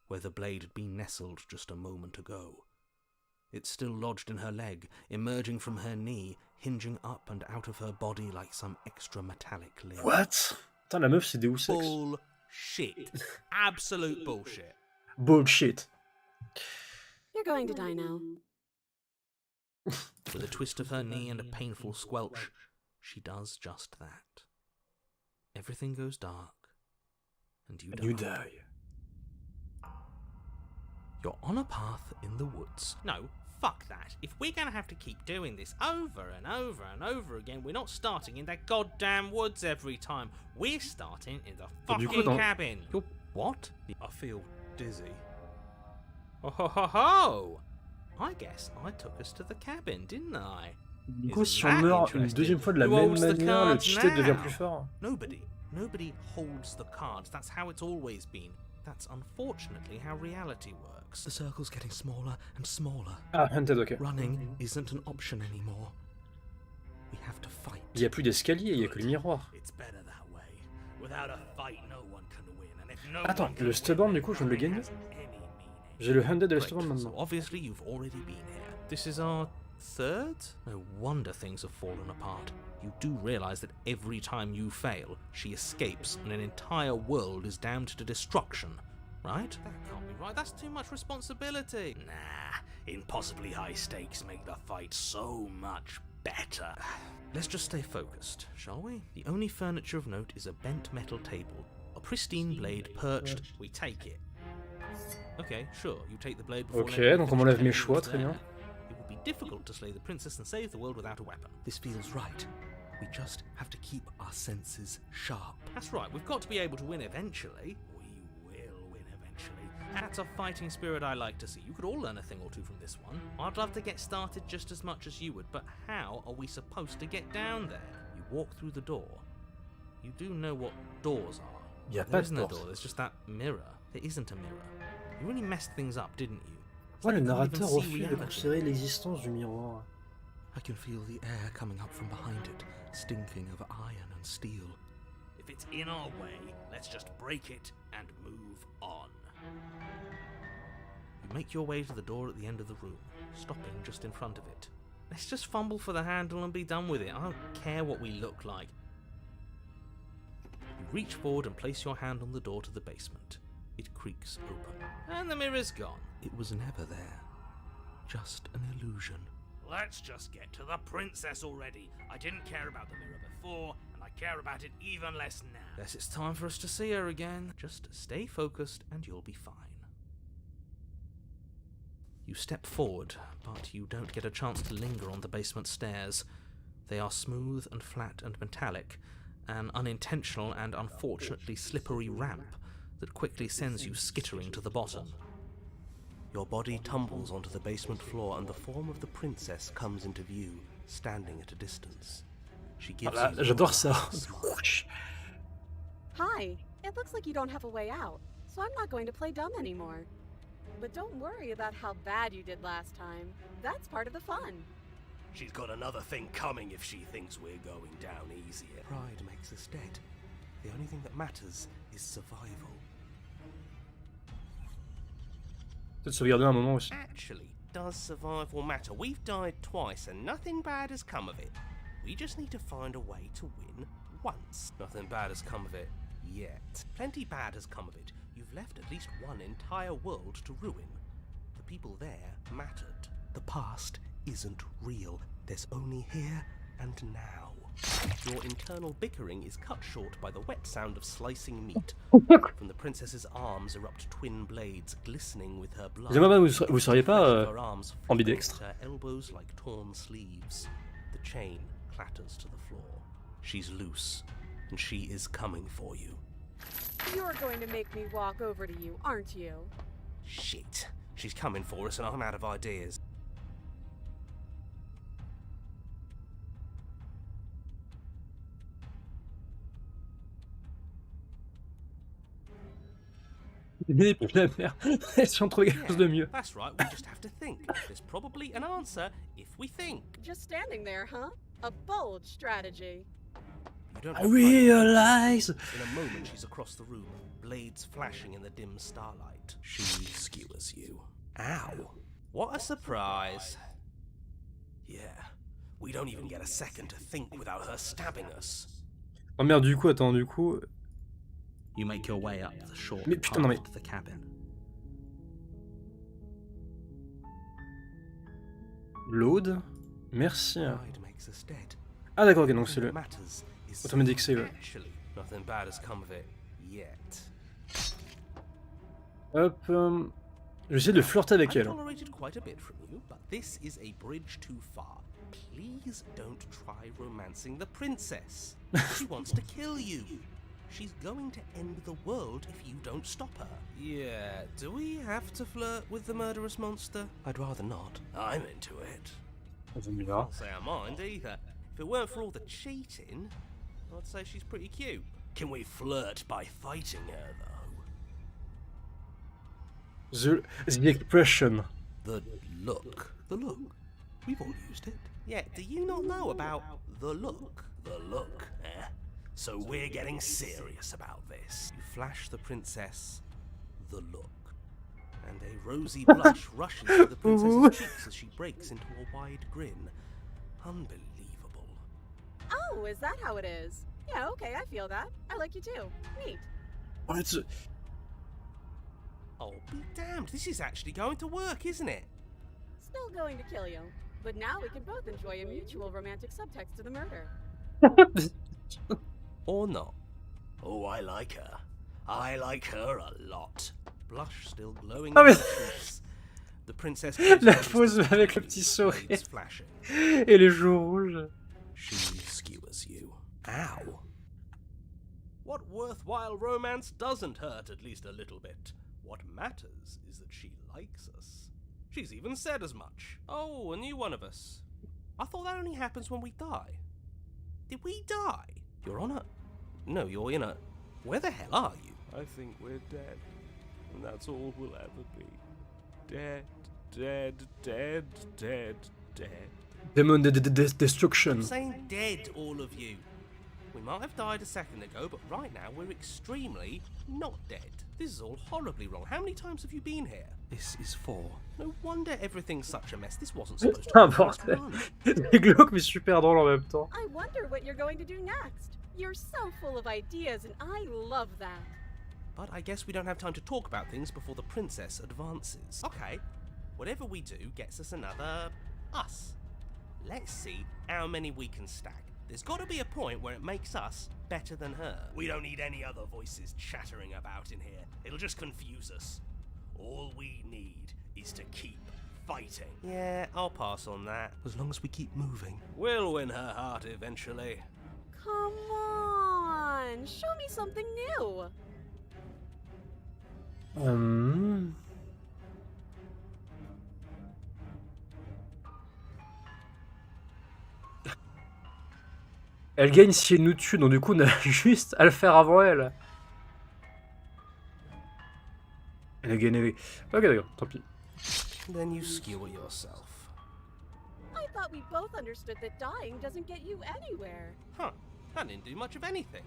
where the blade had been nestled just a moment ago. It's still lodged in her leg, emerging from her knee, hinging up and out of her body like some extra metallic limb. What? Putain, la meuf, c'est Deus Ex. Bullshit. Absolute bullshit. Bullshit. You're going to die now. With a twist of her knee and a painful squelch, she does just that. Everything goes dark, and you die. You die. You're on a path in the woods. No, fuck that. If we're gonna have to keep doing this over and over and over again, we're not starting in that goddamn woods every time. We're starting in the Du coup, fucking dans- cabin. You're what? I feel dizzy. Oh ho ho ho! I guess I took us to the cabin, didn't I? Du coup, si Isn't on that meurt une interesting? deuxième fois de la Who même holds the manière, le cards cheated devient now? plus fort. Nobody holds the cards. That's how it's always been. That's unfortunately how reality works. The circle's getting smaller and smaller. Ah, Hunted, ok. Running isn't an option anymore. We have to fight. Il y a plus d'escalier, il y a que le miroir. It's better that way. Without a fight, no one can win. And if no Attends, one can le stubborn, du coup, je viens de le gagner. has any meaning. J'ai le Hunted et le Great, stubborn so maintenant. obviously you've already been here. This is our third? No wonder things have fallen apart. You do realise that every time you fail, she escapes and an entire world is damned to destruction, right? That can't be right, that's too much responsibility. Nah, impossibly high stakes make the fight so much better. Let's just stay focused, shall we? The only furniture of note is a bent metal table, a pristine blade perched. We take it. Okay, sure, you take the blade before... Ok, letting donc the on m'enlève finish mes choix, très there. bien. It would be difficult to slay the princess and save the world without a weapon. This feels right. We just have to keep our senses sharp. That's right, we've got to be able to win eventually. We will win eventually. That's a fighting spirit I like to see. You could all learn a thing or two from this one. I'd love to get started just as much as you would, but how are we supposed to get down there? You walk through the door. You do know what doors are. Il y a There pas de isn't a porte. door, there's just that mirror. There isn't a mirror. You really messed things up, didn't you? Pourquoi le You can't even narrateur see refuse de reality. considérer l'existence du miroir? I can feel the air coming up from behind it, stinking of iron and steel. If it's in our way, let's just break it and move on. You make your way to the door at the end of the room, stopping just in front of it. Let's just fumble for the handle and be done with it. I don't care what we look like. You reach forward and place your hand on the door to the basement. It creaks open. And the mirror's gone. It was never there. Just an illusion. Let's just get to the princess already. I didn't care about the mirror before, and I care about it even less now. Guess it's time for us to see her again. Just stay focused and you'll be fine. You step forward, but you don't get a chance to linger on the basement stairs. They are smooth and flat and metallic, an unintentional and unfortunately slippery ramp that quickly sends you skittering to the bottom. Your body tumbles onto the basement floor and the form of the princess comes into view, standing at a distance. She gives Ah, you the j'adore ça. smile. Hi, it looks like you don't have a way out, so I'm not going to play dumb anymore. But don't worry about how bad you did last time. That's part of the fun. She's got another thing coming if she thinks we're going down easier. Pride makes us dead. The only thing that matters is survival. Peut-être sauvegarder un moment aussi. Actually, does survival matter? We've died twice and nothing bad has come of it. We just need to find a way to win once. Nothing bad has come of it yet. Plenty bad has come of it. You've left at least one entire world to ruin. The people there mattered. The past isn't real. There's only here and now. Your internal bickering is cut short by the wet sound of slicing meat. From the princess's arms erupt twin blades glistening with her blood. Excusez-moi, vous seriez pas Her arms ambidextre? flicker at her elbows like torn sleeves. The chain clatters to the floor. She's loose, and she is coming for you. You're going to make me walk over to you, aren't you? Shit. She's coming for us, and I'm out of ideas. Mais pour la merde, si on trouve quelque chose de mieux. That's right, we just have to think. There's probably an answer if we think. Just standing there, huh? A bold strategy. You don't I have time. realize. In a moment, she's across the room, blades flashing in the dim starlight. She skewers you. Ow. What a surprise. Yeah, we don't even get a second to think without her stabbing us. Oh merde, du coup, attends, du coup. You make your way up the short Mais putain, path non mais. to the cabin. Load. Merci. Pride makes us dead. Ah d'accord, ok, donc c'est le. Matters is Automatic save. actually nothing bad has come of it yet. Hop. Je vais essayer de flirter avec I've elle. tolerated quite a bit from you, but this is a bridge too far. Please don't try romancing the princess. She wants to kill you. She's going to end the world if you don't stop her. Yeah, do we have to flirt with the murderous monster? I'd rather not. I'm into it. Can't say I mind either. If it weren't for all the cheating, I'd say she's pretty cute. Can we flirt by fighting her, though? The expression. The look. The look. We've all used it. Yeah, do you not know about the look? The look, eh? So we're getting serious about this. You flash the princess the look, and a rosy blush rushes to the princess's cheeks as she breaks into a wide grin. Unbelievable. Oh, is that how it is? Yeah, okay, I feel that. I like you too. Neat. What? Oh, be damned, this is actually going to work, isn't it? Still going to kill you. But now we can both enjoy a mutual romantic subtext to the murder. Or not. Oh, I like her. I like her a lot. Blush still glowing Ah, in mais- her cheeks. The princess La pose avec le petit sourire flashing. et les joues rouges. She skewers you. Ow. What worthwhile romance doesn't hurt at least a little bit? What matters is that she likes us. She's even said as much. Oh, a new one of us. I thought that only happens when we die. Did we die? You're on a... No, you're in a... Where the hell are you? I think we're dead. And that's all we'll ever be. Dead, dead, dead, dead, dead. Demon de I'm destruction. saying dead, all of you. We might have died a second ago, but right now we're extremely not dead. This is all horribly wrong. How many times have you been here? This is 4. No wonder everything's such a mess. This wasn't supposed C'est to un be the first bordel. one. C'est glauque mais super drôle en même temps. I wonder what you're going to do next. You're so full of ideas, and I love that. But I guess we don't have time to talk about things before the princess advances. Okay, whatever we do gets us another us. Let's see how many we can stack. There's got to be a point where it makes us better than her. We don't need any other voices chattering about in here. It'll just confuse us. All we need is to keep fighting. Yeah, I'll pass on that. As long as we keep moving. We'll win her heart eventually. Come on, show me something new. Elle gagne si elle nous tue, donc du coup on a juste à le faire avant elle. Elle a gagné. Ok d'accord, tant pis. Then you skewer yourself. I thought we both understood that dying doesn't get you anywhere. Huh, that didn't do much of anything.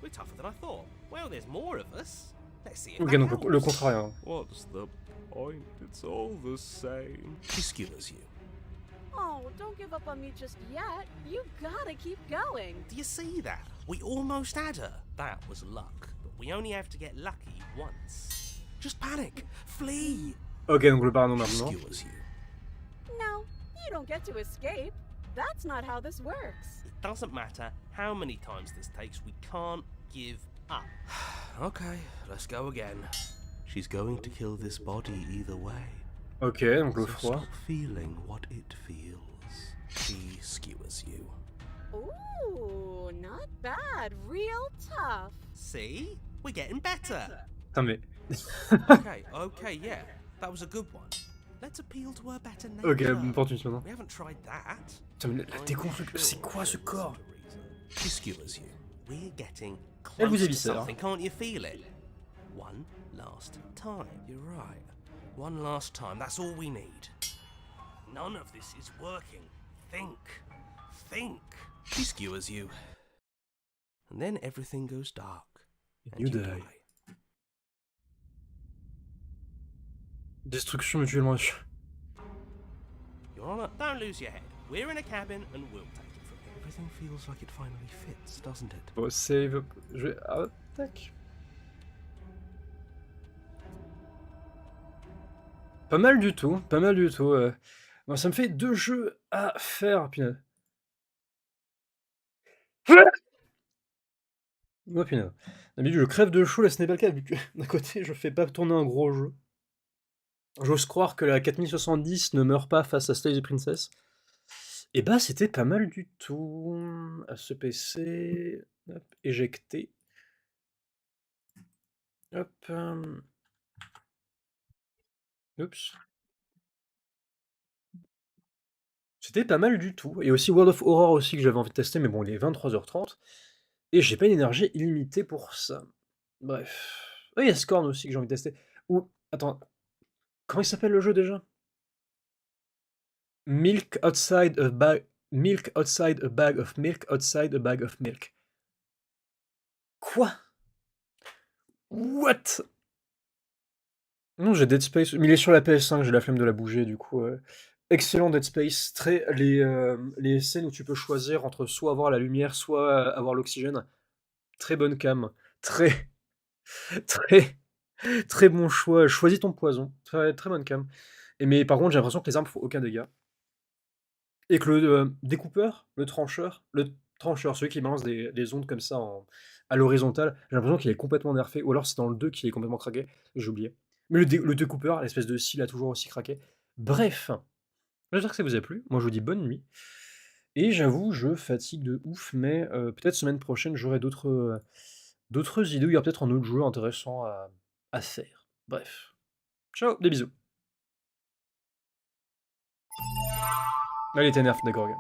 We're tougher than I thought. Well, there's more of us. Let's see if Ok that donc helps. le contraire. Hein. What's the point? It's all the same. She skewers you. Oh, don't give up on me just yet. You gotta keep going. Do you see that? We almost had her. That was luck. But we only have to get lucky once. Just panic. Flee. Ok donc le parano She maintenant. skewers you. No, you don't get to escape. That's not how this works. It doesn't matter how many times this takes. We can't give up. Okay, let's go again. She's going to kill this body either way. Ok donc le So froid. stop feeling what it feels. She skewers you. Ooh, not bad. Real tough. See? We're getting better. Putain mais. Okay, yeah. That was a good one. Let's appeal to her better nature. Ok, bonne opportunité maintenant. We haven't tried that. Putain mais la déconstruction. C'est quoi ce corps? She skewers you. We're getting Elle vous close to évite, hein. something, can't you feel it? One last time. You're right. One last time. That's all we need. None of this is working. Think. Think. She skewers you. And then everything goes dark. And You die. Destruction mutuellement. You're on a... Don't lose your head. We're in a cabin and we'll take it from here. Everything feels like it finally fits, doesn't it? Bon, save. Je vais. Ah, tac. Pas mal du tout, pas mal du tout. Bon, ça me fait 2 jeux à faire, punaise. Oh punaise. D'habitude, je crève de chaud, là, ce n'est pas le cas, vu que d'un côté, je fais pas tourner un gros jeu. J'ose croire que la 4070 ne meurt pas face à Slay the Princess. Et bah, c'était pas mal du tout. À ce PC. Hop, éjecter. Hop. Oups. C'était pas mal du tout. Et aussi World of Horror aussi que j'avais envie de tester, mais bon, il est 23h30. Et j'ai pas une énergie illimitée pour ça. Bref. Ah, il y a Scorn aussi que j'ai envie de tester. Ou, attends, Comment il s'appelle le jeu déjà? Milk outside a bag of milk outside a bag of milk. Quoi? What? Non, j'ai Dead Space, mais il est sur la PS5, j'ai la flemme de la bouger du coup. Excellent Dead Space, les scènes où tu peux choisir entre soit avoir la lumière, soit avoir l'oxygène. Très bonne cam, très, très, très bon choix. Choisis ton poison, très, très bonne cam. Mais par contre, j'ai l'impression que les armes font aucun dégât. Et que le découpeur, le trancheur, celui qui balance des ondes comme ça à l'horizontale, j'ai l'impression qu'il est complètement nerfé, ou alors c'est dans le 2 qu'il est complètement craqué, j'ai oublié. Mais le découpeur, l'espèce de scie, a toujours aussi craqué. Bref, j'espère que ça vous a plu. Moi, je vous dis bonne nuit. Et j'avoue, je fatigue de ouf, mais peut-être semaine prochaine, j'aurai d'autres idées, où il y a peut-être un autre jeu intéressant à faire. Bref. Ciao, des bisous. Allez, t'énerve, d'accord, gars.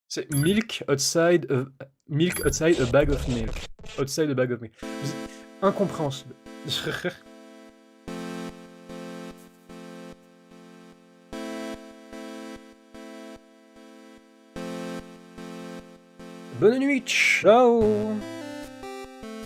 C'est milk outside a bag of milk. Outside a bag of milk. Incompréhensible. Bonne nuit, ciao.